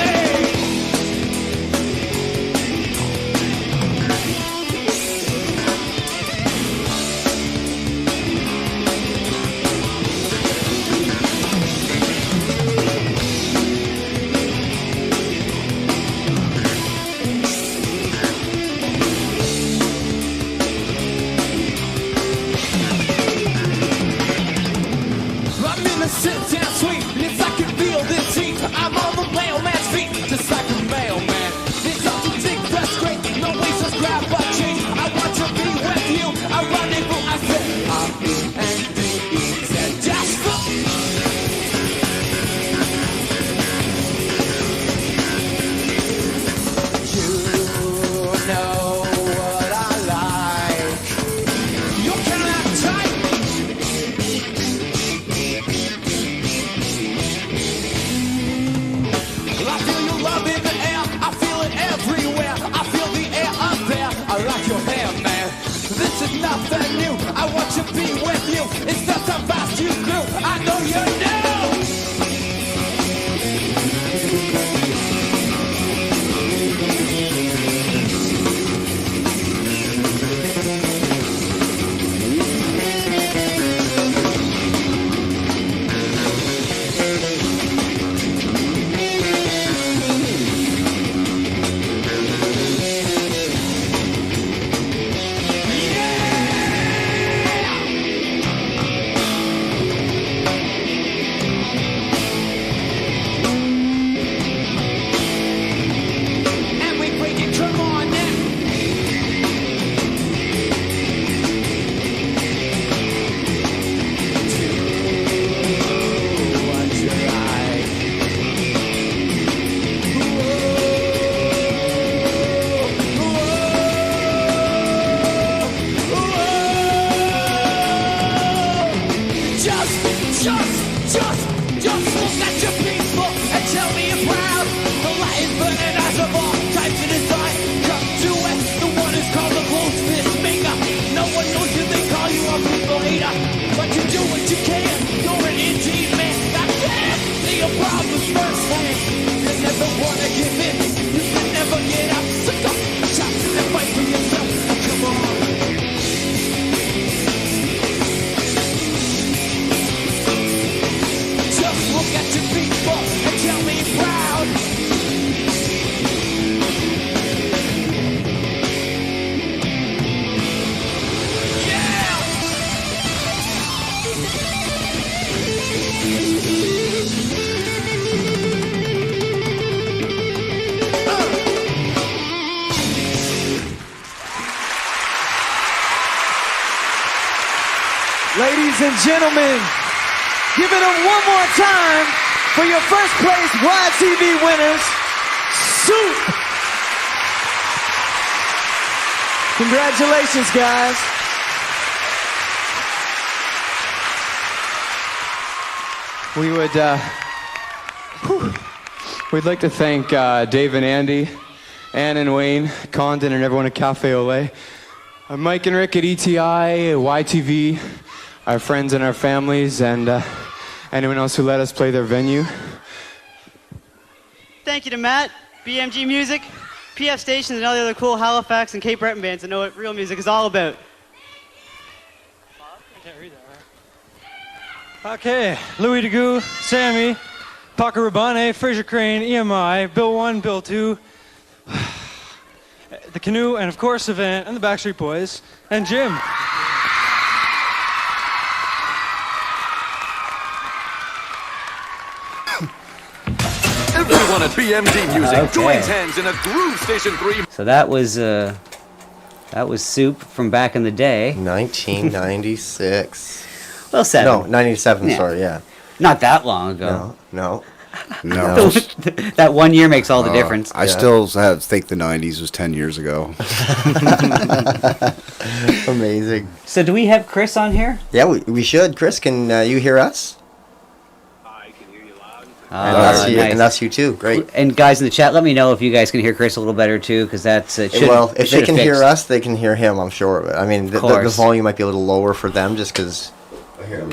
Ladies and gentlemen, give it up one more time for your first place YTV winners, Soup. Congratulations, guys. We would, we'd like to thank Dave and Andy, Ann and Wayne, Condon, and everyone at Cafe Olay. Mike and Rick at ETI, YTV, our friends and our families, and anyone else who let us play their venue. Thank you to Matt, BMG Music, PF Stations, and all the other cool Halifax and Cape Breton bands that know what real music is all about. Okay, Louis DeGoo, Sammy, Paco Rabanne, Fraser Crane, EMI, Bill 1, Bill 2, The Canoe, and of course Savant, and the Backstreet Boys, and Jim. Everyone at BMG Music joins hands in a Groove Station 3. So that was Soup from back in the day. 1996. Well, 7. No, 97, Yeah. sorry, yeah. Not that long ago. No. That 1 year makes all the difference. I still think the 90s was 10 years ago. Amazing. So do we have Chris on here? Yeah, we should. Chris, can you hear us? And that's you too. Great. And guys in the chat, let me know if you guys can hear Chris a little better too, because that's well, if they can hear us, they can hear him. I'm sure of it. I mean, the volume might be a little lower for them, just because. Here,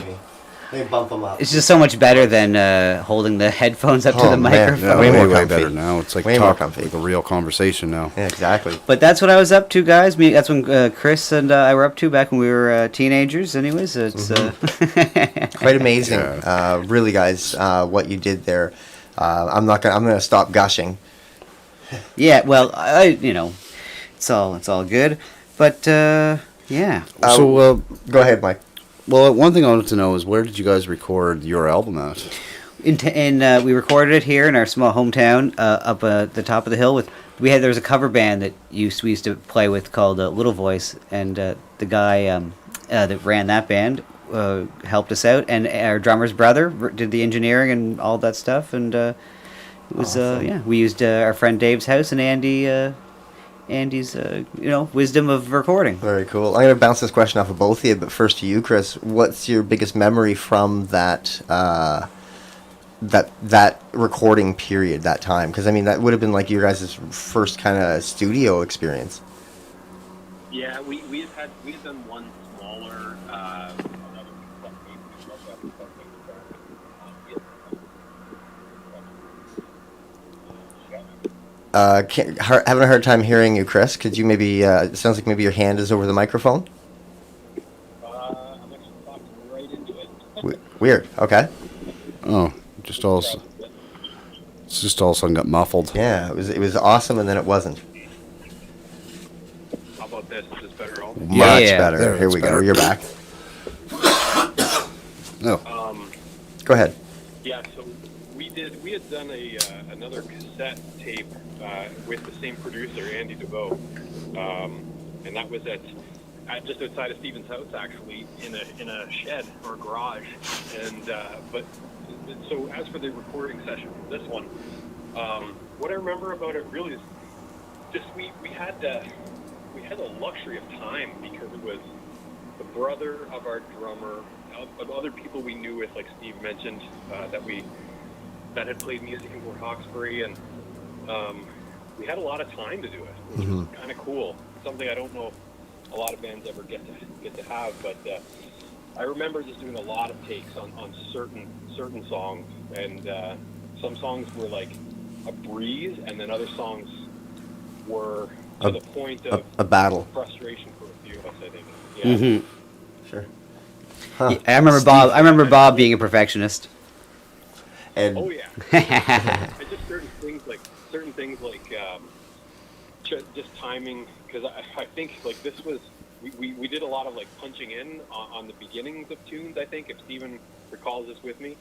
let me bump them up. It's just so much better than holding the headphones up to the microphone. Way better now. It's like like a real conversation now. Yeah, exactly. But that's what I was up to, guys. That's when Chris and I were up to back when we were teenagers. Anyways, it's quite amazing. Really, guys, what you did there. I'm gonna stop gushing. Yeah, well, it's all good. But yeah. So go ahead, Mike. Well, one thing I wanted to know is where did you guys record your album at? We recorded it here in our small hometown, up at the top of the hill. There was a cover band that we used to play with called Little Voice, and the guy that ran that band helped us out, and our drummer's brother did the engineering and all that stuff, and it was awesome. We used our friend Dave's house and Andy's wisdom of recording. Very cool. I'm going to bounce this question off of both of you, but first to you, Chris. What's your biggest memory from that that recording period, that time? Because I mean, that would have been like your guys' first kind of studio experience. Yeah, we had done one smaller. Having a hard time hearing you, Chris. Could you maybe? It sounds like maybe your hand is over the microphone. I'm actually talking right into it. Weird. Okay. Oh, it's just all of a sudden got muffled. Yeah, it was awesome, and then it wasn't. How about this? Is this better? Much better. Here we go. You're back. No. Go ahead. Yeah, so we had done another cassette tape with the same producer, Andy DeVoe, and that was at just outside of Stephen's house, actually, in a shed or a garage. And but so as for the recording session for this one, what I remember about it really is just we had the luxury of time, because it was the brother of our drummer, of other people we knew with, like Steve mentioned, that had played music in Port Hawkesbury, and we had a lot of time to do it, which was kind of cool. Something I don't know a lot of bands ever get to have, but I remember just doing a lot of takes on certain songs, and some songs were like a breeze, and then other songs were to the point of a battle, frustration for a few of us, I think. Yeah. Mm-hmm. Sure. Yeah, I remember Bob being a perfectionist. And oh yeah. And just certain things like just timing, because I think like this was we did a lot of like punching in on the beginnings of tunes, I think, if Stephen recalls this with me,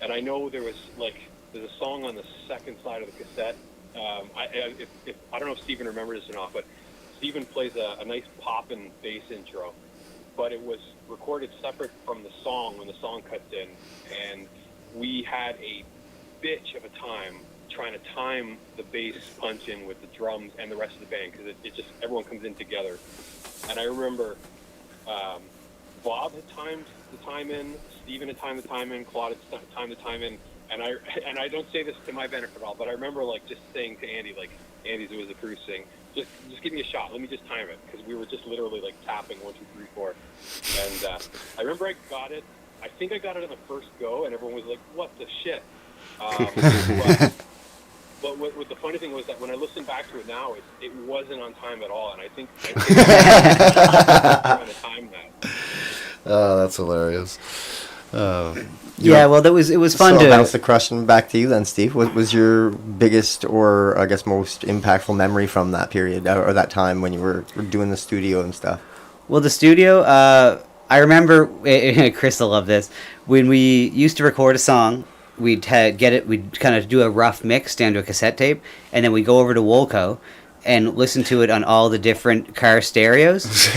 and I know there's a song on the second side of the cassette. I don't know if Stephen remembers this or not, but Stephen plays a nice poppin' bass intro, but it was recorded separate from the song when the song cuts in, and we had a bitch of a time trying to time the bass punch in with the drums and the rest of the band, because it just, everyone comes in together. And I remember Bob had timed the time in, Steven had timed the time in, Claude had timed the time in, and I don't say this to my benefit at all, but I remember like just saying to Andy, like, Andy's who was the crew, saying, just give me a shot, let me just time it, because we were just literally like tapping 1, 2, 3, 4. And I remember I got it, I think I got it on the first go, and everyone was like, what the shit? But what the funny thing was that when I listen back to it now, it wasn't on time at all, and I think I trying to time that. Oh, that's hilarious. Yeah, well, it was fun so to bounce the question back to you then, Steve. What was your biggest, or I guess most impactful memory from that period or that time when you were doing the studio and stuff? Well, the studio, I remember, Chris will love this, when we used to record a song, we'd kind of do a rough mix down to a cassette tape, and then we'd go over to Woolco and listen to it on all the different car stereos,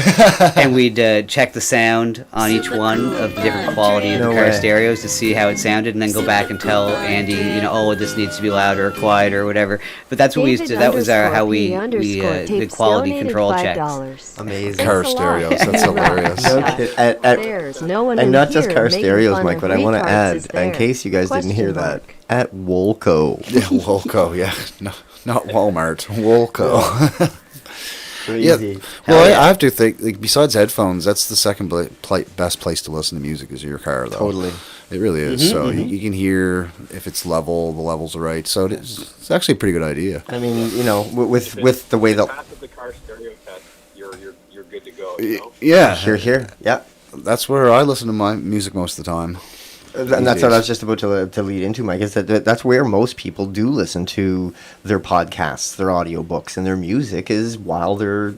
and we'd check the sound on each one of the different quality of the car stereos to see how it sounded, and then go back and tell Andy, oh, this needs to be louder or quieter or whatever. But that's what we used to. That was how we did quality control checks. Amazing. Car stereos. That's hilarious. There's no one and in not just here car making stereos, fun Mike, of but I want to retards add, is there. in case you guys didn't hear that, at Woolco. Yeah, Woolco, yeah. No, not Walmart. Woolco. Yeah. Well, I have to think, like, besides headphones, that's the second best place to listen to music is your car, though. Totally. It really is. So you can hear if it's level, the levels are right. So it's actually a pretty good idea. I mean, with the way the pass of the car stereo test, you're good to go. Yeah. Here. Yeah. That's where I listen to my music most of the time. And that's what I was just about to lead into, Mike, is that's where most people do listen to their podcasts, their audiobooks, and their music is while they're,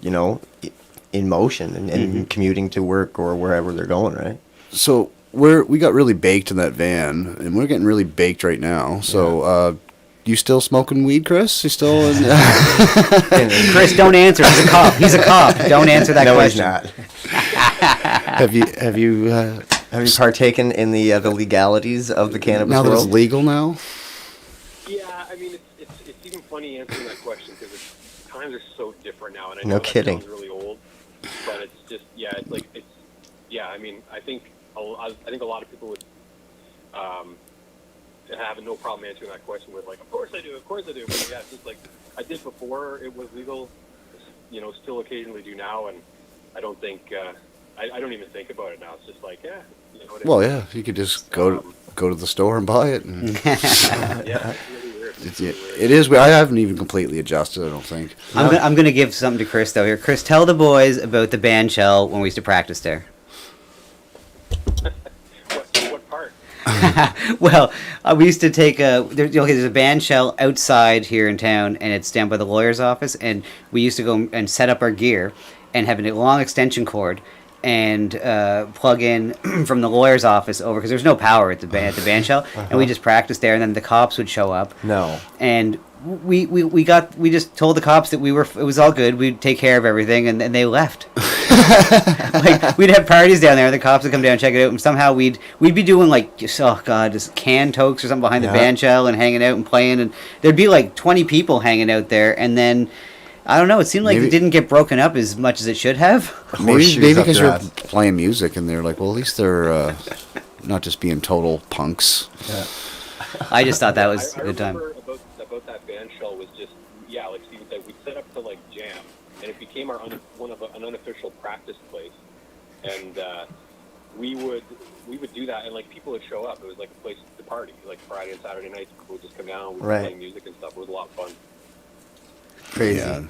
in motion and commuting to work or wherever they're going, right? So we got really baked in that van, and we're getting really baked right now. So you still smoking weed, Chris? You still in... Chris, don't answer. He's a cop. He's a cop. Don't answer that question. No, he's not. Have you partaken in the legalities of the cannabis now world? that it's legal now? Yeah, I mean, it's even funny answering that question because times are so different now, and I No know kidding. that sounds really old, but it's just I mean, I think a lot of people would have no problem answering that question with like, of course I do. But yeah, it's just like I did before it was legal, still occasionally do now, and I don't think. I don't even think about it now. It's just like, yeah. Well, yeah, you could just go to the store and buy it. And yeah, it's really weird. It is. I haven't even completely adjusted, I don't think. I'm going to give something to Chris, though. Here, Chris, tell the boys about the band shell when we used to practice there. What part? Well, we used to take there's a band shell outside here in town, and it's down by the lawyer's office, and we used to go and set up our gear and have a long extension cord and plug in from the lawyer's office over, because there's no power at the band shell, and we just practiced there, and then the cops would show up. No. And we just told the cops that it was all good, we'd take care of everything, and they left. Like, we'd have parties down there, and the cops would come down and check it out, and somehow we'd be doing like, just can tokes or something behind the band shell and hanging out and playing, and there'd be like 20 people hanging out there, and then I don't know, it seemed like it didn't get broken up as much as it should have. Maybe because you're playing music and they're like, well, at least they're not just being total punks. Yeah. I just thought that was a good time. About that band shell was just, like Steven said, we'd set up to like jam, and it became an unofficial practice place, and we would do that, and like people would show up. It was like a place to party, like Friday and Saturday nights. People would just come down, we'd be playing music and stuff. It was a lot of fun. Crazy. Yeah,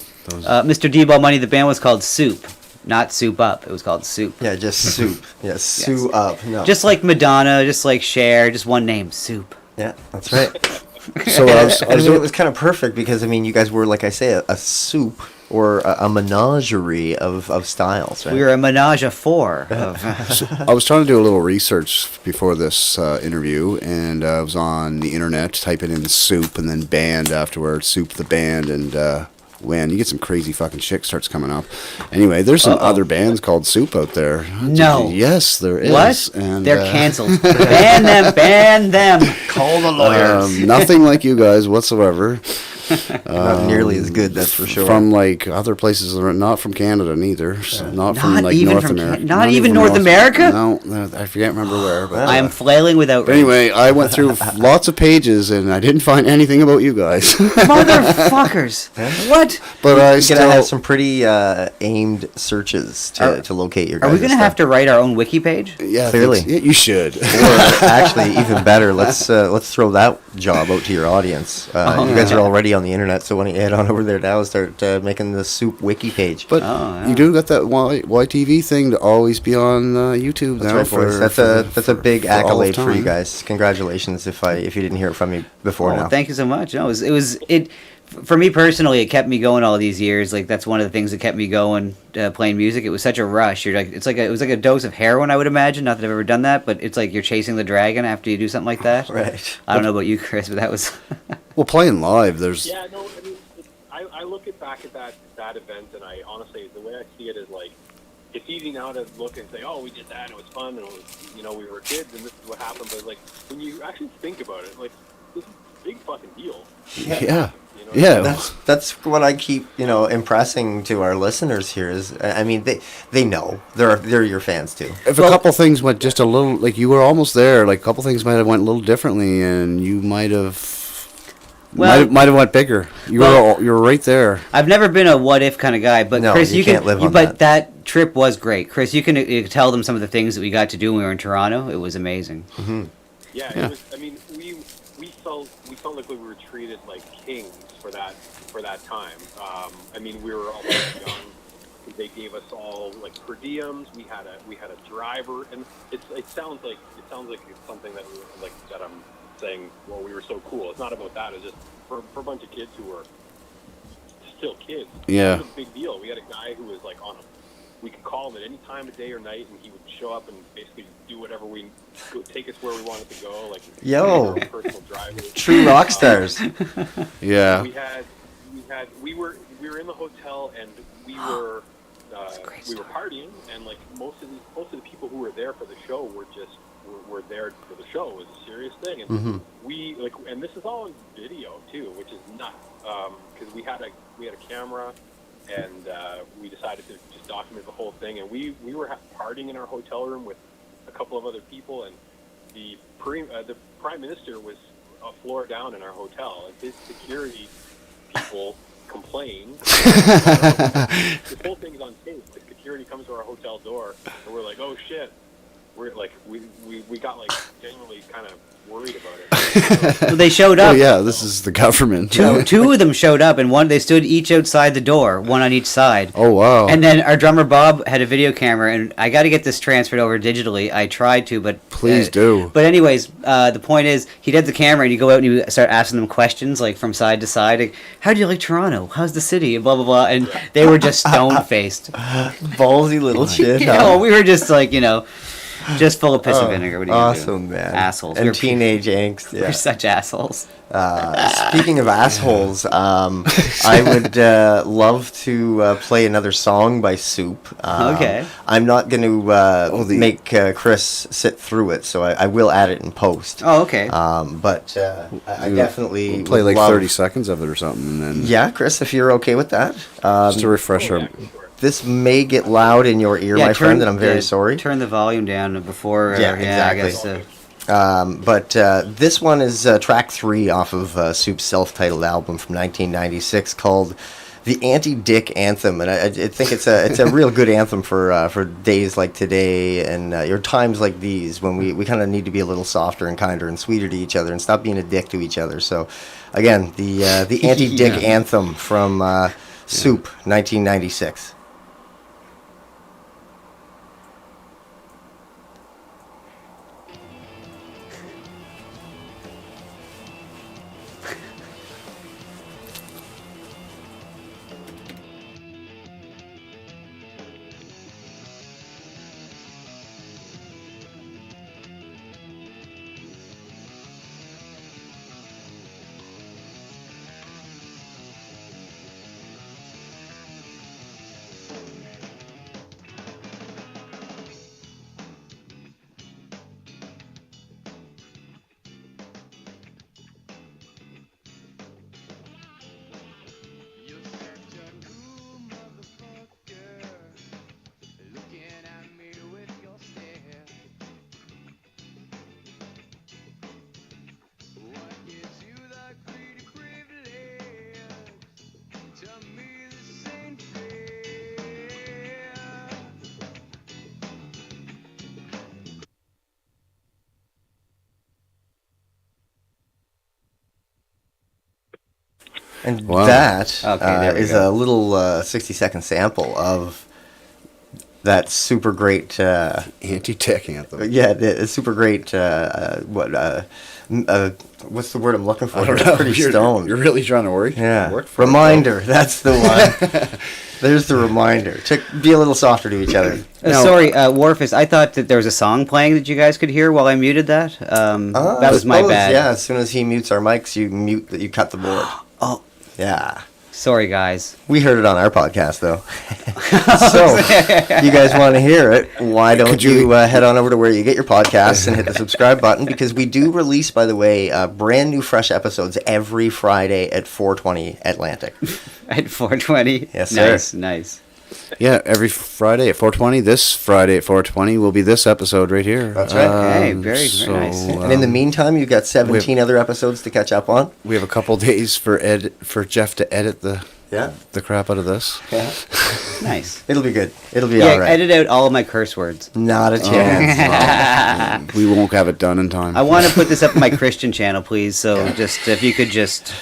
Mr. D-Ball Money, the band was called Soup, not Soup Up. It was called Soup. Yeah, just Soup. Yeah, Soup Up. No. Just like Madonna, just like Cher, just one name, Soup. Yeah, that's right. So it was kind of perfect because, I mean, you guys were, like I say, a soup or a menagerie of styles, right? We were a menage a four. So I was trying to do a little research before this interview, and I was on the internet typing in soup and then band afterwards, Soup the Band, and when you get some crazy fucking shit starts coming up. Anyway, there's some other bands called Soup out there. No. Yes, there is. What? And, They're canceled. Ban them. Call the lawyers. Nothing like you guys whatsoever. Not nearly as good, that's for sure. From like other places, not from Canada neither. So not from Not like even North from America. Not even North America? No, I forget remember where. But, I am flailing without. But anyway, I went through lots of pages and I didn't find anything about you guys. Motherfuckers! What? But I You're still gonna have some pretty aimed searches to locate your guys. Are we gonna have to write our own wiki page? Yeah, clearly. You should. Or actually, even better, let's throw that job out to your audience. You guys are already on the internet, so why don't you head on over there now and start making the Soup wiki page? But you do got that YTV thing to always be on YouTube That's now. right, boys. That's a big for all of accolade for you time. guys. Congratulations if you didn't hear it from me before Oh, now. thank you so much. No, it was for me personally. It kept me going all these years. Like that's one of the things that kept me going playing music. It was such a rush. You're like it was like a dose of heroin. I would imagine. Not that I've ever done that, but it's like you're chasing the dragon after you do something like that. Right. I don't know about you, Chris, but that was. Well, playing live, there's. Yeah, no, I mean, I look back at that event, and I honestly, the way I see it is like, it's easy now to look and say, oh, we did that, and it was fun, and it was, we were kids, and this is what happened. But like, when you actually think about it, like, this is a big fucking deal. Yeah. Yeah, that's what I keep impressing to our listeners here is, I mean, they know they're your fans too. If a couple things went just a little, like you were almost there, like a couple things might have went a little differently, and you might have. Might have went bigger. You were right there. I've never been a what if kind of guy, but No, Chris, you can't live on but that trip was great. Chris, you can tell them some of the things that we got to do when we were in Toronto. It was amazing. Mm-hmm. Yeah, Yeah. it was. I mean, we felt like we were treated like kings for that time. I mean, we were all young. They gave us all like per diems. We had a driver, and it sounds like it's something that that I'm saying. Well, we were so cool. It's not about that. It's just for a bunch of kids who were still kids. Yeah. It was a big deal. We had a guy who was like we could call him at any time of day or night, and he would show up and basically do whatever take us where we wanted to go. Like personal driver. True rock stars. Yeah. We were in the hotel, and we were partying, and like most of the people who were there for the show were there for the show. It was a serious thing, and we and this is all on video too, which is nuts. Because we had a camera, and we decided to just document the whole thing, and we were partying in our hotel room with a couple of other people, and the prime minister was a floor down in our hotel, and his security people complained. This whole thing is on tape. The security comes to our hotel door, and we're like, oh shit. We're like we got like genuinely kind of worried about it. So they showed up. Oh yeah, this is the government. Two of them showed up, and they stood each outside the door, one on each side. Oh wow! And then our drummer Bob had a video camera, and I got to get this transferred over digitally. I tried to, but please do. But anyways, the point is, he'd have the camera, and you go out and you start asking them questions like from side to side. Like, how do you like Toronto? How's the city? And blah blah blah. And they were just stone faced, ballsy little shit. You know, we were just like just full of piss and vinegar. What are you awesome, gonna do? Man. Assholes. And teenage angst. Yeah. We're such assholes. Speaking of assholes, I would love to play another song by Soup. Okay. I'm not going to make Chris sit through it, so I will add it in post. Oh, okay. But I definitely we'll play would like love... 30 seconds of it or something, and then Yeah, Chris, if you're okay with that. Just to refresh our... This may get loud in your ear, my friend, and I'm very sorry. Turn the volume down before. Exactly. I guess, but this one is track 3 off of Soup's self-titled album from 1996 called "The Anti-Dick Anthem," and I think it's a real good anthem for days like today and or times like these when we kind of need to be a little softer and kinder and sweeter to each other and stop being a dick to each other. So, again, the Anti-Dick Anthem from Soup, 1996. And Wow. that Okay, there we is go. a little 60-second sample of that super great anti-tech anthem. Yeah, the super great. What's the word I'm looking for? I don't It's know. pretty You're- stoned. you're really trying to work. Yeah. Work for it, Reminder. That's the one. There's the reminder. To be a little softer to each other. Sorry, Warfus, I thought that there was a song playing that you guys could hear while I muted that. That was my suppose, bad. Yeah, as soon as he mutes our mics, you cut the board. Oh. Yeah. Sorry, guys. We heard it on our podcast, though. So, you guys want to hear it, why don't you head on over to where you get your podcasts and hit the subscribe button, because we do release, by the way, brand new fresh episodes every Friday at 4:20 Atlantic. At 4:20? Yes, sir. Nice, nice. Yeah, every Friday at 4:20. This Friday at 4:20 will be this episode right here. That's right. Okay, very nice. And in the meantime, you've got 17 other episodes to catch up on. We have a couple days for Jeff to edit the crap out of this. Yeah. Nice. It'll be good. It'll be Yeah, all right. edit out all of my curse words. Not a chance. We won't have it done in time. I want to put this up on my Christian channel, please. So just if you could just.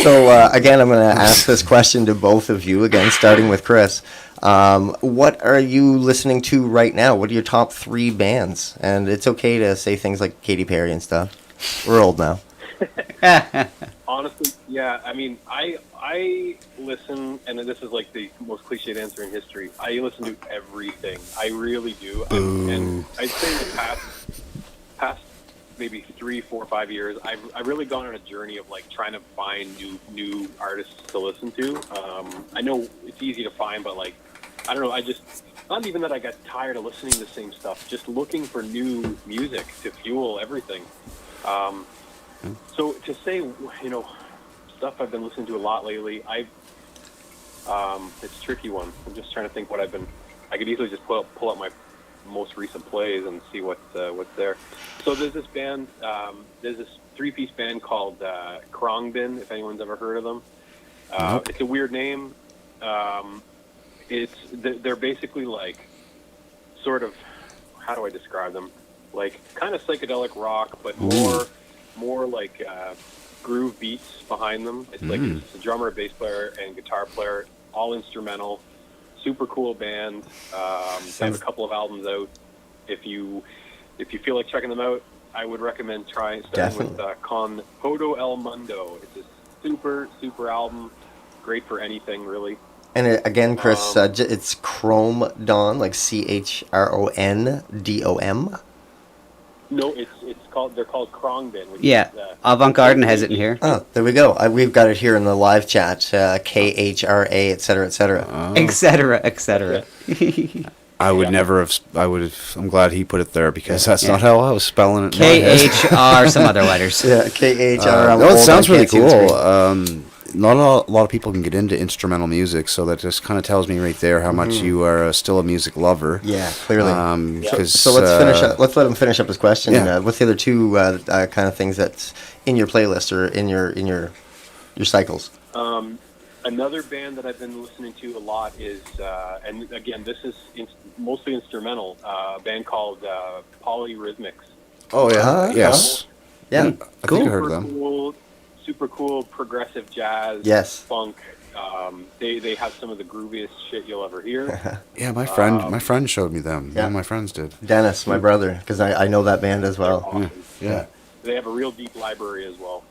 So again, I'm going to ask this question to both of you. Again, starting with Chris. What are you listening to right now? What are your top 3 bands? And it's okay to say things like Katy Perry and stuff. We're old now. Honestly, yeah. I mean, I listen, and this is like the most cliched answer in history. I listen to everything. I really do. And I'd say in the past maybe 3, 4, 5 years, I've really gone on a journey of like trying to find new artists to listen to. I know it's easy to find, but like I don't know. I just not even that I got tired of listening to the same stuff. Just looking for new music to fuel everything. So to say, stuff I've been listening to a lot lately, it's a tricky one. I'm just trying to think what I could easily just pull up my most recent plays and see what's there. So there's this band, there's this 3-piece band called Khruangbin, if anyone's ever heard of them. Nope. It's a weird name. They're basically like, sort of, how do I describe them? Like kind of psychedelic rock, but more like groove beats behind them. It's like it's a drummer, a bass player, and guitar player, all instrumental. Super cool band. They have a couple of albums out. If you feel like checking them out, I would recommend starting with Con Todo El Mundo. It's a super album. Great for anything, really. And again, Chris, it's Chrome Dawn, like CHRONDOM. No, they're called Khruangbin. Yeah, Avant-Garde has it in here. Oh, there we go. We've got it here in the live chat. KHRA, etc., etc. Etc., etc. I would never have. I'm glad he put it there because that's not how I was spelling it. KHR, some other letters. Yeah, KHR. No, it sounds really cool. Not a lot of people can get into instrumental music, so that just kind of tells me right there how much you are still a music lover. Yeah, clearly. So let's finish up. Let's let him finish up his question. Yeah. What's the other 2 kind of things that's in your playlist or in your cycles? Another band that I've been listening to a lot is, and again, this is mostly instrumental. A band called Polyrhythmics. Oh yeah, yes, yeah. I think I heard of them. Super cool progressive jazz, funk. They have some of the grooviest shit you'll ever hear. Yeah, my friend showed me them. Yeah. One of my friends did. Dennis, my brother, because I know that band as well. Awesome. Yeah. They have a real deep library as well.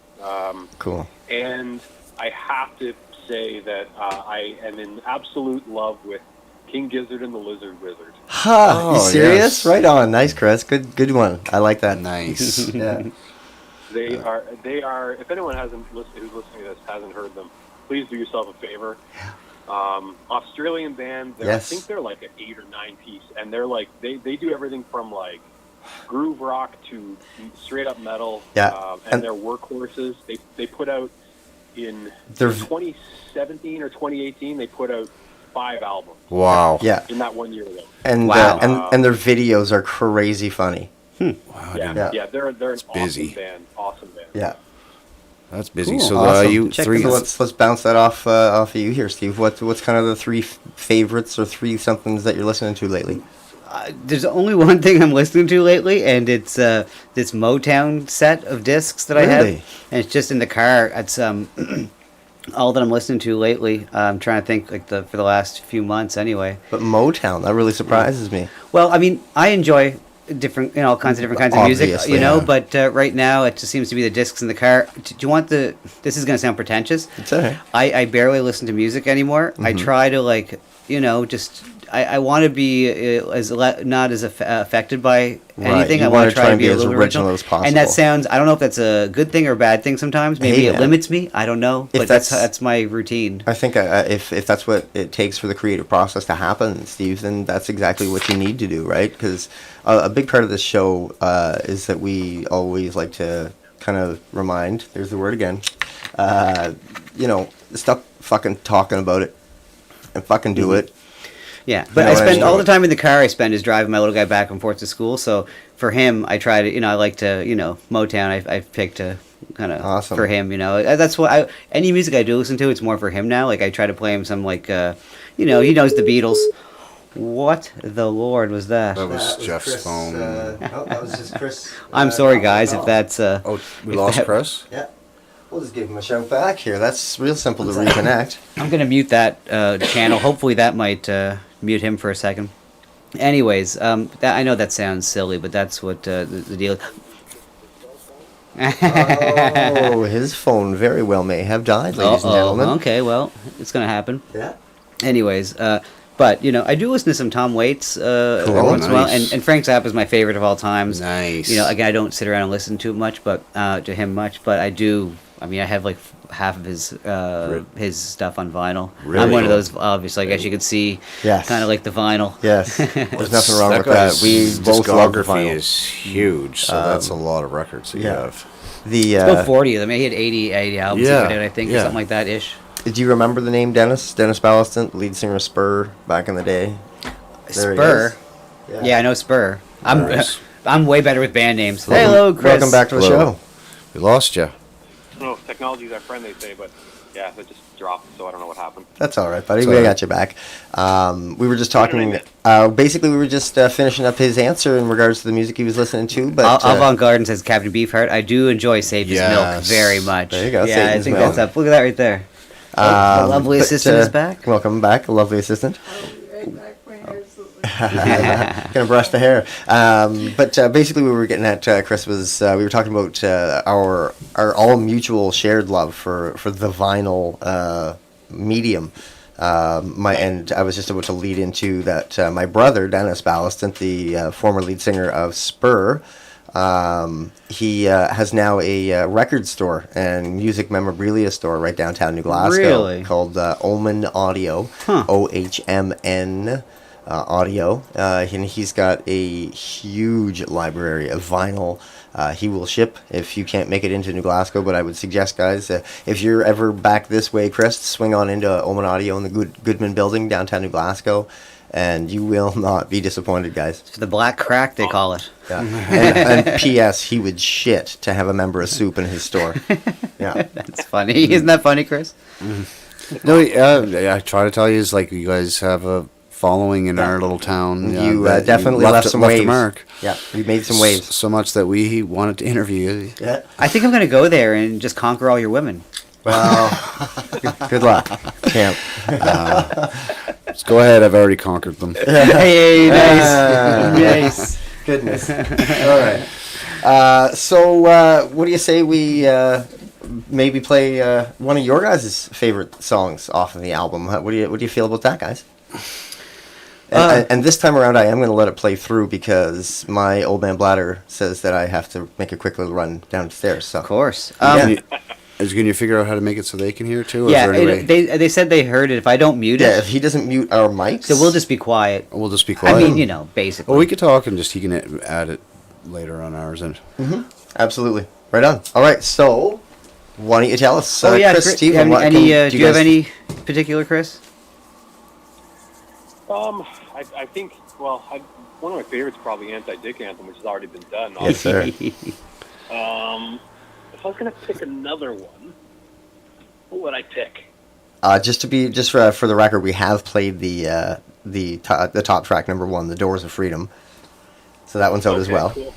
Cool. And I have to say that I am in absolute love with King Gizzard and the Lizard Wizard. Ha! You serious? Yes. Right on. Nice, Chris. Good one. I like that. Nice. Yeah. They are. If anyone who's listening to this hasn't heard them, please do yourself a favor. Australian band. I think they're like an 8 or 9 piece, and they're like they do everything from like groove rock to straight up metal. Yeah. And they're workhorses. They put out in 2017 or 2018. They put out 5 albums. Wow. Yeah. In that 1 year though. And and their videos are crazy funny. Wow. Yeah. They're an busy. Awesome band. Yeah. That's busy. Cool. So Awesome. you Check 3. So let's bounce that off of you here, Steve. What's kind of the 3 favorites or 3 somethings that you're listening to lately? There's only one thing I'm listening to lately, and it's this Motown set of discs that I have, and it's just in the car. It's all that I'm listening to lately. I'm trying to think like for the last few months anyway. But Motown, that really surprises me. Well, I mean, I enjoy different, all kinds of different kinds of music, Obviously, but right now it just seems to be the discs in the car. Do you want this is going to sound pretentious. It's okay. I barely listen to music anymore. I try to just, I want to be not as affected by anything. You I want to try to be a as little original as possible. And that sounds, I don't know if that's a good thing or a bad thing sometimes. Maybe Hey, it man. limits me. I don't know. If But that's- that's my routine. I think if that's what it takes for the creative process to happen, Steve, then that's exactly what you need to do, right? Because a big part of this show is that we always like to kind of remind, there's the word again, stop fucking talking about it and fucking do it. Yeah, but know I what I spend mean? all the time in the car I spend is driving my little guy back and forth to school. So for him, I try to, I like to, Motown. I've picked to kind of Awesome. for him. That's what any music I do listen to, it's more for him now. Like I try to play him some he knows the Beatles. What the Lord was that? That was Jeff's phone. That was just Chris. I'm sorry, guys, if that's. We lost Chris? Yeah. We'll just give him a shout back here. That's real simple to reconnect. I'm gonna mute that channel. Hopefully that might mute him for a second. Anyways, I know that sounds silly, but that's what the deal is. Oh, his phone very well may have died, ladies and gentlemen. Okay, well, it's gonna happen. Yeah. Anyways, but I do listen to some Tom Waits every once in a while, and Frank Zappa is my favorite of all times. Nice. Again, I don't sit around and listen to much, but to him much, but I do. I mean, I have like half of his stuff on vinyl. Really? I'm one of those, obviously. I guess you could see, Yes. kind of like the vinyl. Yes. There's nothing wrong with that. guy's We both love the discography vinyl. is huge, so that's a lot of records that you yeah. have. The About 40 of them. He had 80 albums, Yeah, he did, I think, or yeah. something like that ish. Do you remember the name Dennis Ballaston, lead singer of Spur back in the day? There he Spur. is. Yeah, I know Spur. Nice. I'm way better with band names. Welcome- Hello, Chris. welcome back to the Hello. show. We lost you. No, technology's our friend, they say, but yeah, it just dropped, so I don't know what happened. That's all right, buddy. It's We all got you back. We were just talking. Basically, we were just finishing up his answer in regards to the music he was listening to. But Avant Garden says Captain Beefheart. I do enjoy Save His Milk Yes. very much. There you go, Yeah, Save I His think Milk. that's up. Look at that right there. The lovely but, assistant is back. Welcome back, lovely assistant. Gonna brush the hair. But basically, we were getting at Chris was we were talking about our all mutual shared love for the vinyl medium. And I was just about to lead into that. My brother Dennis Ballaston, the former lead singer of Spur, he has now a record store and music memorabilia store right downtown New Glasgow Really? called Omen Audio, OHMN. Audio, and he's got a huge library of vinyl. He will ship if you can't make it into New Glasgow, but I would suggest, guys, if you're ever back this way, Chris, swing on into Omen Audio in the Goodman Building, downtown New Glasgow, and you will not be disappointed, guys. It's the black crack, they call it. Yeah. and P.S., he would shit to have a member of Soup in his store. Yeah. That's funny. Isn't that funny, Chris? No, I try to tell you, is like you guys have a following in our little town. You that definitely left some a waves. mark. Yeah, you made some waves. So much that we wanted to interview you. Yeah. I think I'm going to go there and just conquer all your women. Well, good luck, champ. Let's go ahead. I've already conquered them. Hey, nice. Nice. Goodness. All right. So, what do you say we maybe play one of your guys' favorite songs off of the album? What do you feel about that, guys? And this time around, I am going to let it play through because my old man Bladder says that I have to make a quick little run downstairs. So. Of course. Can you figure out how to make it so they can hear too? Or Yeah, is there any way- they said they heard it. If I don't mute it, Yeah, if he doesn't mute our mics, so we'll just be quiet. We'll just be quiet. I mean, basically. Well, we could talk and just he can add it later on ours. And Absolutely. Right on. All right, so why don't you tell us, Oh yeah, Chris, Chris, Steve, do you have what any? can- Do you have guys- any particular, Chris? I think, well, one of my favorites is probably Anti-Dick Anthem, which has already been done. Yes, sir. If I was going to pick another one, what would I pick? Just for the record, we have played the top track number 1, "The Doors of Freedom," so that one's out as well. Cool.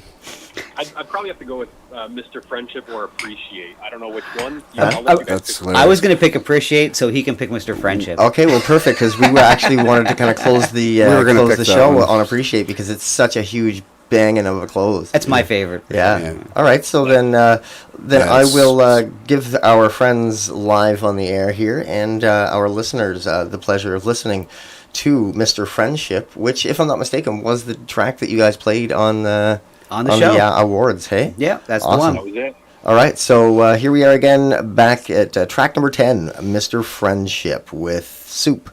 I'd probably have to go with Mr. Friendship or Appreciate. I don't know which one. I'll let you guys pick. I was going to pick Appreciate, so he can pick Mr. Friendship. Okay, well, perfect, because we were actually wanted to kind of close the show on Appreciate because it's such a huge banging of a close. That's my favorite. Yeah. All right, so then I will give our friends live on the air here and our listeners the pleasure of listening to Mr. Friendship, which, if I'm not mistaken, was the track that you guys played on the show. The awards, hey? Yeah, that's awesome. the one. That was it. All right, so here we are again, back at track number 10, Mr. Friendship with Soup.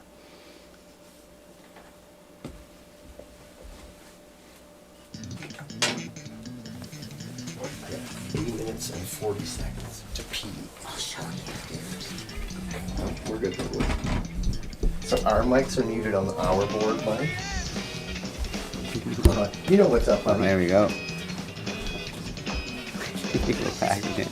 80 minutes and 40 seconds to pee. We're good. So our mics are muted on our board, Mike. You know what's up, buddy. There we go. Packaging.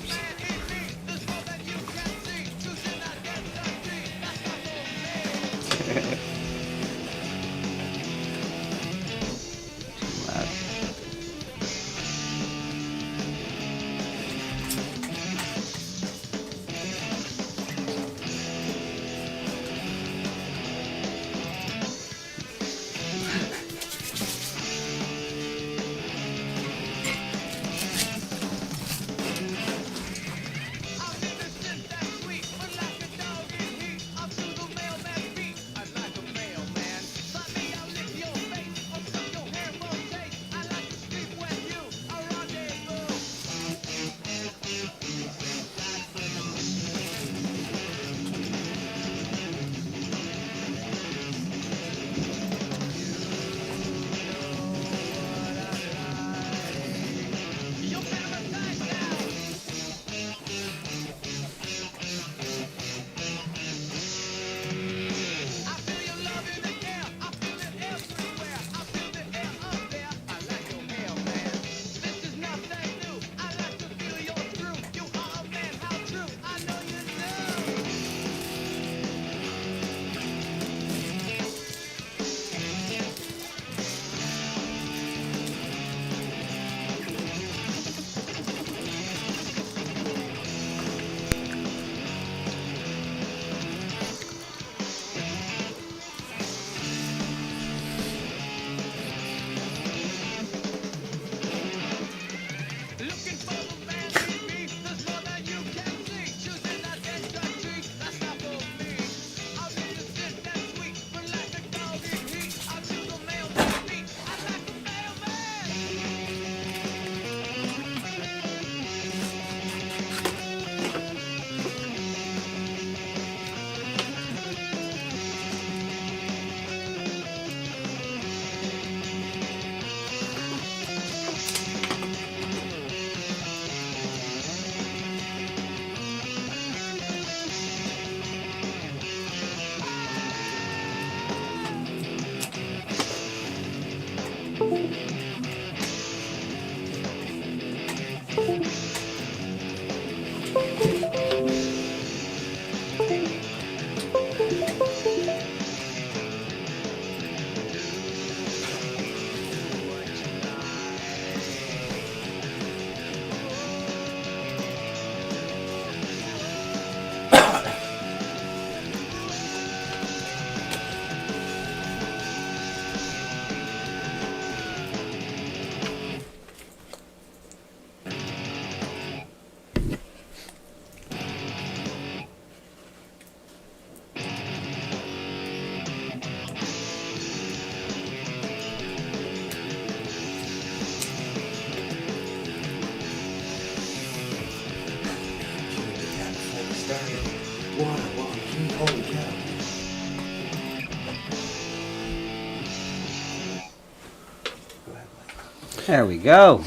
There we go.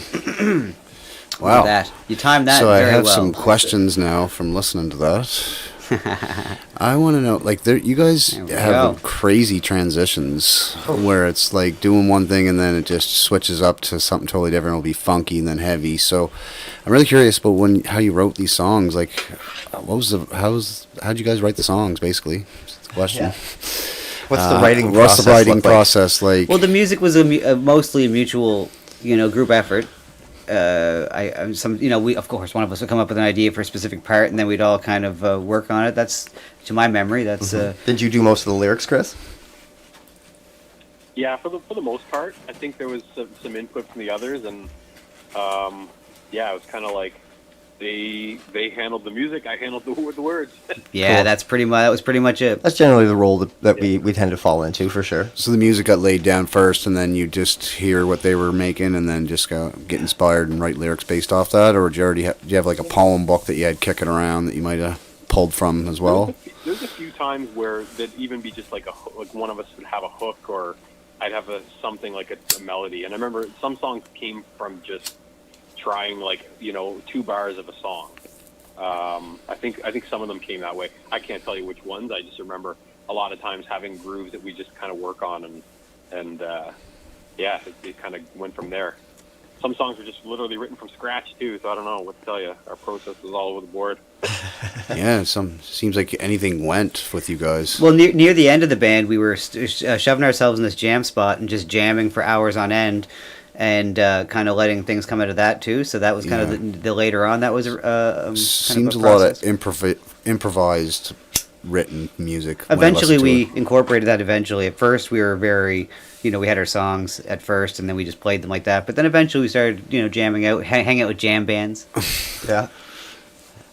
Wow. That. You timed that so very I have well. some questions now from listening to that. I want to know, like, you guys have crazy transitions where it's like doing one thing and then it just switches up to something totally different. It'll be funky and then heavy. So I'm really curious about how you wrote these songs. Like, how'd you guys write the songs? Basically, that's the question. Yeah. What's the writing process? Process like? Well, the music was mostly a mutual, group effort. we of course one of us would come up with an idea for a specific part, and then we'd all kind of work on it. That's, to my memory, that's. Did you do most of the lyrics, Chris? Yeah, for the most part, I think there was some input from the others, and yeah, it was kind of like they handled the music, I handled the words. Yeah, that was pretty much it. That's generally the role that we tend to fall into, for sure. So the music got laid down first, and then you just hear what they were making, and then just get inspired and write lyrics based off that, or do you have like a poem book that you had kicking around that you might have pulled from as well? There's a few times where there'd even be just like one of us would have a hook, or I'd have something like a melody. And I remember some songs came from just trying 2 bars of a song. I think some of them came that way. I can't tell you which ones. I just remember a lot of times having grooves that we just kind of work on, and yeah, it kind of went from there. Some songs were just literally written from scratch too, so I don't know what to tell you. Our process was all over the board. Yeah, seems like anything went with you guys. Well, near the end of the band, we were shoving ourselves in this jam spot and just jamming for hours on end, and kind of letting things come out of that too. So that was kind of the later on. That was seems a lot of improvised written music. Eventually, we incorporated that. Eventually, at first, we were very, we had our songs at first, and then we just played them like that. But then eventually, we started, jamming out, hang out with jam bands. Yeah.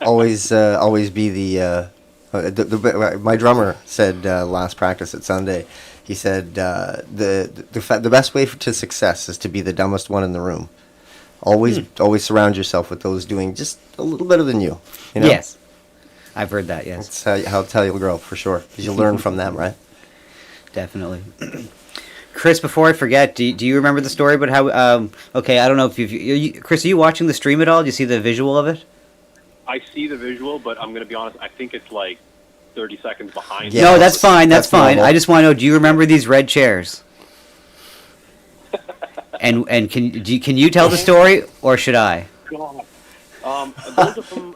Always be the my drummer said last practice at Sunday. He said the best way to success is to be the dumbest one in the room. Always surround yourself with those doing just a little better than you. Yes, I've heard that. Yes, that's how you'll grow for sure. Because you'll learn from them, right? Definitely. Chris, before I forget, do you remember the story about how? Okay, I don't know if Chris, are you watching the stream at all? Do you see the visual of it? I see the visual, but I'm going to be honest, I think it's like 30 seconds behind. Yeah, no, that's fine. That's fine. Normal. I just want to know, do you remember these red chairs? and can you tell the story, or should I? God. Those are from,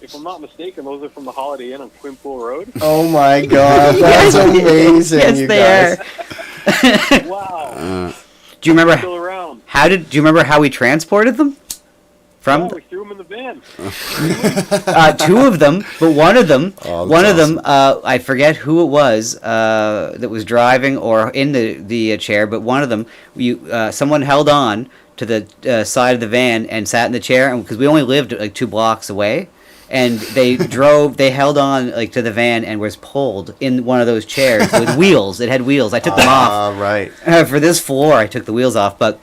if I'm not mistaken, those are from the Holiday Inn on Quimpool Road. Oh my God, that's amazing! Yes, you they guys. are. Wow. Do you remember? Still around. Do you remember how we transported them? We threw them in the van. 2 of them, but one of them, I forget who it was that was driving or in the chair, but one of them, someone held on to the side of the van and sat in the chair, because we only lived like 2 blocks away, and they held on to the van and was pulled in one of those chairs with wheels. It had wheels. I took them off. Right. For this floor, I took the wheels off, but.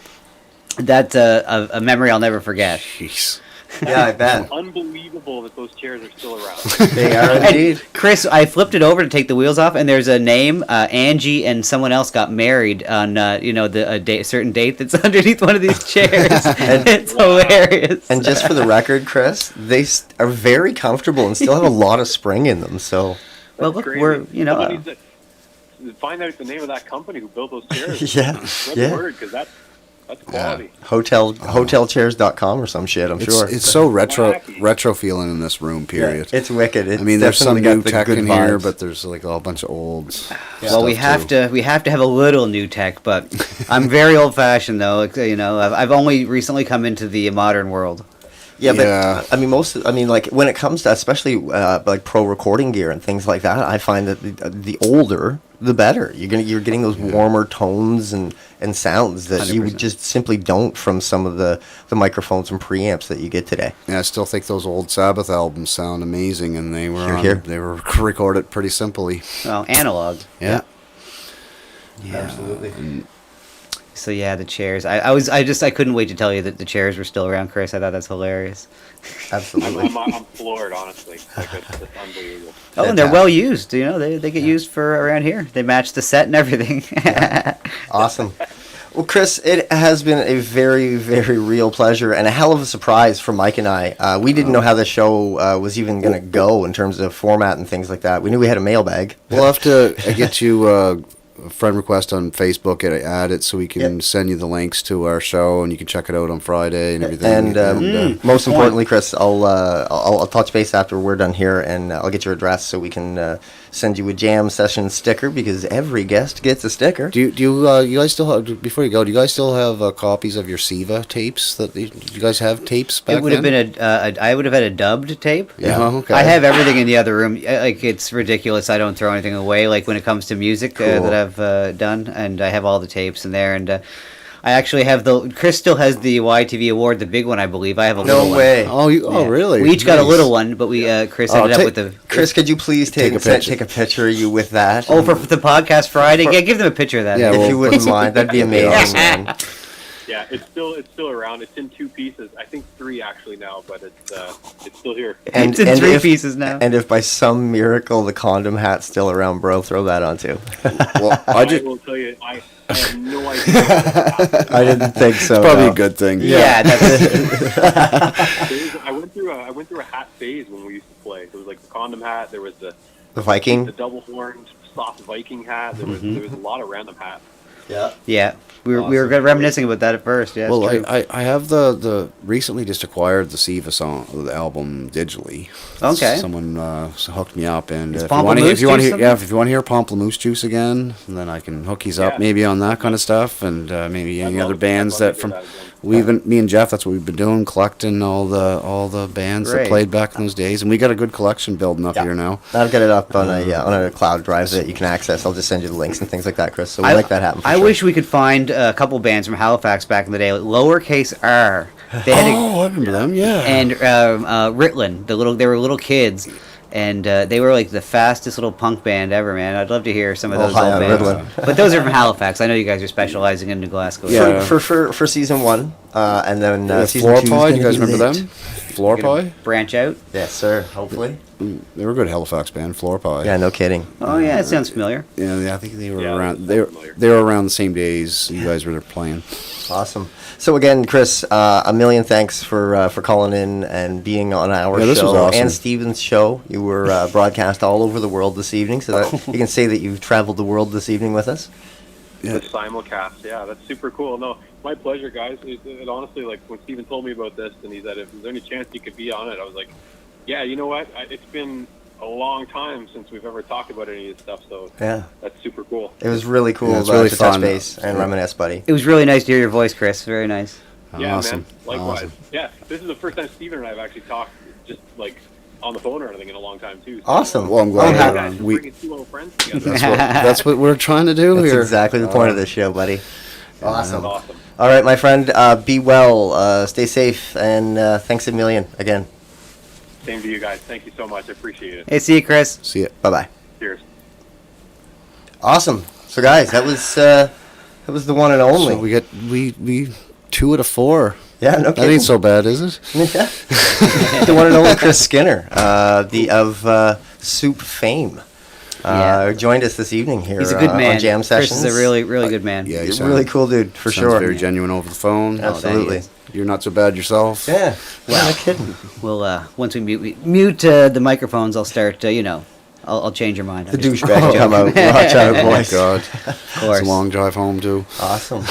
That's a memory I'll never forget. Jeez. Yeah, I bet. It's unbelievable that those chairs are still around. They are indeed. Chris, I flipped it over to take the wheels off, and there's a name. Angie and someone else got married on a certain date that's underneath one of these chairs. It's hilarious. And just for the record, Chris, they are very comfortable and still have a lot of spring in them. So, well, look, we're find out the name of that company who built those chairs. Yeah. The word, because that's quality. Hotelchairs.com or some shit, I'm sure. It's so retro feeling in this room, period. Yeah, it's wicked. There's some new tech in here, but there's like a whole bunch of old Well, we have to have a little new tech, but I'm very old fashioned though. I've only recently come into the modern world. Yeah, but when it comes to especially like pro recording gear and things like that, I find that the older the better. You're getting those warmer tones and sounds that 100%. You just simply don't from some of the microphones and preamps that you get today. Yeah, I still think those old Sabbath albums sound amazing, and they were they were recorded pretty simply. Well, analog. Yeah. Absolutely. So yeah, the chairs. I couldn't wait to tell you that the chairs were still around, Chris. I thought that's hilarious. Absolutely. I'm floored, honestly. It's unbelievable. Oh, and they're well used. They get used for around here. They match the set and everything. Awesome. Well, Chris, it has been a very, very real pleasure and a hell of a surprise for Mike and I. We didn't know how the show was even going to go in terms of format and things like that. We knew we had a mailbag. We'll have to get you a friend request on Facebook and add it so we can send you the links to our show and you can check it out on Friday and everything. And most importantly, Chris, I'll touch base after we're done here and I'll get your address so we can send you a jam session sticker because every guest gets a sticker. Do you guys still have, before you go, do you guys still have copies of your Siva tapes? Do you guys have tapes back It would have then? been I would have had a dubbed tape. Yeah. Oh, okay. I have everything in the other room. Like, it's ridiculous. I don't throw anything away. Like, when it comes to music Cool. that I've done, and I have all the tapes in there. And I actually have Chris still has the YTV award, the big one, I believe. I have a little one. way. Oh, really? We each got a Nice. little one, but we Chris ended up with the. Chris, could you please take a picture of you with that? Oh, for the podcast Friday. Yeah, give them a picture of that. Yeah, if you wouldn't mind, that'd be amazing. Man. Yeah, it's still around. It's in 2 pieces. I think 3 actually now, but it's still here. It's in 3 pieces now. And if by some miracle the condom hat's still around, bro, throw that on too. Well, I will tell you, I have no idea. I didn't think so. It's probably no. a good thing. Yeah, that's I went through a hat phase when we used to play. There was like the condom hat. There was the Viking, the double horned soft Viking hat. There was a lot of random hats. Yeah. Yeah, we were reminiscing about that at first. Yeah, Well, it's true. I have the recently just acquired the Siva song, the album digitally. Okay. Someone hooked me up, and Is if you want to, Pamplemousse juice if you want to hear Pamplemousse Juice again, then I can hook you up maybe on that kind of stuff, and maybe any other bands that from me and Jeff. That's what we've been doing, collecting all the bands that Great. played back in those days, and we got a good collection building up here now. I'll get it up on a cloud drive that you can access. I'll just send you the links and things like that, Chris. So we'll make that happen. For I sure. wish we could find a couple bands from Halifax back in the day, like Lowercase R. They had I remember them. Yeah. And Ritlin, they were little kids, and they were like the fastest little punk band ever, man. I'd love to hear some of those hi old on bands. Ritlin. But those are from Halifax. I know you guys are specializing in New Glasgow. Yeah. For season 1, and then season Floor 2 's Pie. gonna Do you guys be remember lit. them? Floor Pie. Branch out. Yes, sir. Hopefully. They were a good Halifax band, Floor Pie. Yeah, no kidding. Oh yeah, it sounds familiar. Yeah, I think they were around. They were around the same days you guys were playing. Awesome. So again, Chris, a million thanks for calling in and being on our Yeah, this show was awesome. and Steven's show. You were broadcast all over the world this evening, so that you can say that you've traveled the world this evening with us. The simulcast, yeah, that's super cool. No, my pleasure, guys. It honestly, like, when Steven told me about this and he said, if there's any chance you could be on it, I was like, yeah, you know what? It's been a long time since we've ever talked about any of this stuff, so Yeah. that's super cool. It was really cool Yeah, it's really to touch fun. base and reminisce, buddy. It was really nice to hear your voice, Chris. Very nice. Yeah, Awesome. man. Likewise. Awesome. Yeah, this is the first time Steven and I have actually talked just like on the phone or anything in a long time too. So, Awesome. Well, I'm glad you you're guys on. are We- bringing 2 old friends together. That's what we're trying to do That's here. exactly the point of this show, buddy. Awesome. That's awesome. All right, my friend, be well, stay safe, and thanks a million again. Same to you guys. Thank you so much. I appreciate it. Hey, see you, Chris. See ya. Bye-bye. Cheers. Awesome. So, guys, that was the one and only. So we get we 2 out of 4. Yeah, no That kidding. ain't so bad, is it? Yeah. The one and only Chris Skinner, of Soup fame, joined us this evening here. He's a good man. On Jam Chris Sessions. is a really, really good man. Yeah, He's a really cool dude, for sounds sure. very genuine over the phone. Absolutely. You're not so bad yourself. Yeah. Well, no kidding. We'll once we mute the microphones, I'll start. I'll change your mind. The douchebag will come out. Watch out, Oh my boys. God. Of course. It's a long drive home too. Awesome.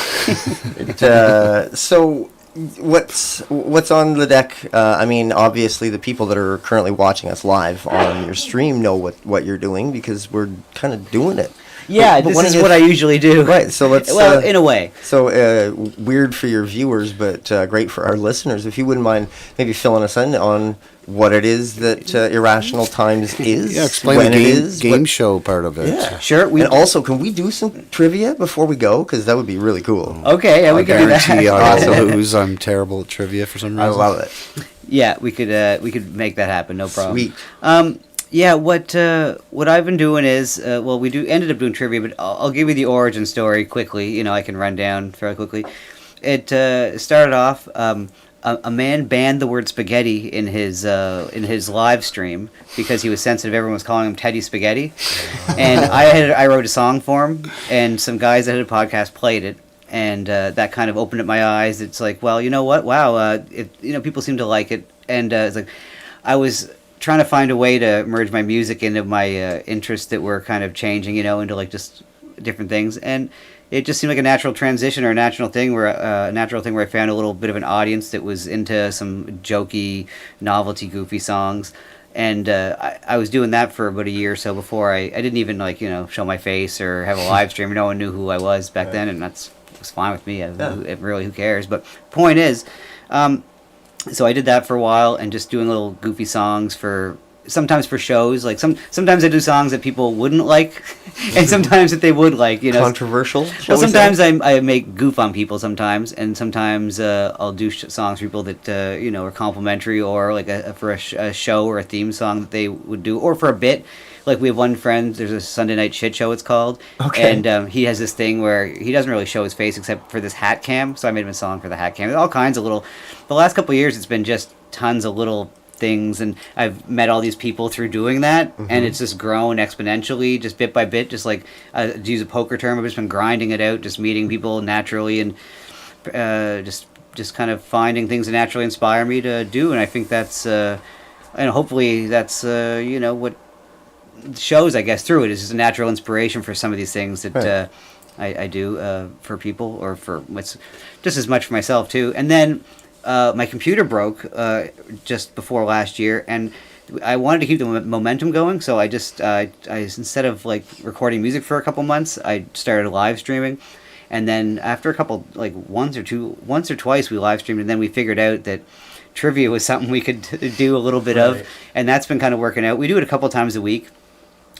So, what's on the deck? I mean, obviously, the people that are currently watching us live on your stream know what you're doing because we're kind of doing it. Yeah, But this when is it what I usually do. Right. So let's. Well, in a way. So weird for your viewers, but great for our listeners. If you wouldn't mind, maybe filling us in on what it is that Irrational Times is. Yeah, explain when the it is, game what- show part of it. Yeah, Sure. and also, can we do some trivia before we go? Because that would be really cool. Okay, yeah, we I can do that. guarantee I will Awesome. lose. I'm terrible at trivia for some reason. I love it. Yeah, we could make that happen. No problem. Sweet. Yeah, what I've been doing is we ended up doing trivia, but I'll give you the origin story quickly. I can run down fairly quickly. It started off. A man banned the word spaghetti in his live stream because he was sensitive. Everyone was calling him Teddy Spaghetti, and I wrote a song for him, and some guys that had a podcast played it, and that kind of opened up my eyes. It's like, well, you know what? Wow, people seem to like it, and it's like I was trying to find a way to merge my music into my interests that were kind of changing, into like just different things, and it just seemed like a natural transition or a natural thing where I found a little bit of an audience that was into some jokey, novelty, goofy songs, And I was doing that for about a year or so before I didn't even like show my face or have a live stream. No one knew who I was back then, and it was fine with me. Who cares? But point is, so I did that for a while and just doing little goofy songs sometimes for shows. Like sometimes I do songs that people wouldn't like, and sometimes that they would like. Controversial. Well, sometimes I make goof on people sometimes, and sometimes I'll do songs for people that are complimentary, or like for a show or a theme song that they would do, or for a bit. Like we have one friend, there's a Sunday Night Shit Show, it's called. Okay. And he has this thing where he doesn't really show his face except for this hat cam. So I made him a song for the hat cam. There's all kinds of little. The last couple of years, it's been just tons of little things, and I've met all these people through doing that, and it's just grown exponentially, just bit by bit. Just like to use a poker term, I've just been grinding it out, just meeting people naturally, and just kind of finding things that naturally inspire me to do. And I think that's and hopefully that's what shows, I guess, through it is just a natural inspiration for some of these things that I do for people, or for what's just as much for myself too. And then my computer broke just before last year, and I wanted to keep the momentum going, so I just I instead of like recording music for a couple months, I started live streaming. And then after a couple, like once or twice we live streamed, and then we figured out that trivia was something we could do a little bit of, and that's been kind of working out. We do it a couple times a week.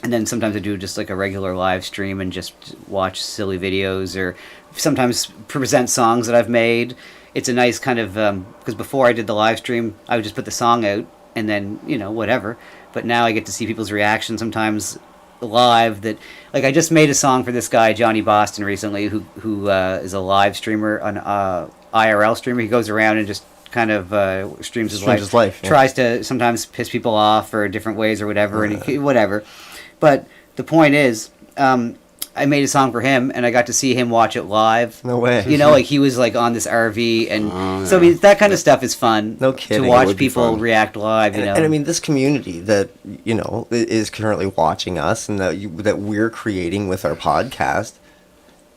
And then sometimes I do just like a regular live stream and just watch silly videos, or sometimes present songs that I've made. It's a nice kind of, because before I did the live stream, I would just put the song out and then, whatever. But now I get to see people's reactions sometimes live. That, like, I just made a song for this guy, Johnny Boston, recently, who is a live streamer, an IRL streamer. He goes around and just kind of streams his life. Tries to sometimes piss people off or different ways or whatever, and whatever. But the point is, I made a song for him, and I got to see him watch it live. No way. Like he was like on this RV, and so I mean that kind of stuff is fun. No kidding. To watch people react live. And I mean, this community that is currently watching us, and that we're creating with our podcast,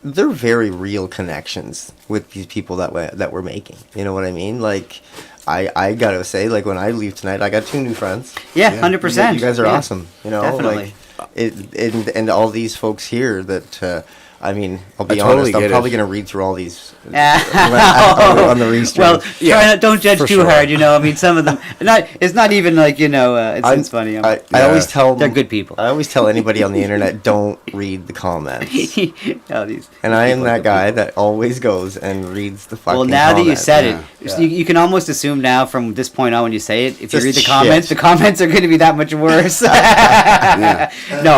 they're very real connections with these people that we're making. You know what I mean? Like, I gotta say, like, when I leave tonight, I got 2 new friends. Yeah, 100%. You guys are awesome. Definitely. Like, and all these folks here that. I mean, I'll be totally honest, I'm probably going to read through all these on the restream. Well, don't judge too hard, I mean, some of them, it's not even like, it's funny. I always tell they're good people. I always tell anybody on the internet, don't read the comments. And I am that guy that always goes and reads the fucking comments. Well, now that you said it, you can almost assume now from this point on when you say it, if you read the comments are going to be that much worse. No,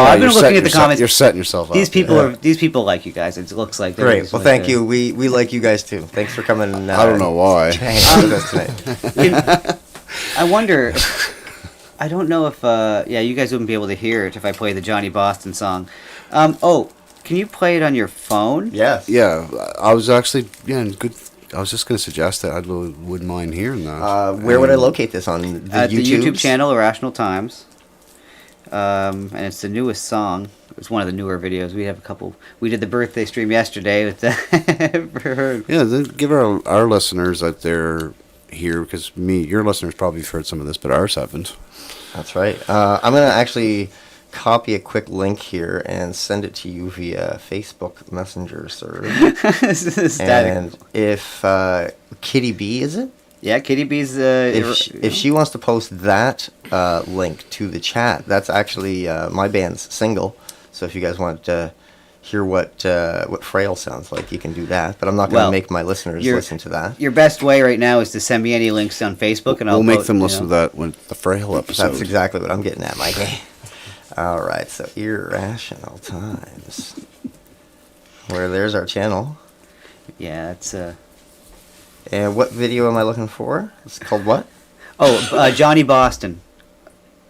I've been looking at the comments. You're setting yourself up. These people like you guys. It looks like great. Well, thank you. We like you guys too. Thanks for coming. I don't know why. Hang out with us tonight. I wonder. I don't know if you guys wouldn't be able to hear it if I play the Johnny Boston song. Can you play it on your phone? Yes. Yeah, I was actually good. I was just going to suggest that I wouldn't mind hearing that. Where would I locate this on the YouTube channel, Irrational Times? And it's the newest song. It's one of the newer videos. We have a couple. We did the birthday stream yesterday with give our listeners out there here, because your listeners probably have heard some of this, but ours haven't. That's right. I'm going to actually copy a quick link here and send it to you via Facebook Messenger, sir. And if Kitty B, is it? Yeah, Kitty B's. If she wants to post that link to the chat, that's actually my band's single. So if you guys want to hear what Frail sounds like, you can do that. But I'm not going to make my listeners listen to that. Your best way right now is to send me any links on Facebook, and we'll make them listen to that with the Frail episode. That's exactly what I'm getting at, Mikey. All right, so Irrational Times, where there's our channel. Yeah, it's And what video am I looking for? It's called what? Johnny Boston.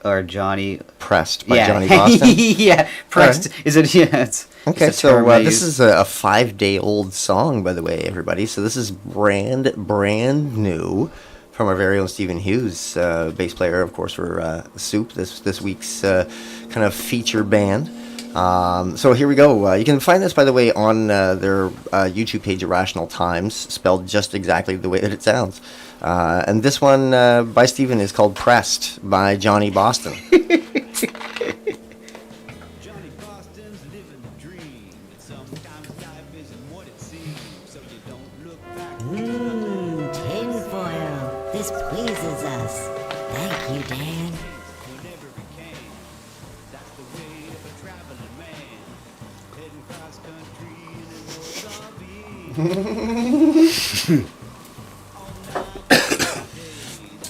Or Johnny Pressed by Johnny Boston. Yeah, Pressed. Right. Is it? Yeah. It's okay. So this is a 5-day-old song, by the way, everybody. So this is brand new from our very own Stephen Hughes, bass player, of course, for Soup. This week's kind of feature band. So here we go. You can find this, by the way, on their YouTube page, Irrational Times, spelled just exactly the way that it sounds. And this one by Steven is called Pressed by Johnny Boston. Tinfoil. This pleases us. Thank you, Dan.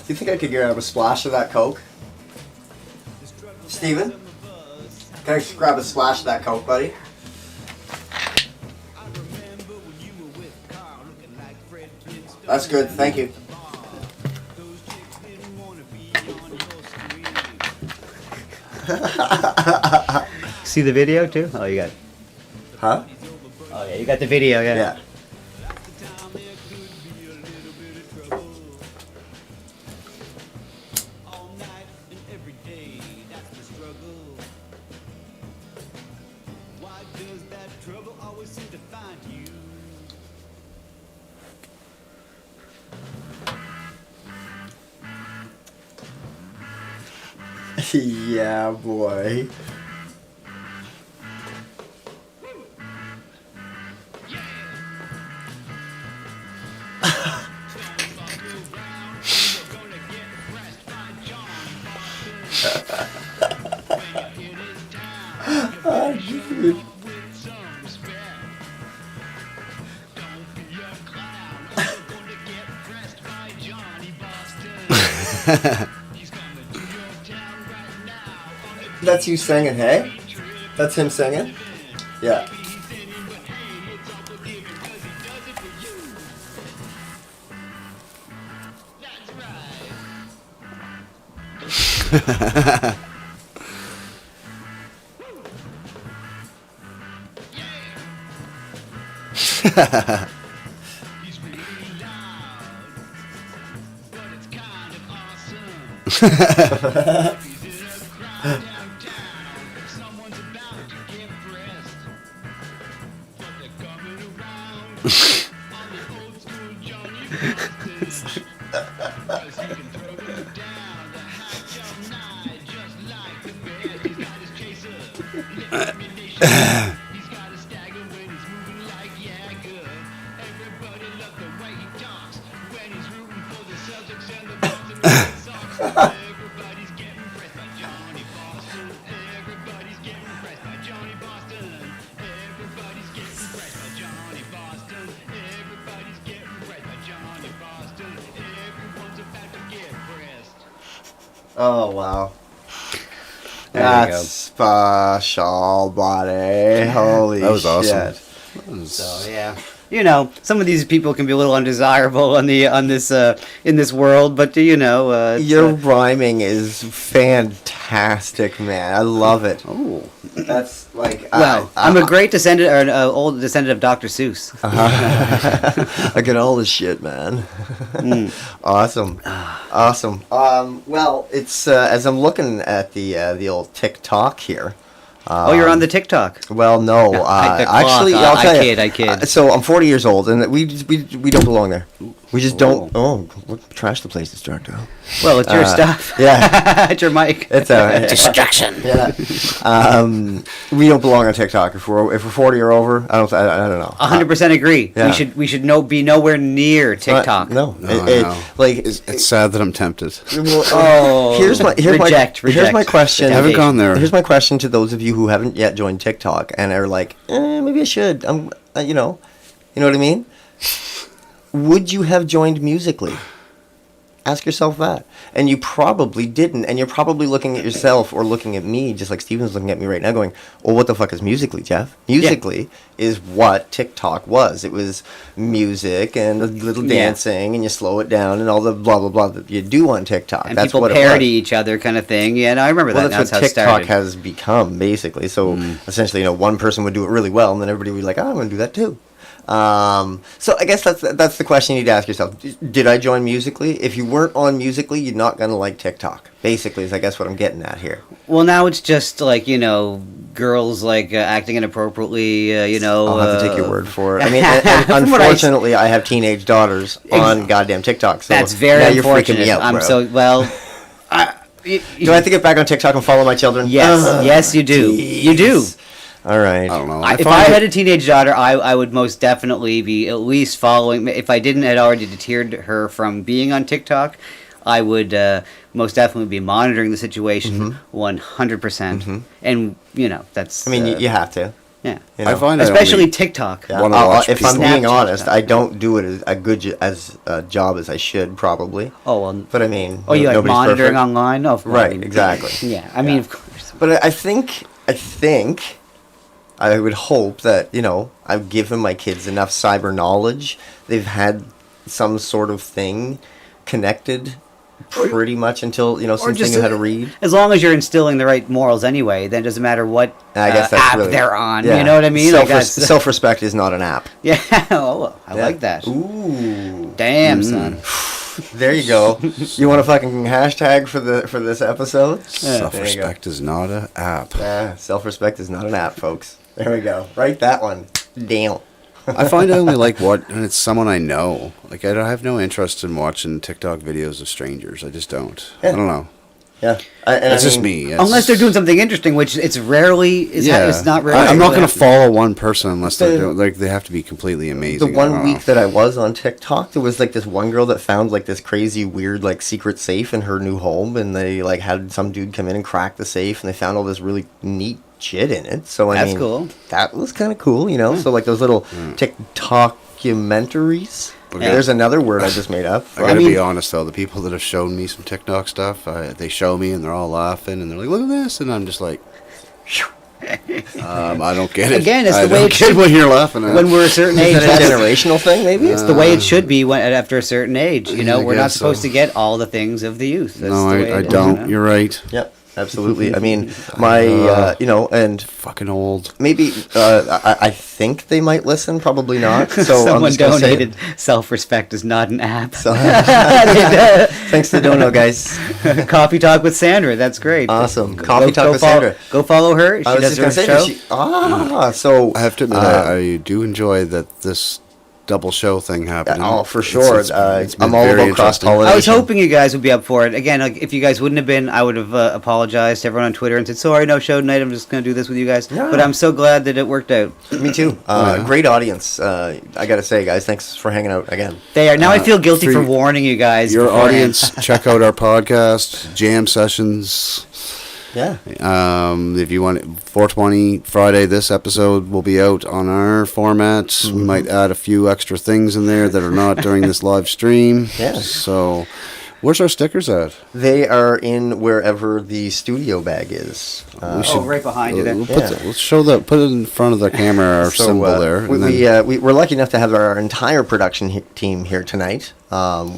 You think I could grab a splash of that Coke? Steven? Can I grab a splash of that Coke, buddy? That's good, thank you. See the video too? Oh, you got it. Huh? Oh yeah, you got the video, yeah. Yeah. Yeah, boy. Oh, dude. That's you singing, hey? That's him singing? Yeah. Oh, wow. There you That's special, buddy. Holy That was shit. awesome. So yeah, you know, some of these people can be a little undesirable on this in this world, but you know, Your rhyming is fantastic, man. I love it. Oh, that's like. Well, I'm a great descendant, or an old descendant of Dr. Seuss. I get all this shit, man. Awesome, awesome. Well, it's as I'm looking at the old TikTok here. Oh, you're on the TikTok. Well, no. Actually, I'll tell you. I kid. So I'm 40 years old, and we don't belong there. We just don't. Oh, trash the place, Destructo. Well, it's your stuff. Yeah, it's your mic. It's Destruction. Yeah. We don't belong on TikTok. If we're 40 or over, I don't know. 100% agree. Yeah. We should be nowhere near TikTok. No. No. Like It's sad that I'm tempted. Oh, here's my question. I haven't gone there. Here's my question to those of you who haven't yet joined TikTok and are like, maybe I should. You know what I mean? Would you have joined Musical.ly? Ask yourself that. And you probably didn't. And you're probably looking at yourself or looking at me, just like Steven's looking at me right now, going, well, what the fuck is Musical.ly, Jeff? Musical.ly is what TikTok was. It was music and a little dancing, and you slow it down and all the blah, blah, blah that you do on TikTok. And that's people what parody each other kind of thing. Yeah, no, I remember that. That's what TikTok has become, basically. So essentially, one person would do it really well, and then everybody would be like, oh, I'm going to do that too. So I guess that's the question you need to ask yourself. Did I join Musical.ly? If you weren't on Musical.ly, you're not gonna like TikTok. Basically, is I guess what I'm getting at here. Well, now it's just like, girls like acting inappropriately. I'll have to take your word for it. I mean, From what unfortunately, I have teenage daughters on goddamn TikTok. So That's very now you're unfortunate. freaking me out, I'm bro. so well. Do I have to get back on TikTok and follow my children? Yes, yes, you do. You do. All right. I don't know. If I had a teenage daughter, I would most definitely be at least following. If I didn't had already deterred her from being on TikTok, I would most definitely be monitoring the situation 100%. And that's. I mean, you have to. Yeah. I find especially TikTok. Yeah. If I'm being Snapchat. honest, I don't do it as a job as I should probably. Oh well. But I mean, Oh, you like nobody's monitoring perfect. online? No, of course. Right. Exactly. Yeah. I mean, of course. But I think I would hope that I've given my kids enough cyber knowledge. They've had some sort of thing connected pretty much until since they knew how to read. As long as you're instilling the right morals anyway, then it doesn't matter what I guess that's app really, they're on. yeah. You know what I mean? Self-respect is not an app. Yeah. Oh, I like that. Ooh. Damn, son. There you go. You want a fucking hashtag for this episode? Self-respect is not an app. Yeah, self-respect is not an app, folks. There we go. Write that one down. I find I only like and it's someone I know. Like, I have no interest in watching TikTok videos of strangers. I just don't. Yeah. I don't know. Yeah. It's just me. Unless they're doing something interesting, which it's rarely. It's not rarely. I'm not going to follow one person unless they're doing, they have to be completely amazing. The one week that I was on TikTok, there was like this one girl that found like this crazy weird like secret safe in her new home, and they like had some dude come in and crack the safe, and they found all this really neat shit in it. So That's cool. That was kind of cool, So like those little TikTok-documentaries. Okay. There's another word I just made up. I gotta be honest though, the people that have shown me some TikTok stuff, they show me and they're all laughing and they're like, "Look at this," and I'm just like, I don't get it. Again, it's I the way don't it get should. what you're laughing at. When we're a certain age, Is that a generational thing? Maybe it's the way it should be after a certain age. We're not guess supposed so. to get all the things of the youth. That's No, the way I it is, don't. You're right. Yep. Absolutely. I mean, my, and fucking old. Maybe I think they might listen. Probably not. So Someone I'm just gonna say donated. Self-respect is not an app. Thanks to Dono, guys. Coffee Talk with Sandra. That's great. Awesome. Coffee Talk with Sandra. Go follow her. She I was does just her gonna say show. so I have to admit, I do enjoy that this double show thing happening. Oh, for sure. It's been I'm all very about interesting. cross-pollination. I was hoping you guys would be up for it. Again, like, if you guys wouldn't have been, I would have apologized to everyone on Twitter and said, "Sorry, no show tonight. I'm just going to do this with you guys." No. But I'm so glad that it worked out. Me too. Great audience. I gotta say, guys, thanks for hanging out again. They are. Now I feel guilty for for warning you guys. Your beforehand. audience, check out our podcast, Jam Sessions. Yeah. If you want 420 Friday, this episode will be out on our format. Mm-hmm. We might add a few extra things in there that are not during this live stream. Yeah. So, where's our stickers at? They are in wherever the studio bag is. Right behind you there. Let's show put it in front of the camera, our symbol there. We're lucky enough to have our entire production team here tonight,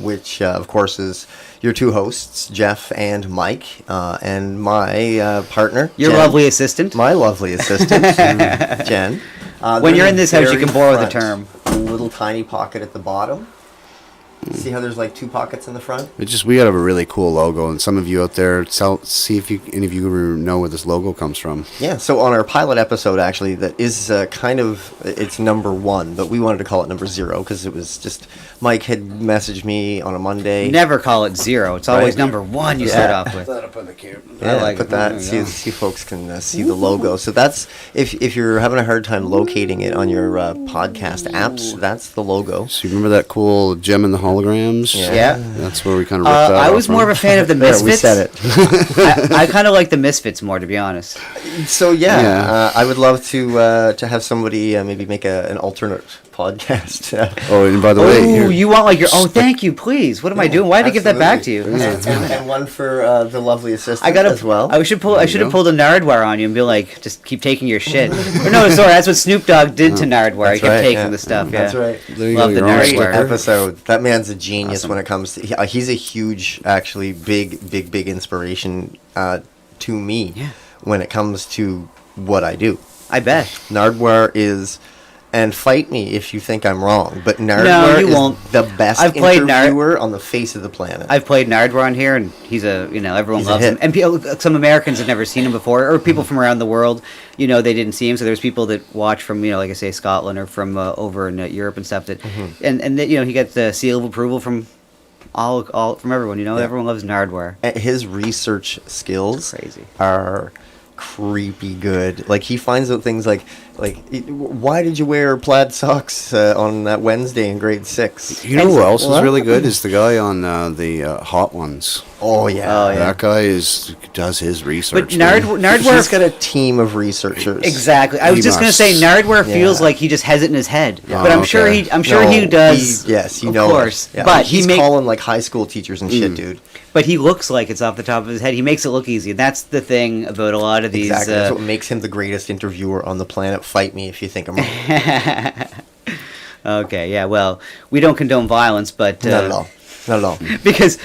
which of course is your two hosts, Jeff and Mike, and my partner, Your Jen. lovely assistant. My lovely assistant, Jen. When you're in this house, you can borrow the term. Little tiny pocket at the bottom. See how there's like two pockets in the front? We got a really cool logo, and some of you out there, see if any of you know where this logo comes from. Yeah, so on our pilot episode, actually, that is it's number 1, but we wanted to call it number 0 because it was just, Mike had messaged me on a Monday. Never call it 0. It's always number 1 you start off with. That up on the camera. Yeah, I like put it. that. See folks can see the logo. So that's if you're having a hard time locating it on your podcast apps, that's the logo. So you remember that cool gem in the holograms? Yeah. That's where we kind of ripped that I off was more from. of a fan of the There, Misfits. we said it. I kind of like the Misfits more, to be honest. So I would love to have somebody maybe make an alternate podcast. Oh, and by the way, Oh, here, you want like your? Oh, thank you, please. What am I doing? Why did I give that back to you? and one for the lovely assistant I got as well. I should have pulled a Nardwar on you and be like, just keep taking your shit. Or no, sorry, that's what Snoop Dogg did to Nardwar. He kept taking the stuff. That's yeah. right. There you Love go, the your own Nardwar. sticker. Episode. That man's a genius when it comes to. He's a huge, actually, big inspiration to me when it comes to what I do. I bet Nardwar is And fight me if you think I'm wrong, but Nardwuar you is won't. the best I've played interviewer on the face of the planet. I've played Nardwuar on here, and he's everyone He's a loves him. hit. And some Americans have never seen him before, or people from around the world, they didn't see him. So there's people that watch from, like I say, Scotland or from over in Europe and stuff. That, and he gets the seal of approval from all from everyone. Everyone loves Nardwuar. And his research skills are creepy good. Like, he finds out things like why did you wear plaid socks on that Wednesday in grade 6? You know who else is really good? Is the guy on the Hot Ones. Oh yeah. That guy does his research. But Nardwuar, he's got a team of researchers. Exactly. I was just going to say Nardwuar feels like he just has it in his head, but I'm sure he does. Yes, of course. Yeah. But he's calling like high school teachers and shit, dude. But he looks like it's off the top of his head. He makes it look easy. And that's the thing about a lot of these. Exactly. That's what makes him the greatest interviewer on the planet. Fight me if you think I'm wrong. Okay, yeah, well, we don't condone violence, but... Not at all. Not at all. Because...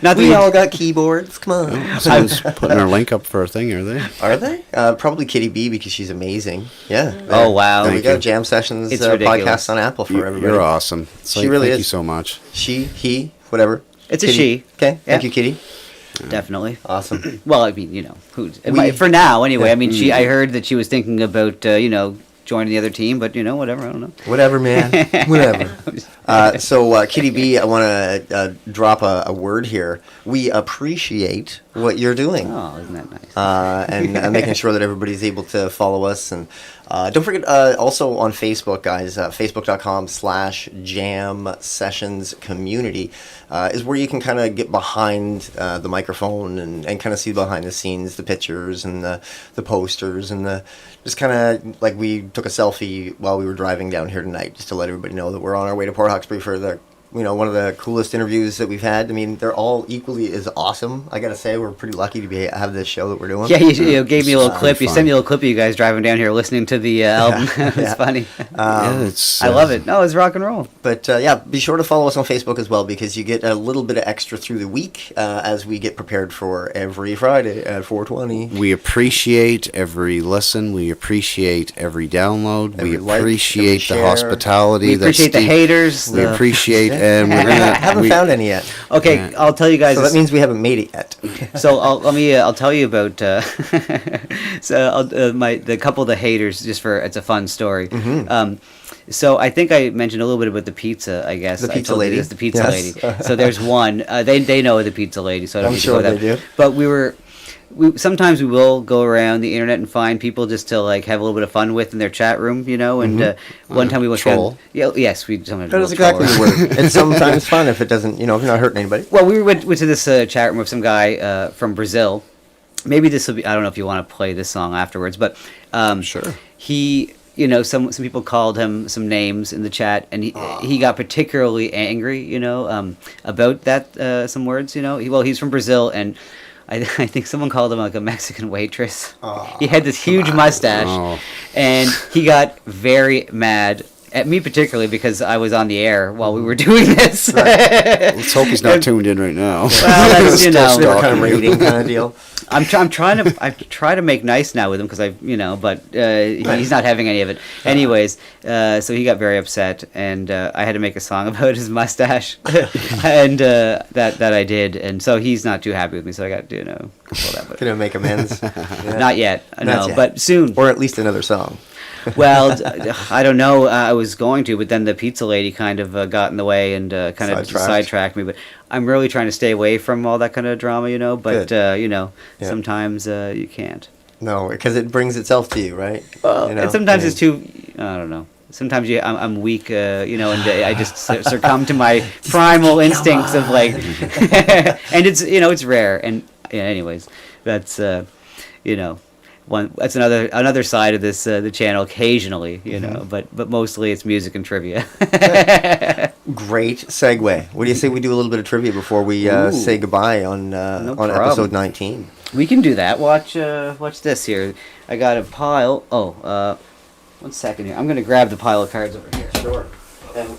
we all got keyboards. Come on. Someone's putting our link up for a thing, are they? Are they? Probably Kitty B, because she's amazing. Yeah. there. Oh, wow. We got Jam Sessions podcast on Apple for everybody. You're awesome. She really thank is. you so much. She, he, whatever. It's Kitty. a she. Okay. Thank Yeah. you, Kitty. Definitely. Awesome. Well, I mean, for now, anyway. Yeah. I mean, I heard that she was thinking about, joining the other team, but, whatever, I don't know. Whatever, man. Whatever. So, Kitty B, I want to drop a word here. We appreciate what you're doing. Oh, isn't that nice? And making sure that everybody's able to follow us. And don't forget, also on Facebook, guys, facebook.com/Jam Sessions Community is where you can kind of get behind the microphone and kind of see behind the scenes, the pictures and the posters and just kind of like we took a selfie while we were driving down here tonight, just to let everybody know that we're on our way to Port Hawkesbury for the one of the coolest interviews that we've had. I mean, they're all equally as awesome. I gotta say, we're pretty lucky to have this show that we're doing. Yeah, you gave me a little clip. You sent me a little clip of you guys driving down here listening to the album. It's funny. I love it. No, it's rock and roll. But be sure to follow us on Facebook as well, because you get a little bit of extra through the week as we get prepared for every Friday at 4:20. We appreciate every listen. We appreciate every download. We appreciate the hospitality. We appreciate the haters. We appreciate. And we're I haven't found any yet. Okay, yeah. I'll tell you guys. So that means we haven't made it yet. So I'll tell you about the couple of the haters, just for it's a fun story. Mm-hmm. So I think I mentioned a little bit about the pizza. I guess the pizza lady. The pizza lady. So there's one. They know the pizza lady. So I don't I'm need sure to go they do. But sometimes we will go around the internet and find people just to like have a little bit of fun with in their chat room, and one time we went troll. Yes, we sometimes. That is exactly the word. It's sometimes fun if it doesn't, if you're not hurting anybody. Well, we went to this chat room with some guy from Brazil. Maybe this will be. I don't know if you want to play this song afterwards, but sure. He. Some people called him some names in the chat, and he got particularly angry, about that some words, he's from Brazil, and I think someone called him like a Mexican waitress. He had this huge mustache, and he got very mad at me particularly because I was on the air while we were doing this. Let's hope he's not tuned in right now. Well, that's, kind of rating kind of deal. I try to make nice now with him because but he's not having any of it. Anyways, so he got very upset, and I had to make a song about his mustache, and that I did, and so he's not too happy with me. So I got to control that. But gonna make amends. Yeah. Not yet, Not yet. but soon, or at least another song. Well, I don't know. I was going to, but then the pizza lady kind of got in the way and kind of sidetracked me. But I'm really trying to stay away from all that kind of drama, But sometimes you can't. No, because it brings itself to you, right? And sometimes it's too. I don't know. Sometimes I'm weak, and I just succumb to my primal instincts of like, and it's rare. And anyways, that's that's another side of this the channel occasionally, but mostly it's music and trivia. Great segue. What do you say we do a little bit of trivia before we say goodbye on episode 19? We can do that. Watch this here. I got a pile. 1 second here. I'm going to grab the pile of cards over here. Sure.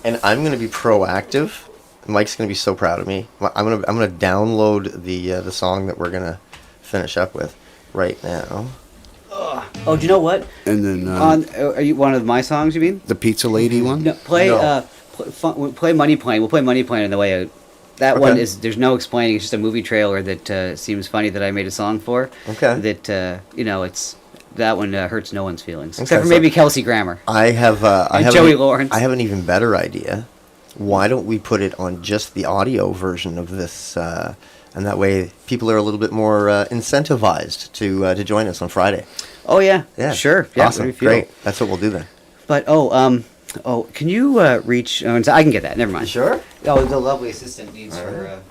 And I'm going to be proactive. Mike's going to be so proud of me. I'm going to download the song that we're going to finish up with right now. Oh, do you know what? And then Are you one of my songs? You mean the Pizza Lady one? No, play play Money Plane. We'll play Money Plane on the way out. That one is there's no explaining. It's just a movie trailer that seems funny that I made a song for. Okay. That it's that one hurts no one's feelings Okay, except for so maybe Kelsey Grammer. I have Joey Lawrence. I have an even better idea. Why don't we put it on just the audio version of this, and that way people are a little bit more incentivized to join us on Friday. Oh yeah. Yeah. Sure. Yeah. Awesome. Great. That's what we'll do then. But can you reach? I can get that. Never mind. Sure. Oh, the lovely assistant needs her.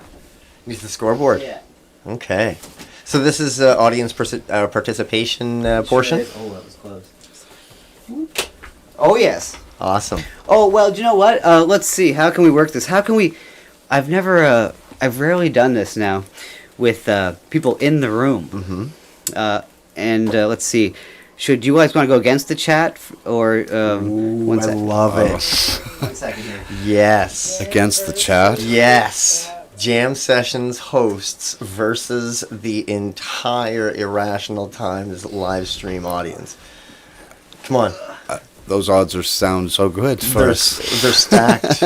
Needs the scoreboard. Yeah. Okay. So this is audience participation portion. Oh, that was close. Oh yes. Awesome. Oh well, do you know what? Let's see. How can we work this? How can we? I've rarely done this now, with people in the room. Mm-hmm. And let's see. Should you guys want to go against the chat or? One I second. love it. 1 second here. Yes. Against the chat? Yes. Jam Sessions hosts versus the entire Irrational Times live stream audience. Come on. Those odds sound so good for They're stacked.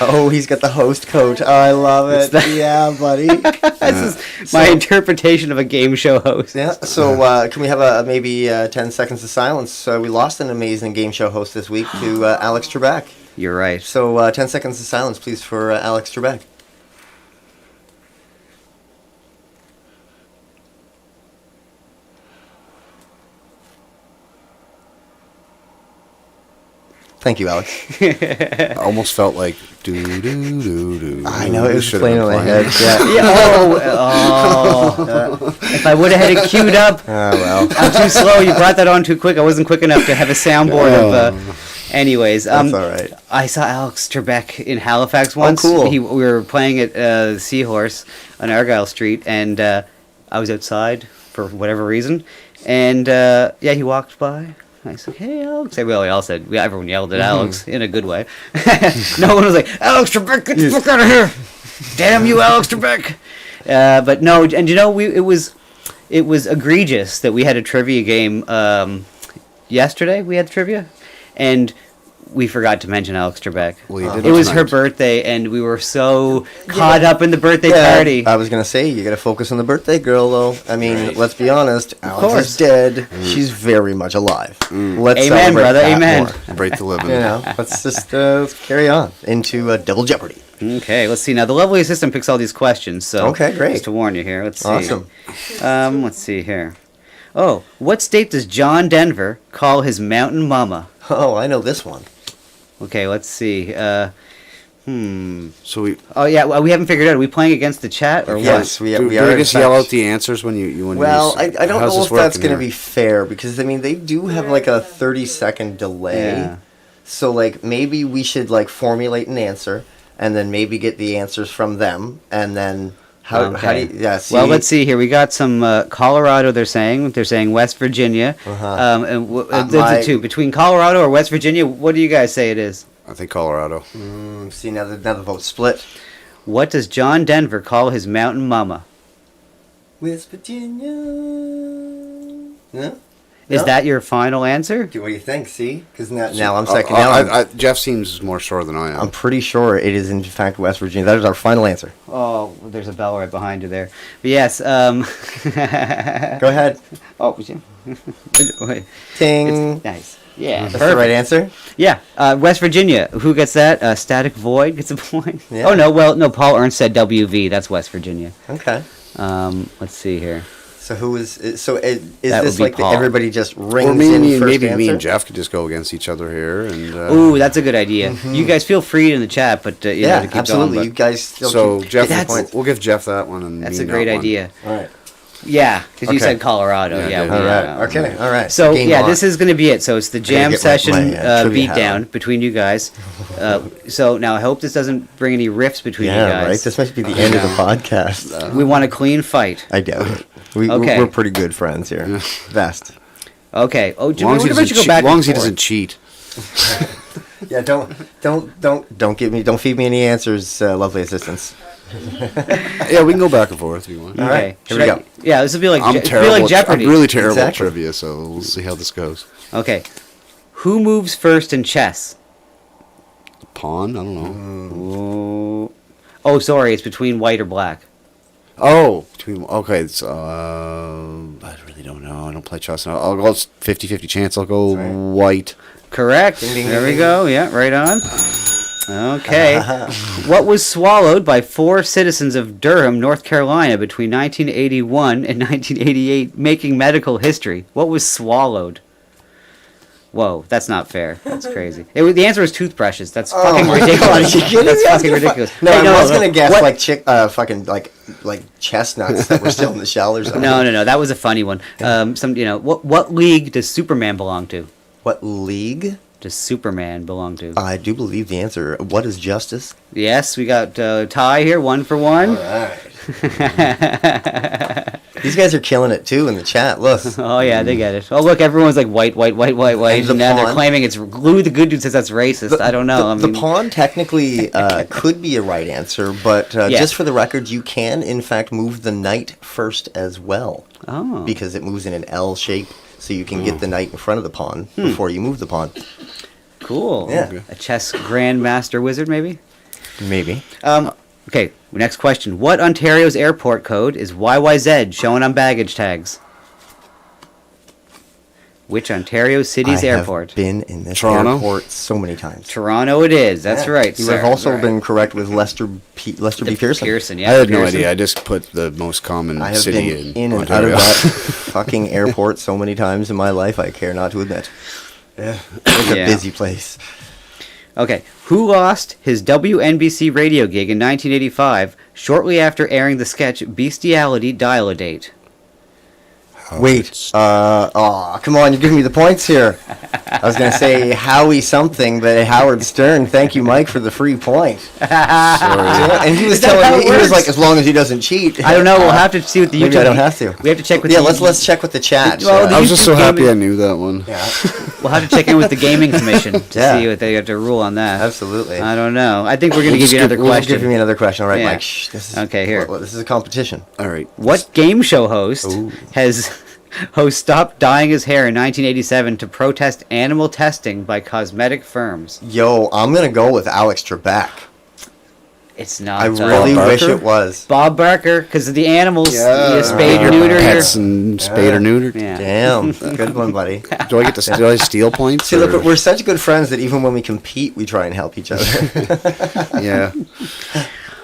Oh, he's got the host coat. Oh, I love it. Yeah, buddy. This is my interpretation of a game show host. Yeah. So can we have maybe 10 seconds of silence? We lost an amazing game show host this week to Alex Trebek. You're right. So 10 seconds of silence, please, for Alex Trebek. Thank you, Alex. I almost felt like do do do do. I know, it was playing in my head. If I would have had it queued up. Oh, well. I'm too slow. You brought that on too quick. I wasn't quick enough to have a soundboard of. Anyways, that's all right. I saw Alex Trebek in Halifax once. Oh, cool. We were playing at the Seahorse on Argyle Street, and I was outside for whatever reason, and he walked by. I said, "Hey, Alex." We all said, everyone yelled at Alex in a good way. No one was like, "Alex Trebek, get the fuck out of here! Damn you, Alex Trebek!" But no, and it was egregious that we had a trivia game yesterday. We had trivia, and we forgot to mention Alex Trebek. It was her birthday, and we were so caught up in the birthday party. I was going to say, you got to focus on the birthday girl, though. I mean, let's be honest. Alex is dead. She's very much alive. Let's Amen, celebrate brother. that Amen. more. Break the living. Let's just let's carry on into Double Jeopardy. Okay, let's see. Now, the lovely assistant picks all these questions, so... Okay, great. Just to warn you here. Let's see. Awesome. Let's see here. Oh, what state does John Denver call his mountain mama? Oh, I know this one. Okay, let's see. So we. Oh yeah, well, we haven't figured out. Are we playing against the chat or Yes, what? we Do are. we just yell out the answers when you when Well, you? I don't how's know this if that's working going to here? be fair because, I mean, they do have like a 30-second delay. Yeah. So, like, maybe we should, like, formulate an answer and then maybe get the answers from them and then... How do you, see? Well, let's see here. We got some Colorado. They're saying West Virginia. And the two between Colorado or West Virginia. What do you guys say it is? I think Colorado. See, now the vote's split. What does John Denver call his mountain mama? West Virginia. No? Is No? that your final answer? What do you think? See, because now I'm second. Now Jeff seems more sure than I am. I'm pretty sure it is in fact West Virginia. That is our final answer. Oh, there's a bell right behind you there. But yes. Go ahead. Oh, wait. Ting. It's nice. Yeah, That's the right answer. Yeah, West Virginia. Who gets that? Static Void gets a point. Yeah. Oh no, well Paul Ernst said WV. That's West Virginia. Okay. Let's see here. So who is? So is That this would be like Paul. everybody just rings Or in maybe first me answer? and Jeff could just go against each other here and. Ooh, that's a good idea. You guys feel free in the chat, but you know, to keep absolutely. going. You guys still So keep Jeff, getting points. we'll give Jeff that one and. That's me a great that one. idea. All right. Yeah, because you Okay. said Colorado. Yeah, Yeah. I did. All right. Okay. All right. So Game yeah, on. this is going to be it. So it's the jam get session my trivia hat beatdown on. between you guys. So now I hope this doesn't bring any rifts between you Yeah, guys. right. This must be the end of the podcast. We want a clean fight. I doubt it. Okay. We're pretty good friends here. Best. Okay. Oh, As long as he doesn't cheat. As long as he doesn't cheat. Yeah. Don't feed me any answers, lovely assistants. Yeah, we can go back and forth if you want. All right, here Should we I- go. Yeah, this would be like I'm it'd be terrible. like Jeopardy. I'm really terrible Exactly. at trivia, so we'll see how this goes. Okay. Who moves first in chess? Pawn? I don't know. Oh, sorry, it's between white or black. Oh, okay. It's, I really don't know. I don't play chess. I'll go 50-50 chance. I'll go white. Correct. Ding, ding, there ding, we ding. go. Yeah, right on. Okay. What was swallowed by 4 citizens of Durham, North Carolina between 1981 and 1988, making medical history? What was swallowed? Whoa, that's not fair. That's crazy. The answer was toothbrushes. That's fucking my ridiculous. God, are you kidding That's me? fucking ridiculous. No, Hey, I was gonna guess what- like chestnuts that were still in the shell or something. No. That was a funny one. What league does Superman belong to? What league does Superman belong to? I do believe the answer. What is justice? Yes, we got tie here, 1 for 1. All right. These guys are killing it too in the chat. Look. Oh yeah, they get it. Oh look, everyone's like white, And the now they're pawn. claiming it's Glue. The good dude says that's racist. I don't know. The pawn technically could be a right answer, but Yeah. just for the record, you can in fact move the knight first as well. Oh. Because it moves in an L shape, so you can get the knight in front of the pawn before you move the pawn. Cool. Yeah. A chess grandmaster wizard, maybe. Maybe. Okay. Next question. What Ontario's airport code is YYZ shown on baggage tags? Which Ontario city's I airport? have been in this Toronto? airport so many times. Toronto it is. That's Yeah. right, You sir. have also Right. been correct with Lester B. Pearson. Pearson, yeah. I had no Pearson. idea. I just put the most common I have city been in in and out of Ontario. that fucking airport so many times in my life, I care not to admit. Yeah. It's a Yeah. busy place. Okay. Who lost his WNBC radio gig in 1985 shortly after airing the sketch Bestiality Dial-A-Date? Wait. Come on, you're giving me the points here. I was going to say Howie something, but Howard Stern. Thank you, Mike, for the free point. Sorry. And he was Is that how telling me, it he was works? like, as long as he doesn't cheat. I don't know. We'll have to see what the Maybe YouTube. I don't have to. We have to check with. Yeah, the let's check with the chat. Well, the I was just YouTube so happy gaming- I knew that one. Yeah. We'll have to check in with the gaming commission to Yeah. see what they have to rule on that. Absolutely. I don't know. I think we're going to We'll give you just another we'll just question. give me another question. All right, Yeah. Mike. Shh, this is, Okay, here. This is a competition. All right. What game show host has stopped dyeing his hair in 1987 to protest animal testing by cosmetic firms? Yo, I'm going to go with Alex Trebek. It's not. I really Bob wish Barker? it was. Bob Barker, because of the animals, Yeah. you spade Your neuter. pets and spade or neutered. Yeah. Damn. Good one, buddy. Do I get to do I steal points? See, or- look, but we're such good friends that even when we compete, we try and help each other. yeah.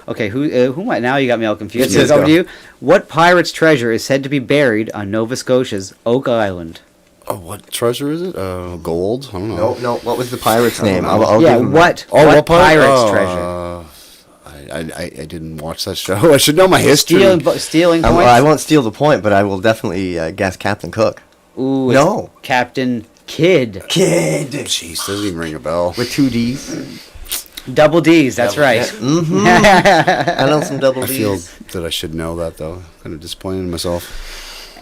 Okay, who might now? You got me all confused. Yes, Over go. to you. What pirate's treasure is said to be buried on Nova Scotia's Oak Island? Oh, what treasure is it? Gold? I don't know. No. What was the pirate's name? know. I'll Yeah, give him what? Oh, what what part? pirate's Oh, treasure? I didn't watch that show. I should know my history. Stealing that. points. I won't steal the point, but I will definitely guess Captain Cook. Ooh, it's No. Captain Kidd. Kid. Jeez, doesn't even ring a bell. With 2 D's. Double D's. That's right. Mm-hmm. I know some double I D's. feel that I should know that, though. Kind of disappointed in myself.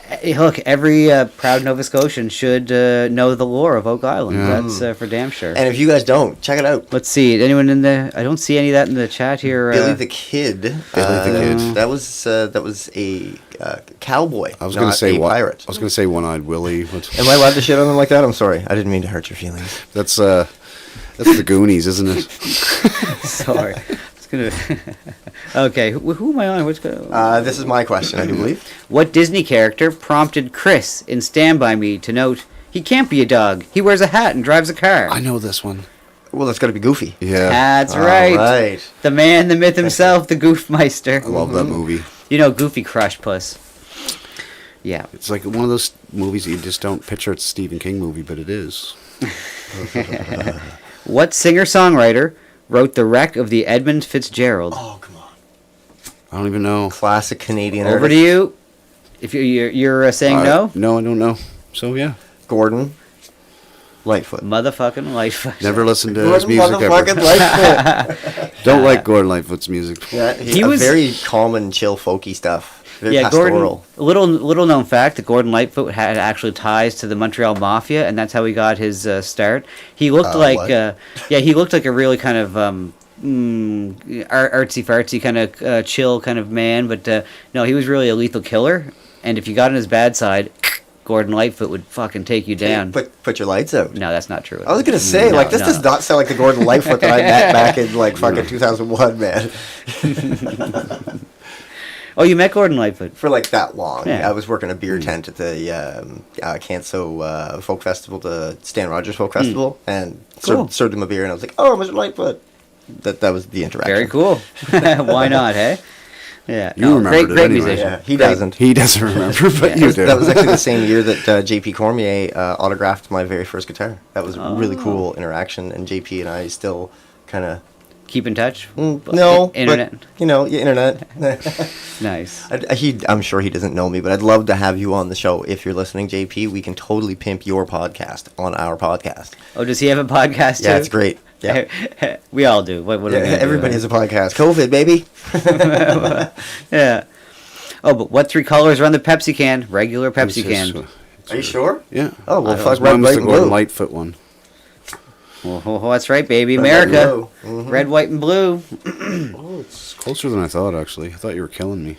Hey, look, every proud Nova Scotian should know the lore of Oak Island. Yeah. That's for damn sure. And if you guys don't, check it out. Let's see. Anyone in the? I don't see any of that in the chat here. Billy the Kid. Billy the Kid. That was a cowboy. I was going to not say a pirate. I was going to say One-Eyed Willie. But Am I allowed to shit on them like that? I'm sorry. I didn't mean to hurt your feelings. that's the Goonies, isn't it? Sorry. It's gonna. Okay, who am I on? What's going? This is my question, I do believe. What Disney character prompted Chris in Stand By Me to note he can't be a dog? He wears a hat and drives a car. I know this one. Well, that's got to be Goofy. Yeah. That's All right. right. The man, the myth himself, the Goofmeister. I love that movie. You know, Goofy Crush Puss. Yeah. It's like one of those movies that you just don't picture it's a Stephen King movie, but it is. What singer-songwriter wrote The Wreck of the Edmund Fitzgerald? Oh, come on. I don't even know. Classic Canadian Over artist. to you. If you're saying no? No, I don't know. So, yeah. Gordon Lightfoot. Motherfucking Lightfoot. Never listened to his music Motherfucking ever. Lightfoot. Don't like Gordon Lightfoot's music. Yeah, He was was- very calm and chill, folky stuff. Very Yeah, pastoral. Gordon. Little known fact that Gordon Lightfoot had actually ties to the Montreal Mafia, and that's how he got his start. He looked what? he looked like a really kind of artsy fartsy kind of chill kind of man, but no, he was really a lethal killer. And if you got on his bad side, Gordon Lightfoot would fucking take you down. Put your lights out. No, that's not true. I was gonna say, No, this no. does not sound like the Gordon Lightfoot that I met back in fucking 2001, man. Oh, you met Gordon Lightfoot for that long. Yeah. I was working a beer tent at the Canso Folk Festival, the Stan Rogers Folk Festival, and Cool. served him a beer, and I was like, "Oh, Mr. Lightfoot." That was the interaction. Very cool. Why not, hey? Yeah, You remembered it great anyway. musician. Yeah, he doesn't. He doesn't remember, but you do. That was actually the same year that JP Cormier autographed my very first guitar. That was a really cool interaction, and JP and I still kind of keep in touch. No, Internet. But, internet. Nice. I'm sure he doesn't know me, but I'd love to have you on the show if you're listening, JP. We can totally pimp your podcast on our podcast. Oh, does he have a podcast too? Yeah, it's great. Yeah. We all do. What are we gonna do? Everybody has a podcast. COVID, baby. Yeah. Oh, but what 3 colors are on the Pepsi can? Regular Pepsi can. Are you sure? Yeah. Oh, well, That fuck, was red, mine was white, the and Gordon blue. Lightfoot one. Oh, that's right, baby. Red, white, and America. blue. Mhm. Red, white, and blue. Oh, it's closer than I thought, actually. I thought you were killing me.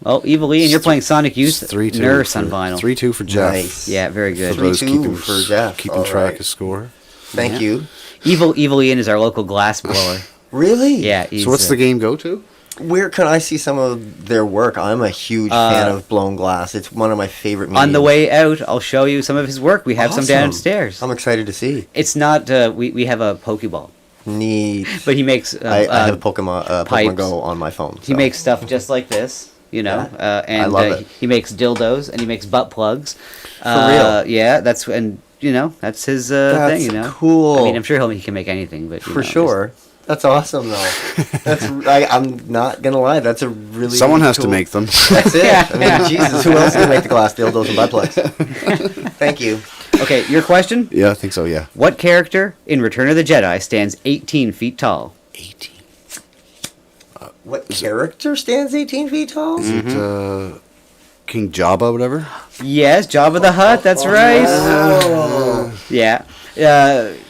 Oh, Evil Lee, and you're playing Sonic Youth 3-2 Nurse on for- vinyl. 3-2 for Jeff. Nice. Yeah, very good. For those 3-2 for Jeff. keeping All track right. of score. Thank you. Evil Ian is our local glass blower. Really? Yeah. So what's the game go to? Where can I see some of their work? I'm a huge fan of blown glass. It's one of my favorite mediums. On the way out, I'll show you some of his work. We have some Awesome. downstairs. I'm excited to see. It's not. We have a Pokeball. Neat. But he makes. I have Pokemon pipes. Go on my phone. He makes stuff just like this, and I love it. he makes dildos and he makes butt plugs. For real? Yeah, that's that's his That's thing. You know, cool. I mean, I'm sure he can make anything, but For sure. That's awesome, though. I'm not gonna lie. That's a really Someone has to cool- make them. That's it. I mean, Jesus, who else can make the glass dildos and butt plugs? Thank you. Okay, your question. Yeah, I think so, yeah. What character in Return of the Jedi stands 18 feet tall? 18. What character stands 18 feet tall? Is it King Jabba, whatever? Yes, Jabba the Hutt. That's right. Oh. Yeah.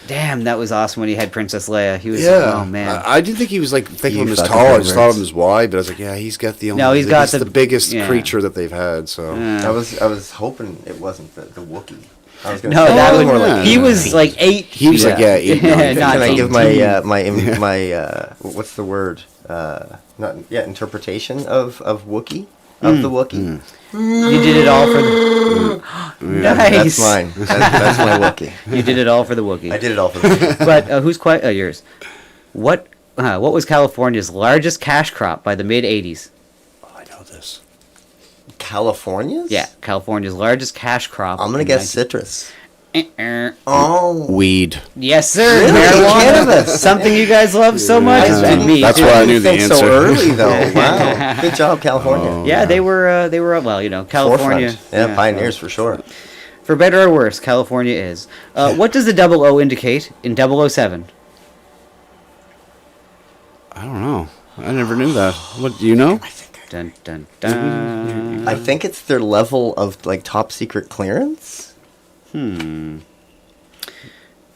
Damn, that was awesome when he had Princess Leia. He was. Yeah. Oh man. I didn't think he was thinking You of him as fucking tall. I just thought of perverts. him as wide, but I was like, yeah, he's got the only. No, he's got the the- biggest yeah. creature that they've had. So I was hoping it wasn't the Wookiee. I was gonna No, say, that was was more like he 8 was feet. like 8. He was like, yeah, 8, 9. Not Can I give 18. my what's the word? Interpretation of Wookiee of the Wookiee. You did it all for the. Nice. That's mine. That's my Wookiee. You did it all for the Wookiee. I did it all for the Wookiee. But who's quite yours? What was California's largest cash crop by the mid '80s? Oh, I know this. California's? Yeah, California's largest cash crop. I'm gonna in guess citrus. Uh-uh. Oh. Weed. Yes, sir. Really? Marijuana. Cannabis. Something you guys love so much. Yeah. And me. That's too. why I knew the think answer. so early though. Wow. Good job, California. Oh, Yeah, they were well, California. Forefront. Yeah, pioneers for sure. For better or worse, California is. What does the 00 indicate in 007? I don't know. I never knew that. What do you know? Dun dun dun. I think it's their level of top secret clearance.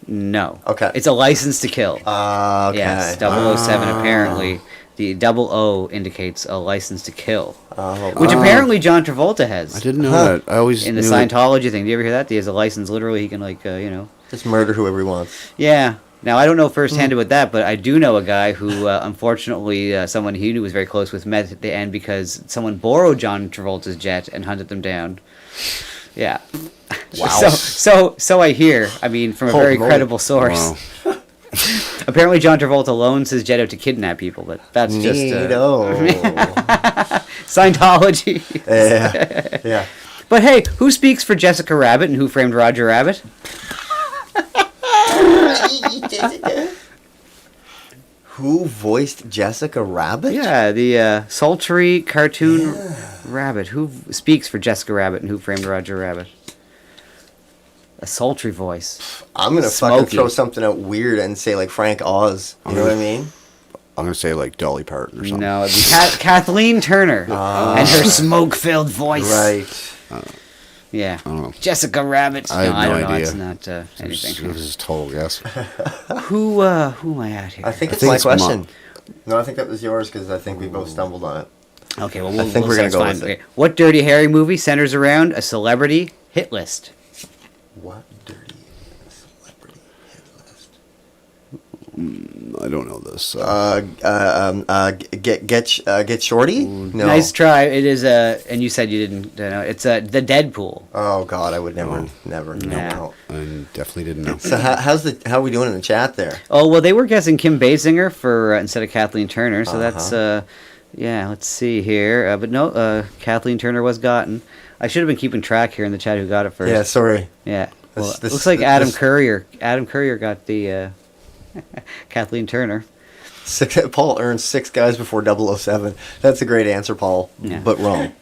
No. Okay. It's a license to kill. Okay. Yes, 007 apparently. The 00 indicates a license to kill. Which apparently John Travolta has. I didn't know that. I always In the knew that- Scientology thing. Do you ever hear that? He has a license, literally, he can, Just murder whoever he wants. Yeah. Now, I don't know firsthand about that, but I do know a guy who, unfortunately, someone he knew was very close with met at the end because someone borrowed John Travolta's jet and hunted them down. Yeah. Wow. So I hear. I mean, from a Holy very moly. credible source. Wow. Apparently, John Travolta loans his jet out to kidnap people, but that's just Scientology. Yeah. Yeah. But hey, who speaks for Jessica Rabbit and Who Framed Roger Rabbit? Who voiced Jessica Rabbit? Yeah, the sultry cartoon rabbit. Who speaks for Jessica Rabbit and Who Framed Roger Rabbit? A sultry voice. I'm gonna fucking Smoky. throw something out weird and say Frank Oz. You know what I mean? I'm going to say Dolly Parton or something. No, it'd be Kathleen Turner and her smoke-filled voice. Right. Yeah. I don't know. Jessica Rabbit. I have I don't no know. idea. It's not anything. It was just total guess. Who am I at here? I think it's think my it's question. No, I think that was yours because I think we both stumbled on it. Okay, well, I think we're gonna go with it. Okay. What Dirty Harry movie centers around a celebrity hit list? What dirty celebrity hit list? I don't know this. Get Shorty? No. Nice try. It is and you said you didn't know. It's the Deadpool. Oh God, I would never know. I definitely didn't know. So how are we doing in the chat there? Oh well, they were guessing Kim Basinger for instead of Kathleen Turner. So that's yeah. Let's see here. But no, Kathleen Turner was gotten. I should have been keeping track here in the chat who got it first. Yeah, sorry. Yeah. Well, it looks like Adam Courier. Adam Courier got the Kathleen Turner. Paul earned 6 guys before 007. That's a great answer, Paul, Yeah. but wrong.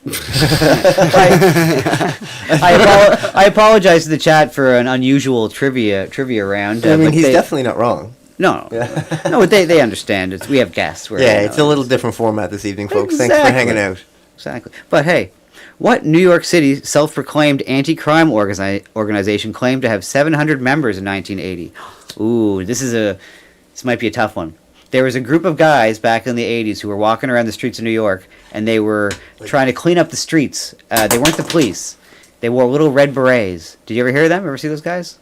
I apologize to the chat for an unusual trivia round. I mean, but he's they- definitely not wrong. No, no, but they understand. We have guests. It's a little different format this evening, folks. Thanks for hanging out. Exactly. But hey, what New York City self-proclaimed anti-crime organization claimed to have 700 members in 1980? Ooh, this might be a tough one. There was a group of guys back in the 80s who were walking around the streets of New York, and they were trying to clean up the streets. They weren't the police. They wore little red berets. Did you ever hear of them? Ever see those guys?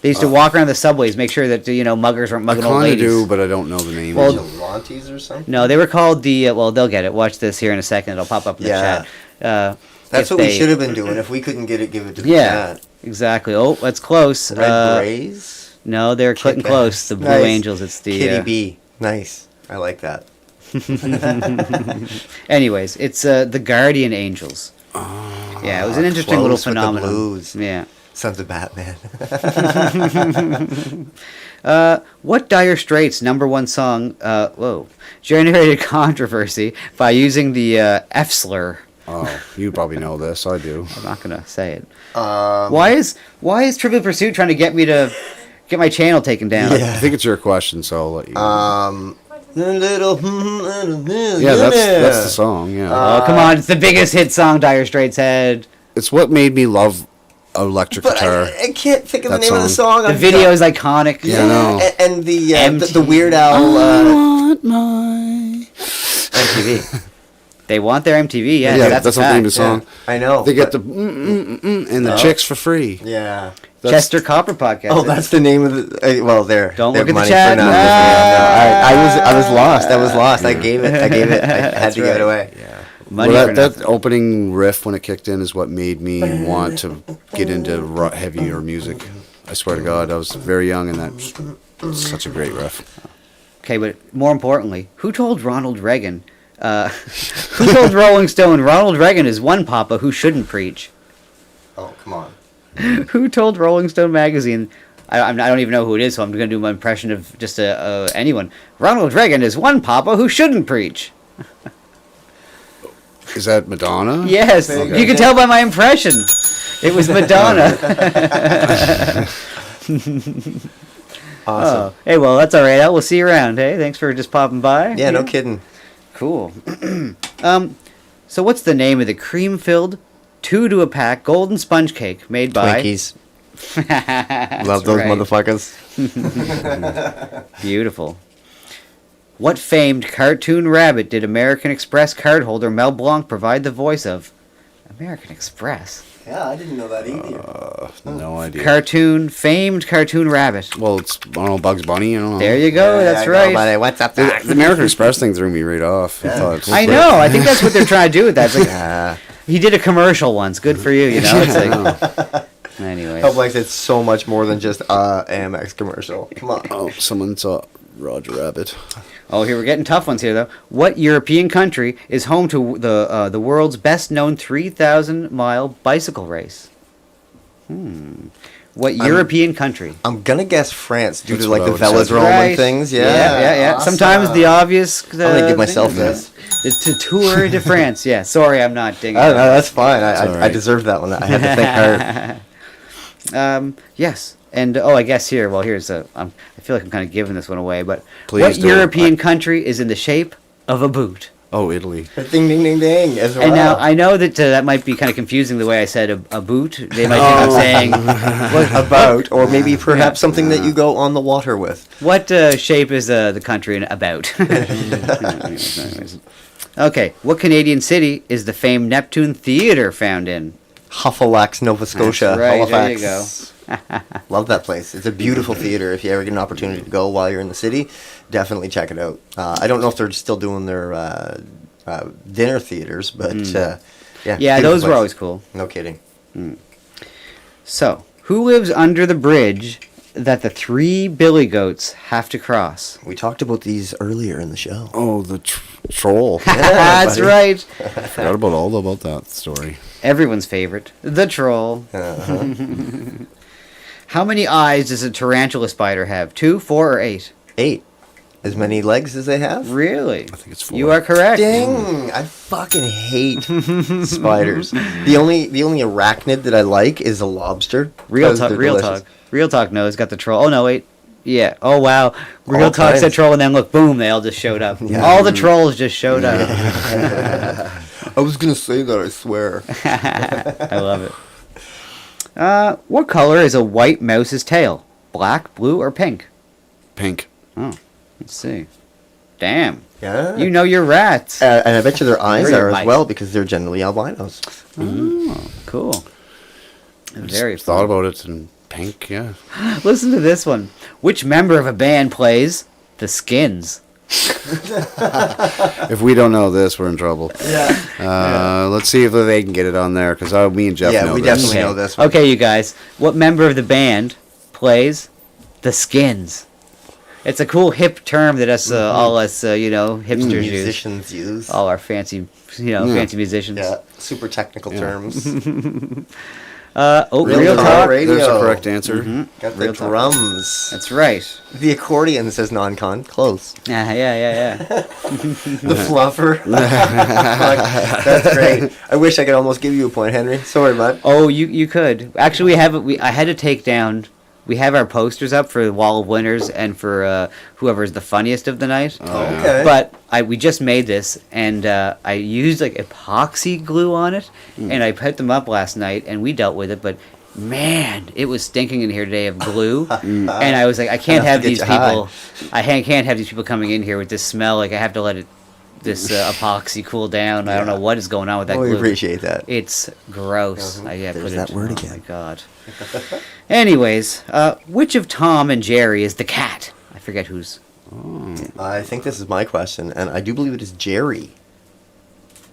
They used to walk around the subways, make sure that muggers weren't mugging old I ladies. do, but I don't know the name. Well, Vigilantes or something? no, they were called the. Well, they'll get it. Watch this here in a second. It'll pop up in the chat. That's what we should have been doing. If we couldn't get it, give it to the Yeah, chat. exactly. Oh, that's close. Red Berets? No, they're clicking close. The Blue Nice. Angels. It's the Kitty B. Nice. I like that. Anyways, it's the Guardian Angels. Yeah, it was an interesting little Close with the phenomenon. Blues. Yeah. Sons of Batman. What Dire Straits #1 song generated controversy by using the F slur? Oh, you probably know this. I do. I'm not gonna say it. Why is Trivial Pursuit trying to get me to get my channel taken down? I think it's your question, so I'll let you. Little. Yeah, that's the song. Yeah. Oh, come on! It's the biggest hit song Dire Straits had. It's what made me love electric guitar. I can't think of the That name of the song. The video is iconic. Yeah, I know. And the Weird Al want my MTV. They want their MTV. Yeah, yeah, that's that's a the name of fact. the song. Yeah, I know. They get but- the and the Oh. chicks for free. Yeah. Chester Copper podcast. Oh, that's the name of the. Well, there. Don't they look have at the money chat. for not listening. I was lost. I was lost. I gave it. I had to give it away. Yeah. Money Well, for that opening riff when it kicked in is what made me want to get into heavier music. I swear to God, I was very young, and that's such a great riff. Okay, but more importantly, who told Ronald Reagan? Who told Rolling Stone Ronald Reagan is one papa who shouldn't preach? Oh, come on. Who told Rolling Stone magazine? I don't even know who it is, so I'm going to do my impression of just anyone. Ronald Reagan is one papa who shouldn't preach. Is that Madonna? Yes, Okay. you can tell by my impression. It was Madonna. Awesome. Oh, hey, well, that's all right. Al. We'll see you around. Hey, thanks for just popping by. Yeah, no kidding. Cool. So what's the name of the cream-filled, 2-to-a-pack golden sponge cake made by... Twinkies. That's Love those right. motherfuckers. Beautiful. What famed cartoon rabbit did American Express cardholder Mel Blanc provide the voice of? American Express? Yeah, I didn't know that either. No idea. Famed cartoon rabbit. Well, it's, I don't know, Bugs Bunny. I don't know. There you go, that's right. What's up, The American Express thing threw me right off. I know, I think that's what they're trying to do with that. It's like, he did a commercial once, good for you, you know? It's like, anyways. Help like it's so much more than just Amex commercial. Come on. Oh, someone saw Roger Rabbit. Oh, here we're getting tough ones here, though. What European country is home to the world's best-known 3,000-mile bicycle race? What European country? I'm gonna guess France due That's to like what the I would say. velodrome Right. and things. Yeah. Awesome. Sometimes the obvious. I'm gonna give myself thing- this. It's to Tour de France. Yeah, sorry, I'm not dinging. Oh, no, that's fine. That's all I right. deserve that one. I had to think hard. Yes, and I guess here. Well, here's a. I feel like I'm kind of giving this one away, but Please what do. European country is in the shape of a boot? Oh, Italy. Ding, ding, ding, ding. As well. And now I know that that might be kind of confusing the way I said a boot. They might think I'm saying about, or maybe perhaps something that you go on the water with. What shape is the country in about? Anyways. Okay, what Canadian city is the famed Neptune Theatre found in? Halifax, Nova Scotia. That's right, Halifax. there you go. Love that place. It's a beautiful theater. If you ever get an opportunity to go while you're in the city, definitely check it out. I don't know if they're still doing their dinner theaters, but yeah. Yeah, those were always cool. No kidding. So, who lives under the bridge that the 3 billy goats have to cross? We talked about these earlier in the show. Oh, the troll. That's right. I forgot all about that story. Everyone's favorite, the troll. How many eyes does a tarantula spider have? 2, 4, or 8? 8. As many legs as they have? Really? I think it's 4. You are correct. Dang! I fucking hate spiders. The only arachnid that I like is a lobster. Real talk knows got the troll. Oh no, wait. Yeah. Oh wow. Real All talk said kinds. troll, and then look, boom, they all just showed up. Yeah. All the trolls just showed up. I was gonna say that, I swear. I love it. What color is a white mouse's tail? Black, blue, or pink? Pink. Oh, let's see. Damn. Yeah. You know your rats. And I bet you their eyes Or your are as mice. well, because they're generally albinos. Oh, cool. Very Thought about it and pink, yeah. Listen to this one. Which member of a band plays the Skins? If we don't know this, we're in trouble. Yeah. Let's see if they can get it on there, because me and Jeff know we this. definitely know this one. Okay, you guys. What member of the band plays the Skins? It's a cool hip term that us, all us, hipsters Musicians use. All our fancy, fancy musicians. Yeah, super technical terms. Real talk. Radio. There's a correct answer. Got the Real talk. drums. That's right. The accordion, says non-con. Close. Yeah. The fluffer. That's great. I wish I could almost give you a point, Henry. Sorry, bud. Oh, you could. Actually, I had to take down. We have our posters up for the Wall of Winners and for whoever's the funniest of the night. Oh, okay. But we just made this, and I used like epoxy glue on it, and I put them up last night, and we dealt with it. But man, it was stinking in here today of glue, and I was like, I can't have these people. Can't have these people coming in here with this smell. Like I have to let this epoxy cool down. I don't know what is going on with that glue. We appreciate that. It's gross. There's that word again. Oh my god. Anyways, which of Tom and Jerry is the cat? I forget who's. I think this is my question, and I do believe it is Jerry.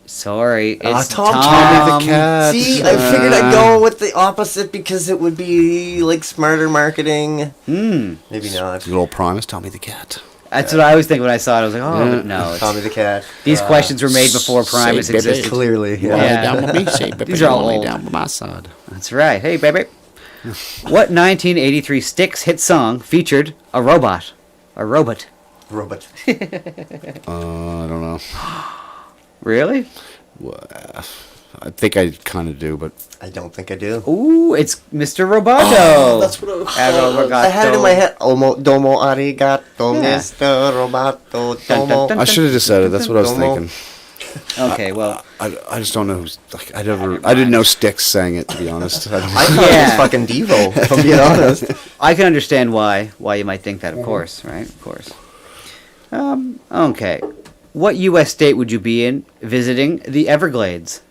Sorry, it's Tommy the cat. See, I figured I'd go with the opposite because it would be like smarter marketing. Maybe not. Good old Primus, Tommy the cat. That's what I was thinking when I saw it. I was like, oh, but no. Tommy the cat. These questions were made before Primus existed. Clearly, These are all old. Down by my side. That's right. Hey, baby. What 1983 Styx hit song featured a robot? Robot. I don't know. Really? Well, I think I kind of do, but I don't think I do. Ooh, it's Mr. Roboto. Oh, that's what I had it in my head. Domo arigato, Mr. Roboto. Domo. I should have just said it. That's what I was thinking. Okay, well, I just don't know who's. Like, I didn't know Styx sang it, to be honest. I thought it was fucking Devo, if I'm being honest. I can understand why you might think that, of course, right? Of course. Okay. What U.S. state would you be in visiting the Everglades?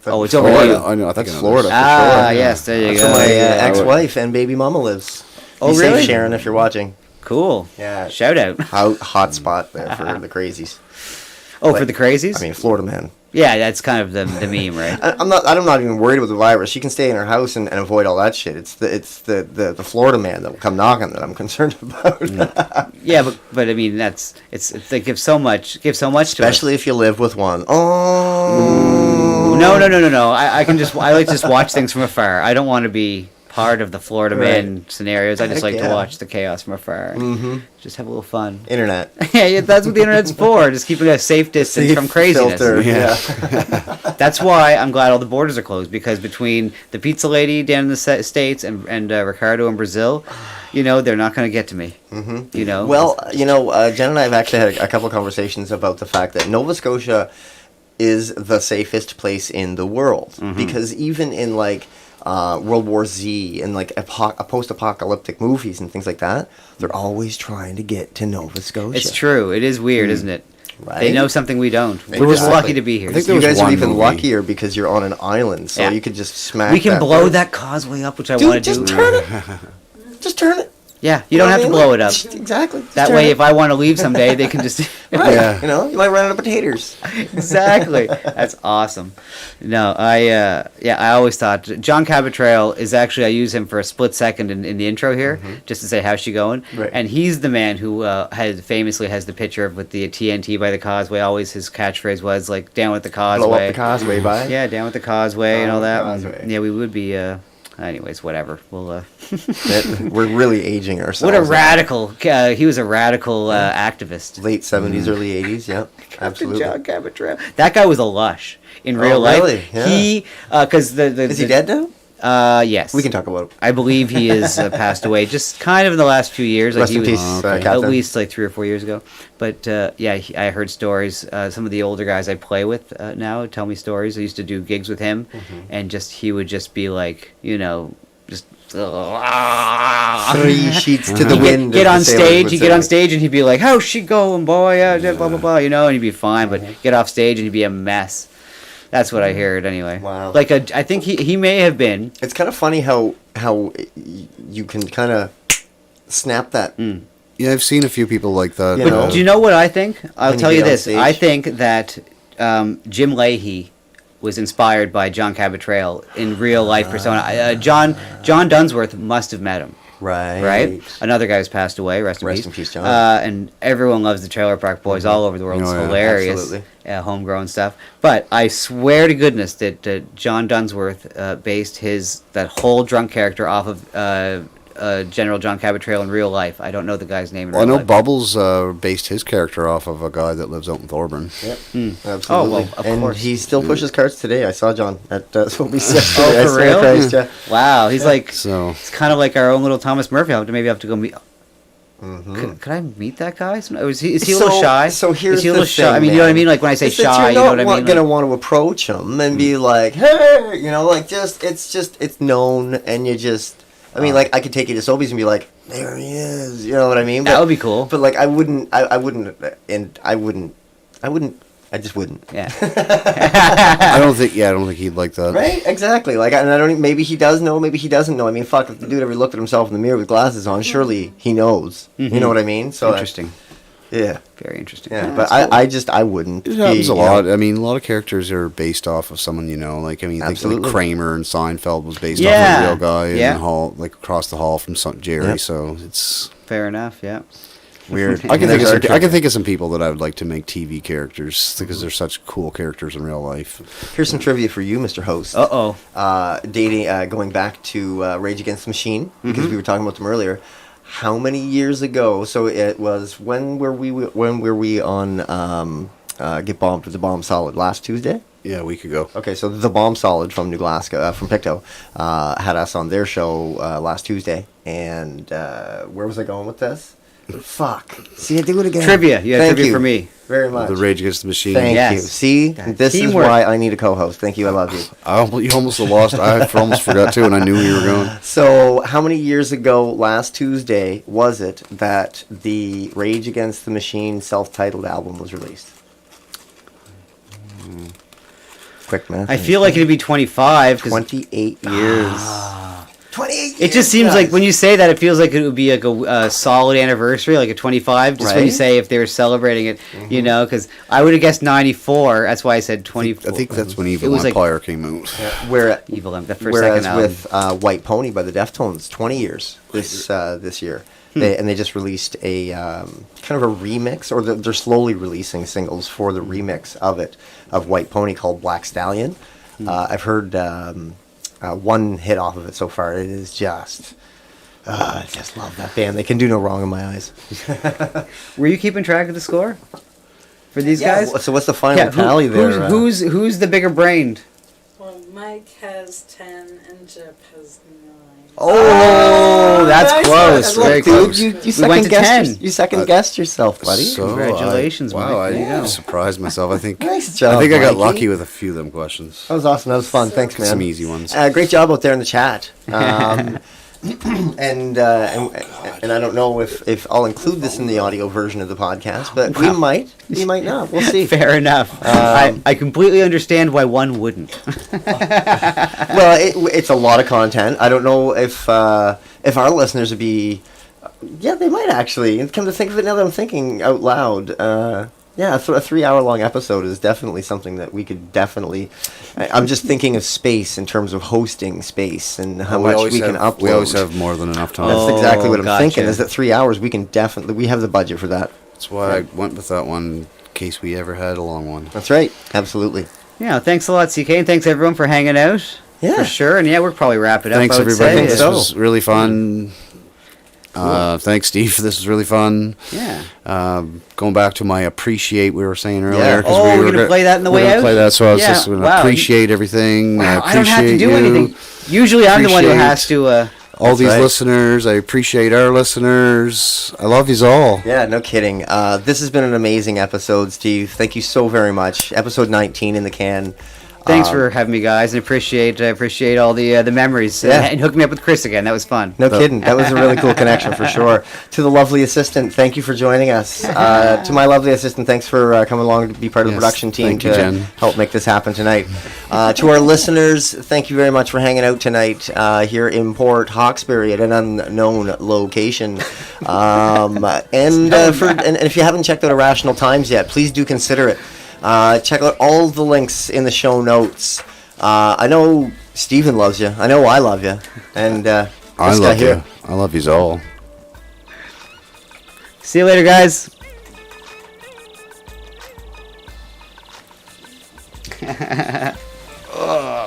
Oh, it's over Florida. here. I know. I think That's I know Florida. this. For sure. Yes, there you That's go. where my Yeah. ex-wife and baby mama lives. Oh, Be really? safe, Sharon, if you're watching. Cool. Yeah. Shout out. Hot spot there for the crazies. Oh, for the crazies? I mean, Florida man. Yeah, that's kind of the meme, right? I'm not even worried about the virus. She can stay in her house and avoid all that shit. It's the Florida man that will come knocking that I'm concerned about. Yeah, but I mean it's they give so much to us. Especially if you live with one. Oh no! I like to just watch things from afar. I don't want to be part of the Florida man scenarios. I just like to watch the chaos from afar. Just have a little fun. Internet. Yeah, that's what the internet's for. Just keeping a safe distance from craziness. Filter, yeah. That's why I'm glad all the borders are closed, because between the pizza lady down in the States and Ricardo in Brazil, you know, they're not going to get to me. Mm-hmm. You know. Well, Jen and I have actually had a couple of conversations about the fact that Nova Scotia is the safest place in the world, because even in like World War Z and like post-apocalyptic movies and things like that, they're always trying to get to Nova Scotia. It's true. It is weird, isn't it? Right? They know something we don't. We're just Exactly. lucky to be here. I think you guys are even luckier because you're on an island, so you could just smack. We can that blow bird. that causeway up, which I Dude, want to do. just turn it. Just turn it. Yeah, you don't have to blow it up. Exactly. That turn way, it. if I want to leave someday, they can just. Right. You know, you might run out of potatoes. Exactly. That's awesome. No, I always thought John Cabatrail is actually, I use him for a split second in the intro here, just to say how's she going. Right. And he's the man who famously has the picture of with the TNT by the causeway. Always his catchphrase was like, down with the causeway. Blow up the causeway, by. Yeah, down with the causeway and all that. Causeway. Yeah, we would be. Anyways, whatever. We'll. We're really aging ourselves. What a radical! He was a radical activist. Late 70s, early 80s. Yeah, absolutely. John Cabatrail. That guy was a lush in real life. Really? Yeah. He because Is he dead now? Yes. We can talk about it. I believe he is passed away just kind of in the last few years. Rest he in was, peace, at Captain. least like 3 or 4 years ago. But I heard stories. Some of the older guys I play with now tell me stories. I used to do gigs with him, and he would just be like, just 3 sheets to the wind. Get as on the sailors stage. would He'd say. get on stage and he'd be like, "How's she going, boy? Yeah, blah blah blah," and he'd be fine. But get off stage and he'd be a mess. That's what I heard anyway. Wow. Like I think he may have been. It's kind of funny how you can kind of snap that. Yeah, I've seen a few people like that. But do you know what I think? I'll When you tell you get on this. stage. I think that Jim Leahy was inspired by John Cabatrail in real life persona. John Dunsworth must have met him. Right? Another guy who's passed away. Rest in peace, John. And everyone loves the Trailer Park Boys all over the world. It's Oh, yeah. hilarious. Absolutely. Homegrown stuff. But I swear to goodness that John Dunsworth based that whole drunk character off of General John Cabatrail in real life. I don't know the guy's name in Well, I real know life. Bubbles based his character off of a guy that lives out in Thorburn. Yep, absolutely. Oh, well, of and course. he still pushes carts today. I saw John at Sobeys yesterday. Oh, for real? Christ, yeah. Wow, he's like, So it's kind of like our own little Thomas Murphy. Maybe I have to go meet. Could I meet that guy? Is he a little shy? So here's is he a the little thing, shy? I mean, you know what I mean? Like when I say It's that shy, you you're know what I not mean? gonna want to approach him and be like, hey, it's known, and you just. I mean, like, I could take you to Sobeys and be like, there he is. You know what I mean? That would be cool. But, like, I wouldn't, I just wouldn't. Yeah. I don't think he'd like that. Right? Exactly. Like, and I don't, maybe he does know, maybe he doesn't know. I mean, fuck, if the dude ever looked at himself in the mirror with glasses on, surely he knows. You know what I mean? So Interesting. Yeah. Very interesting. Yeah, but I wouldn't. It happens be, a lot. I mean, a lot of characters are based off of someone you know. Like, I mean, like Absolutely. Kramer and Seinfeld was based off Yeah. of a real guy Yeah. in the hall, like across the hall from Jerry. Yep. So it's Fair enough. Yeah. weird. I can think of There's some, our I can think of some people that I would like to make TV characters because they're such cool characters in real life. Here's some trivia for you, Mr. Host. Going back to Rage Against the Machine, because we were talking about them earlier. How many years ago? So it was when were we on Get Bombed with the Bomb Solid last Tuesday? Yeah, a week ago. Okay, so the Bomb Solid from New Glasgow, from Pictou, had us on their show last Tuesday, and where was I going with this? Fuck. See, I do it again. Trivia. You had Thank trivia you for me. very much. The Rage Against the Machine. Thank Yes. you. See, this Teamwork. is why I need a co-host. Thank you. I love you. You almost lost. I almost forgot too, and I knew you were going. So, how many years ago last Tuesday was it that the Rage Against the Machine self-titled album was released? Quick math. I feel like it'd be 25. 28 years. 28 years. It just seems like guys. when you say that, it feels like it would be like a solid anniversary, like a 25. Just when you Right? say if they were celebrating it, you know, because I would have guessed 94. That's why I said 24. I think that's when It Evil was like- Empire came out. Where, Evil Empire, the first whereas second album. with White Pony by the Deftones, 20 years this year. They just released a kind of a remix, or they're slowly releasing singles for the remix of White Pony called Black Stallion. I've heard one hit off of it so far. It is just, I just love that band. They can do no wrong in my eyes. Were you keeping track of the score for these Yeah, guys? so what's the final tally there? Who's the bigger brained? Well, Mike has 10 and Jip has 9. Oh, that's nice. close. Look, Very dude, close. you We second went to guessed 10. your- You second guessed yourself, buddy. So Congratulations, wow, Mike. There you I go. surprised myself. I think. Nice job, I think I got Mikey. lucky with a few of them questions. That was awesome. That was fun. Thanks, man. Some easy ones. Great job out there in the chat. And I don't know if I'll include this in the audio version of the podcast, but we might not. We'll see. Fair enough. I completely understand why one wouldn't. Well, it's a lot of content. I don't know if our listeners would be. Yeah, they might actually. And come to think of it, now that I'm thinking out loud, yeah, a 3-hour-long episode is definitely something that we could definitely. I'm just thinking of space in terms of hosting space and how much we can upload. We always have more than enough time. That's exactly what I'm gotcha. thinking. Is that 3 hours? We can definitely. We have the budget for that. That's why I went with that one in case we ever had a long one. That's right. Absolutely. Yeah, thanks a lot, CK, and thanks everyone for hanging out. Yeah. For sure, and yeah, we'll probably wrap it up. Thanks I would everybody. say. This was really fun. Thanks, Steve. This was really fun. Yeah. Going back to my appreciate we were saying earlier. Yeah. 'Cause Oh, we we're were gonna play that in the we're way gonna out? play that, so I was Yeah, just going to wow, appreciate everything. Wow, I I don't have to appreciate do you. anything. Usually, I'm the one who Appreciate has to. all That's these right. listeners. I appreciate our listeners. I love yous all. Yeah, no kidding. This has been an amazing episode, Steve. Thank you so very much. Episode 19 in the can. Thanks for having me, guys, and appreciate all the memories. Yeah. And hook me up with Chris again. That was fun. No kidding. That was a really cool connection for sure. To the lovely assistant, thank you for joining us. To my lovely assistant, thanks for coming along to be part of the Yes, production team thank you, to Jen. help make this happen tonight. To our listeners, thank you very much for hanging out tonight here in Port Hawkesbury at an unknown location. And if you haven't checked out Irrational Times yet, please do consider it. Check out all the links in the show notes. I know Steven loves you. I know I love you. And I this guy love here. you. I love yous all. See you later, guys. Ugh.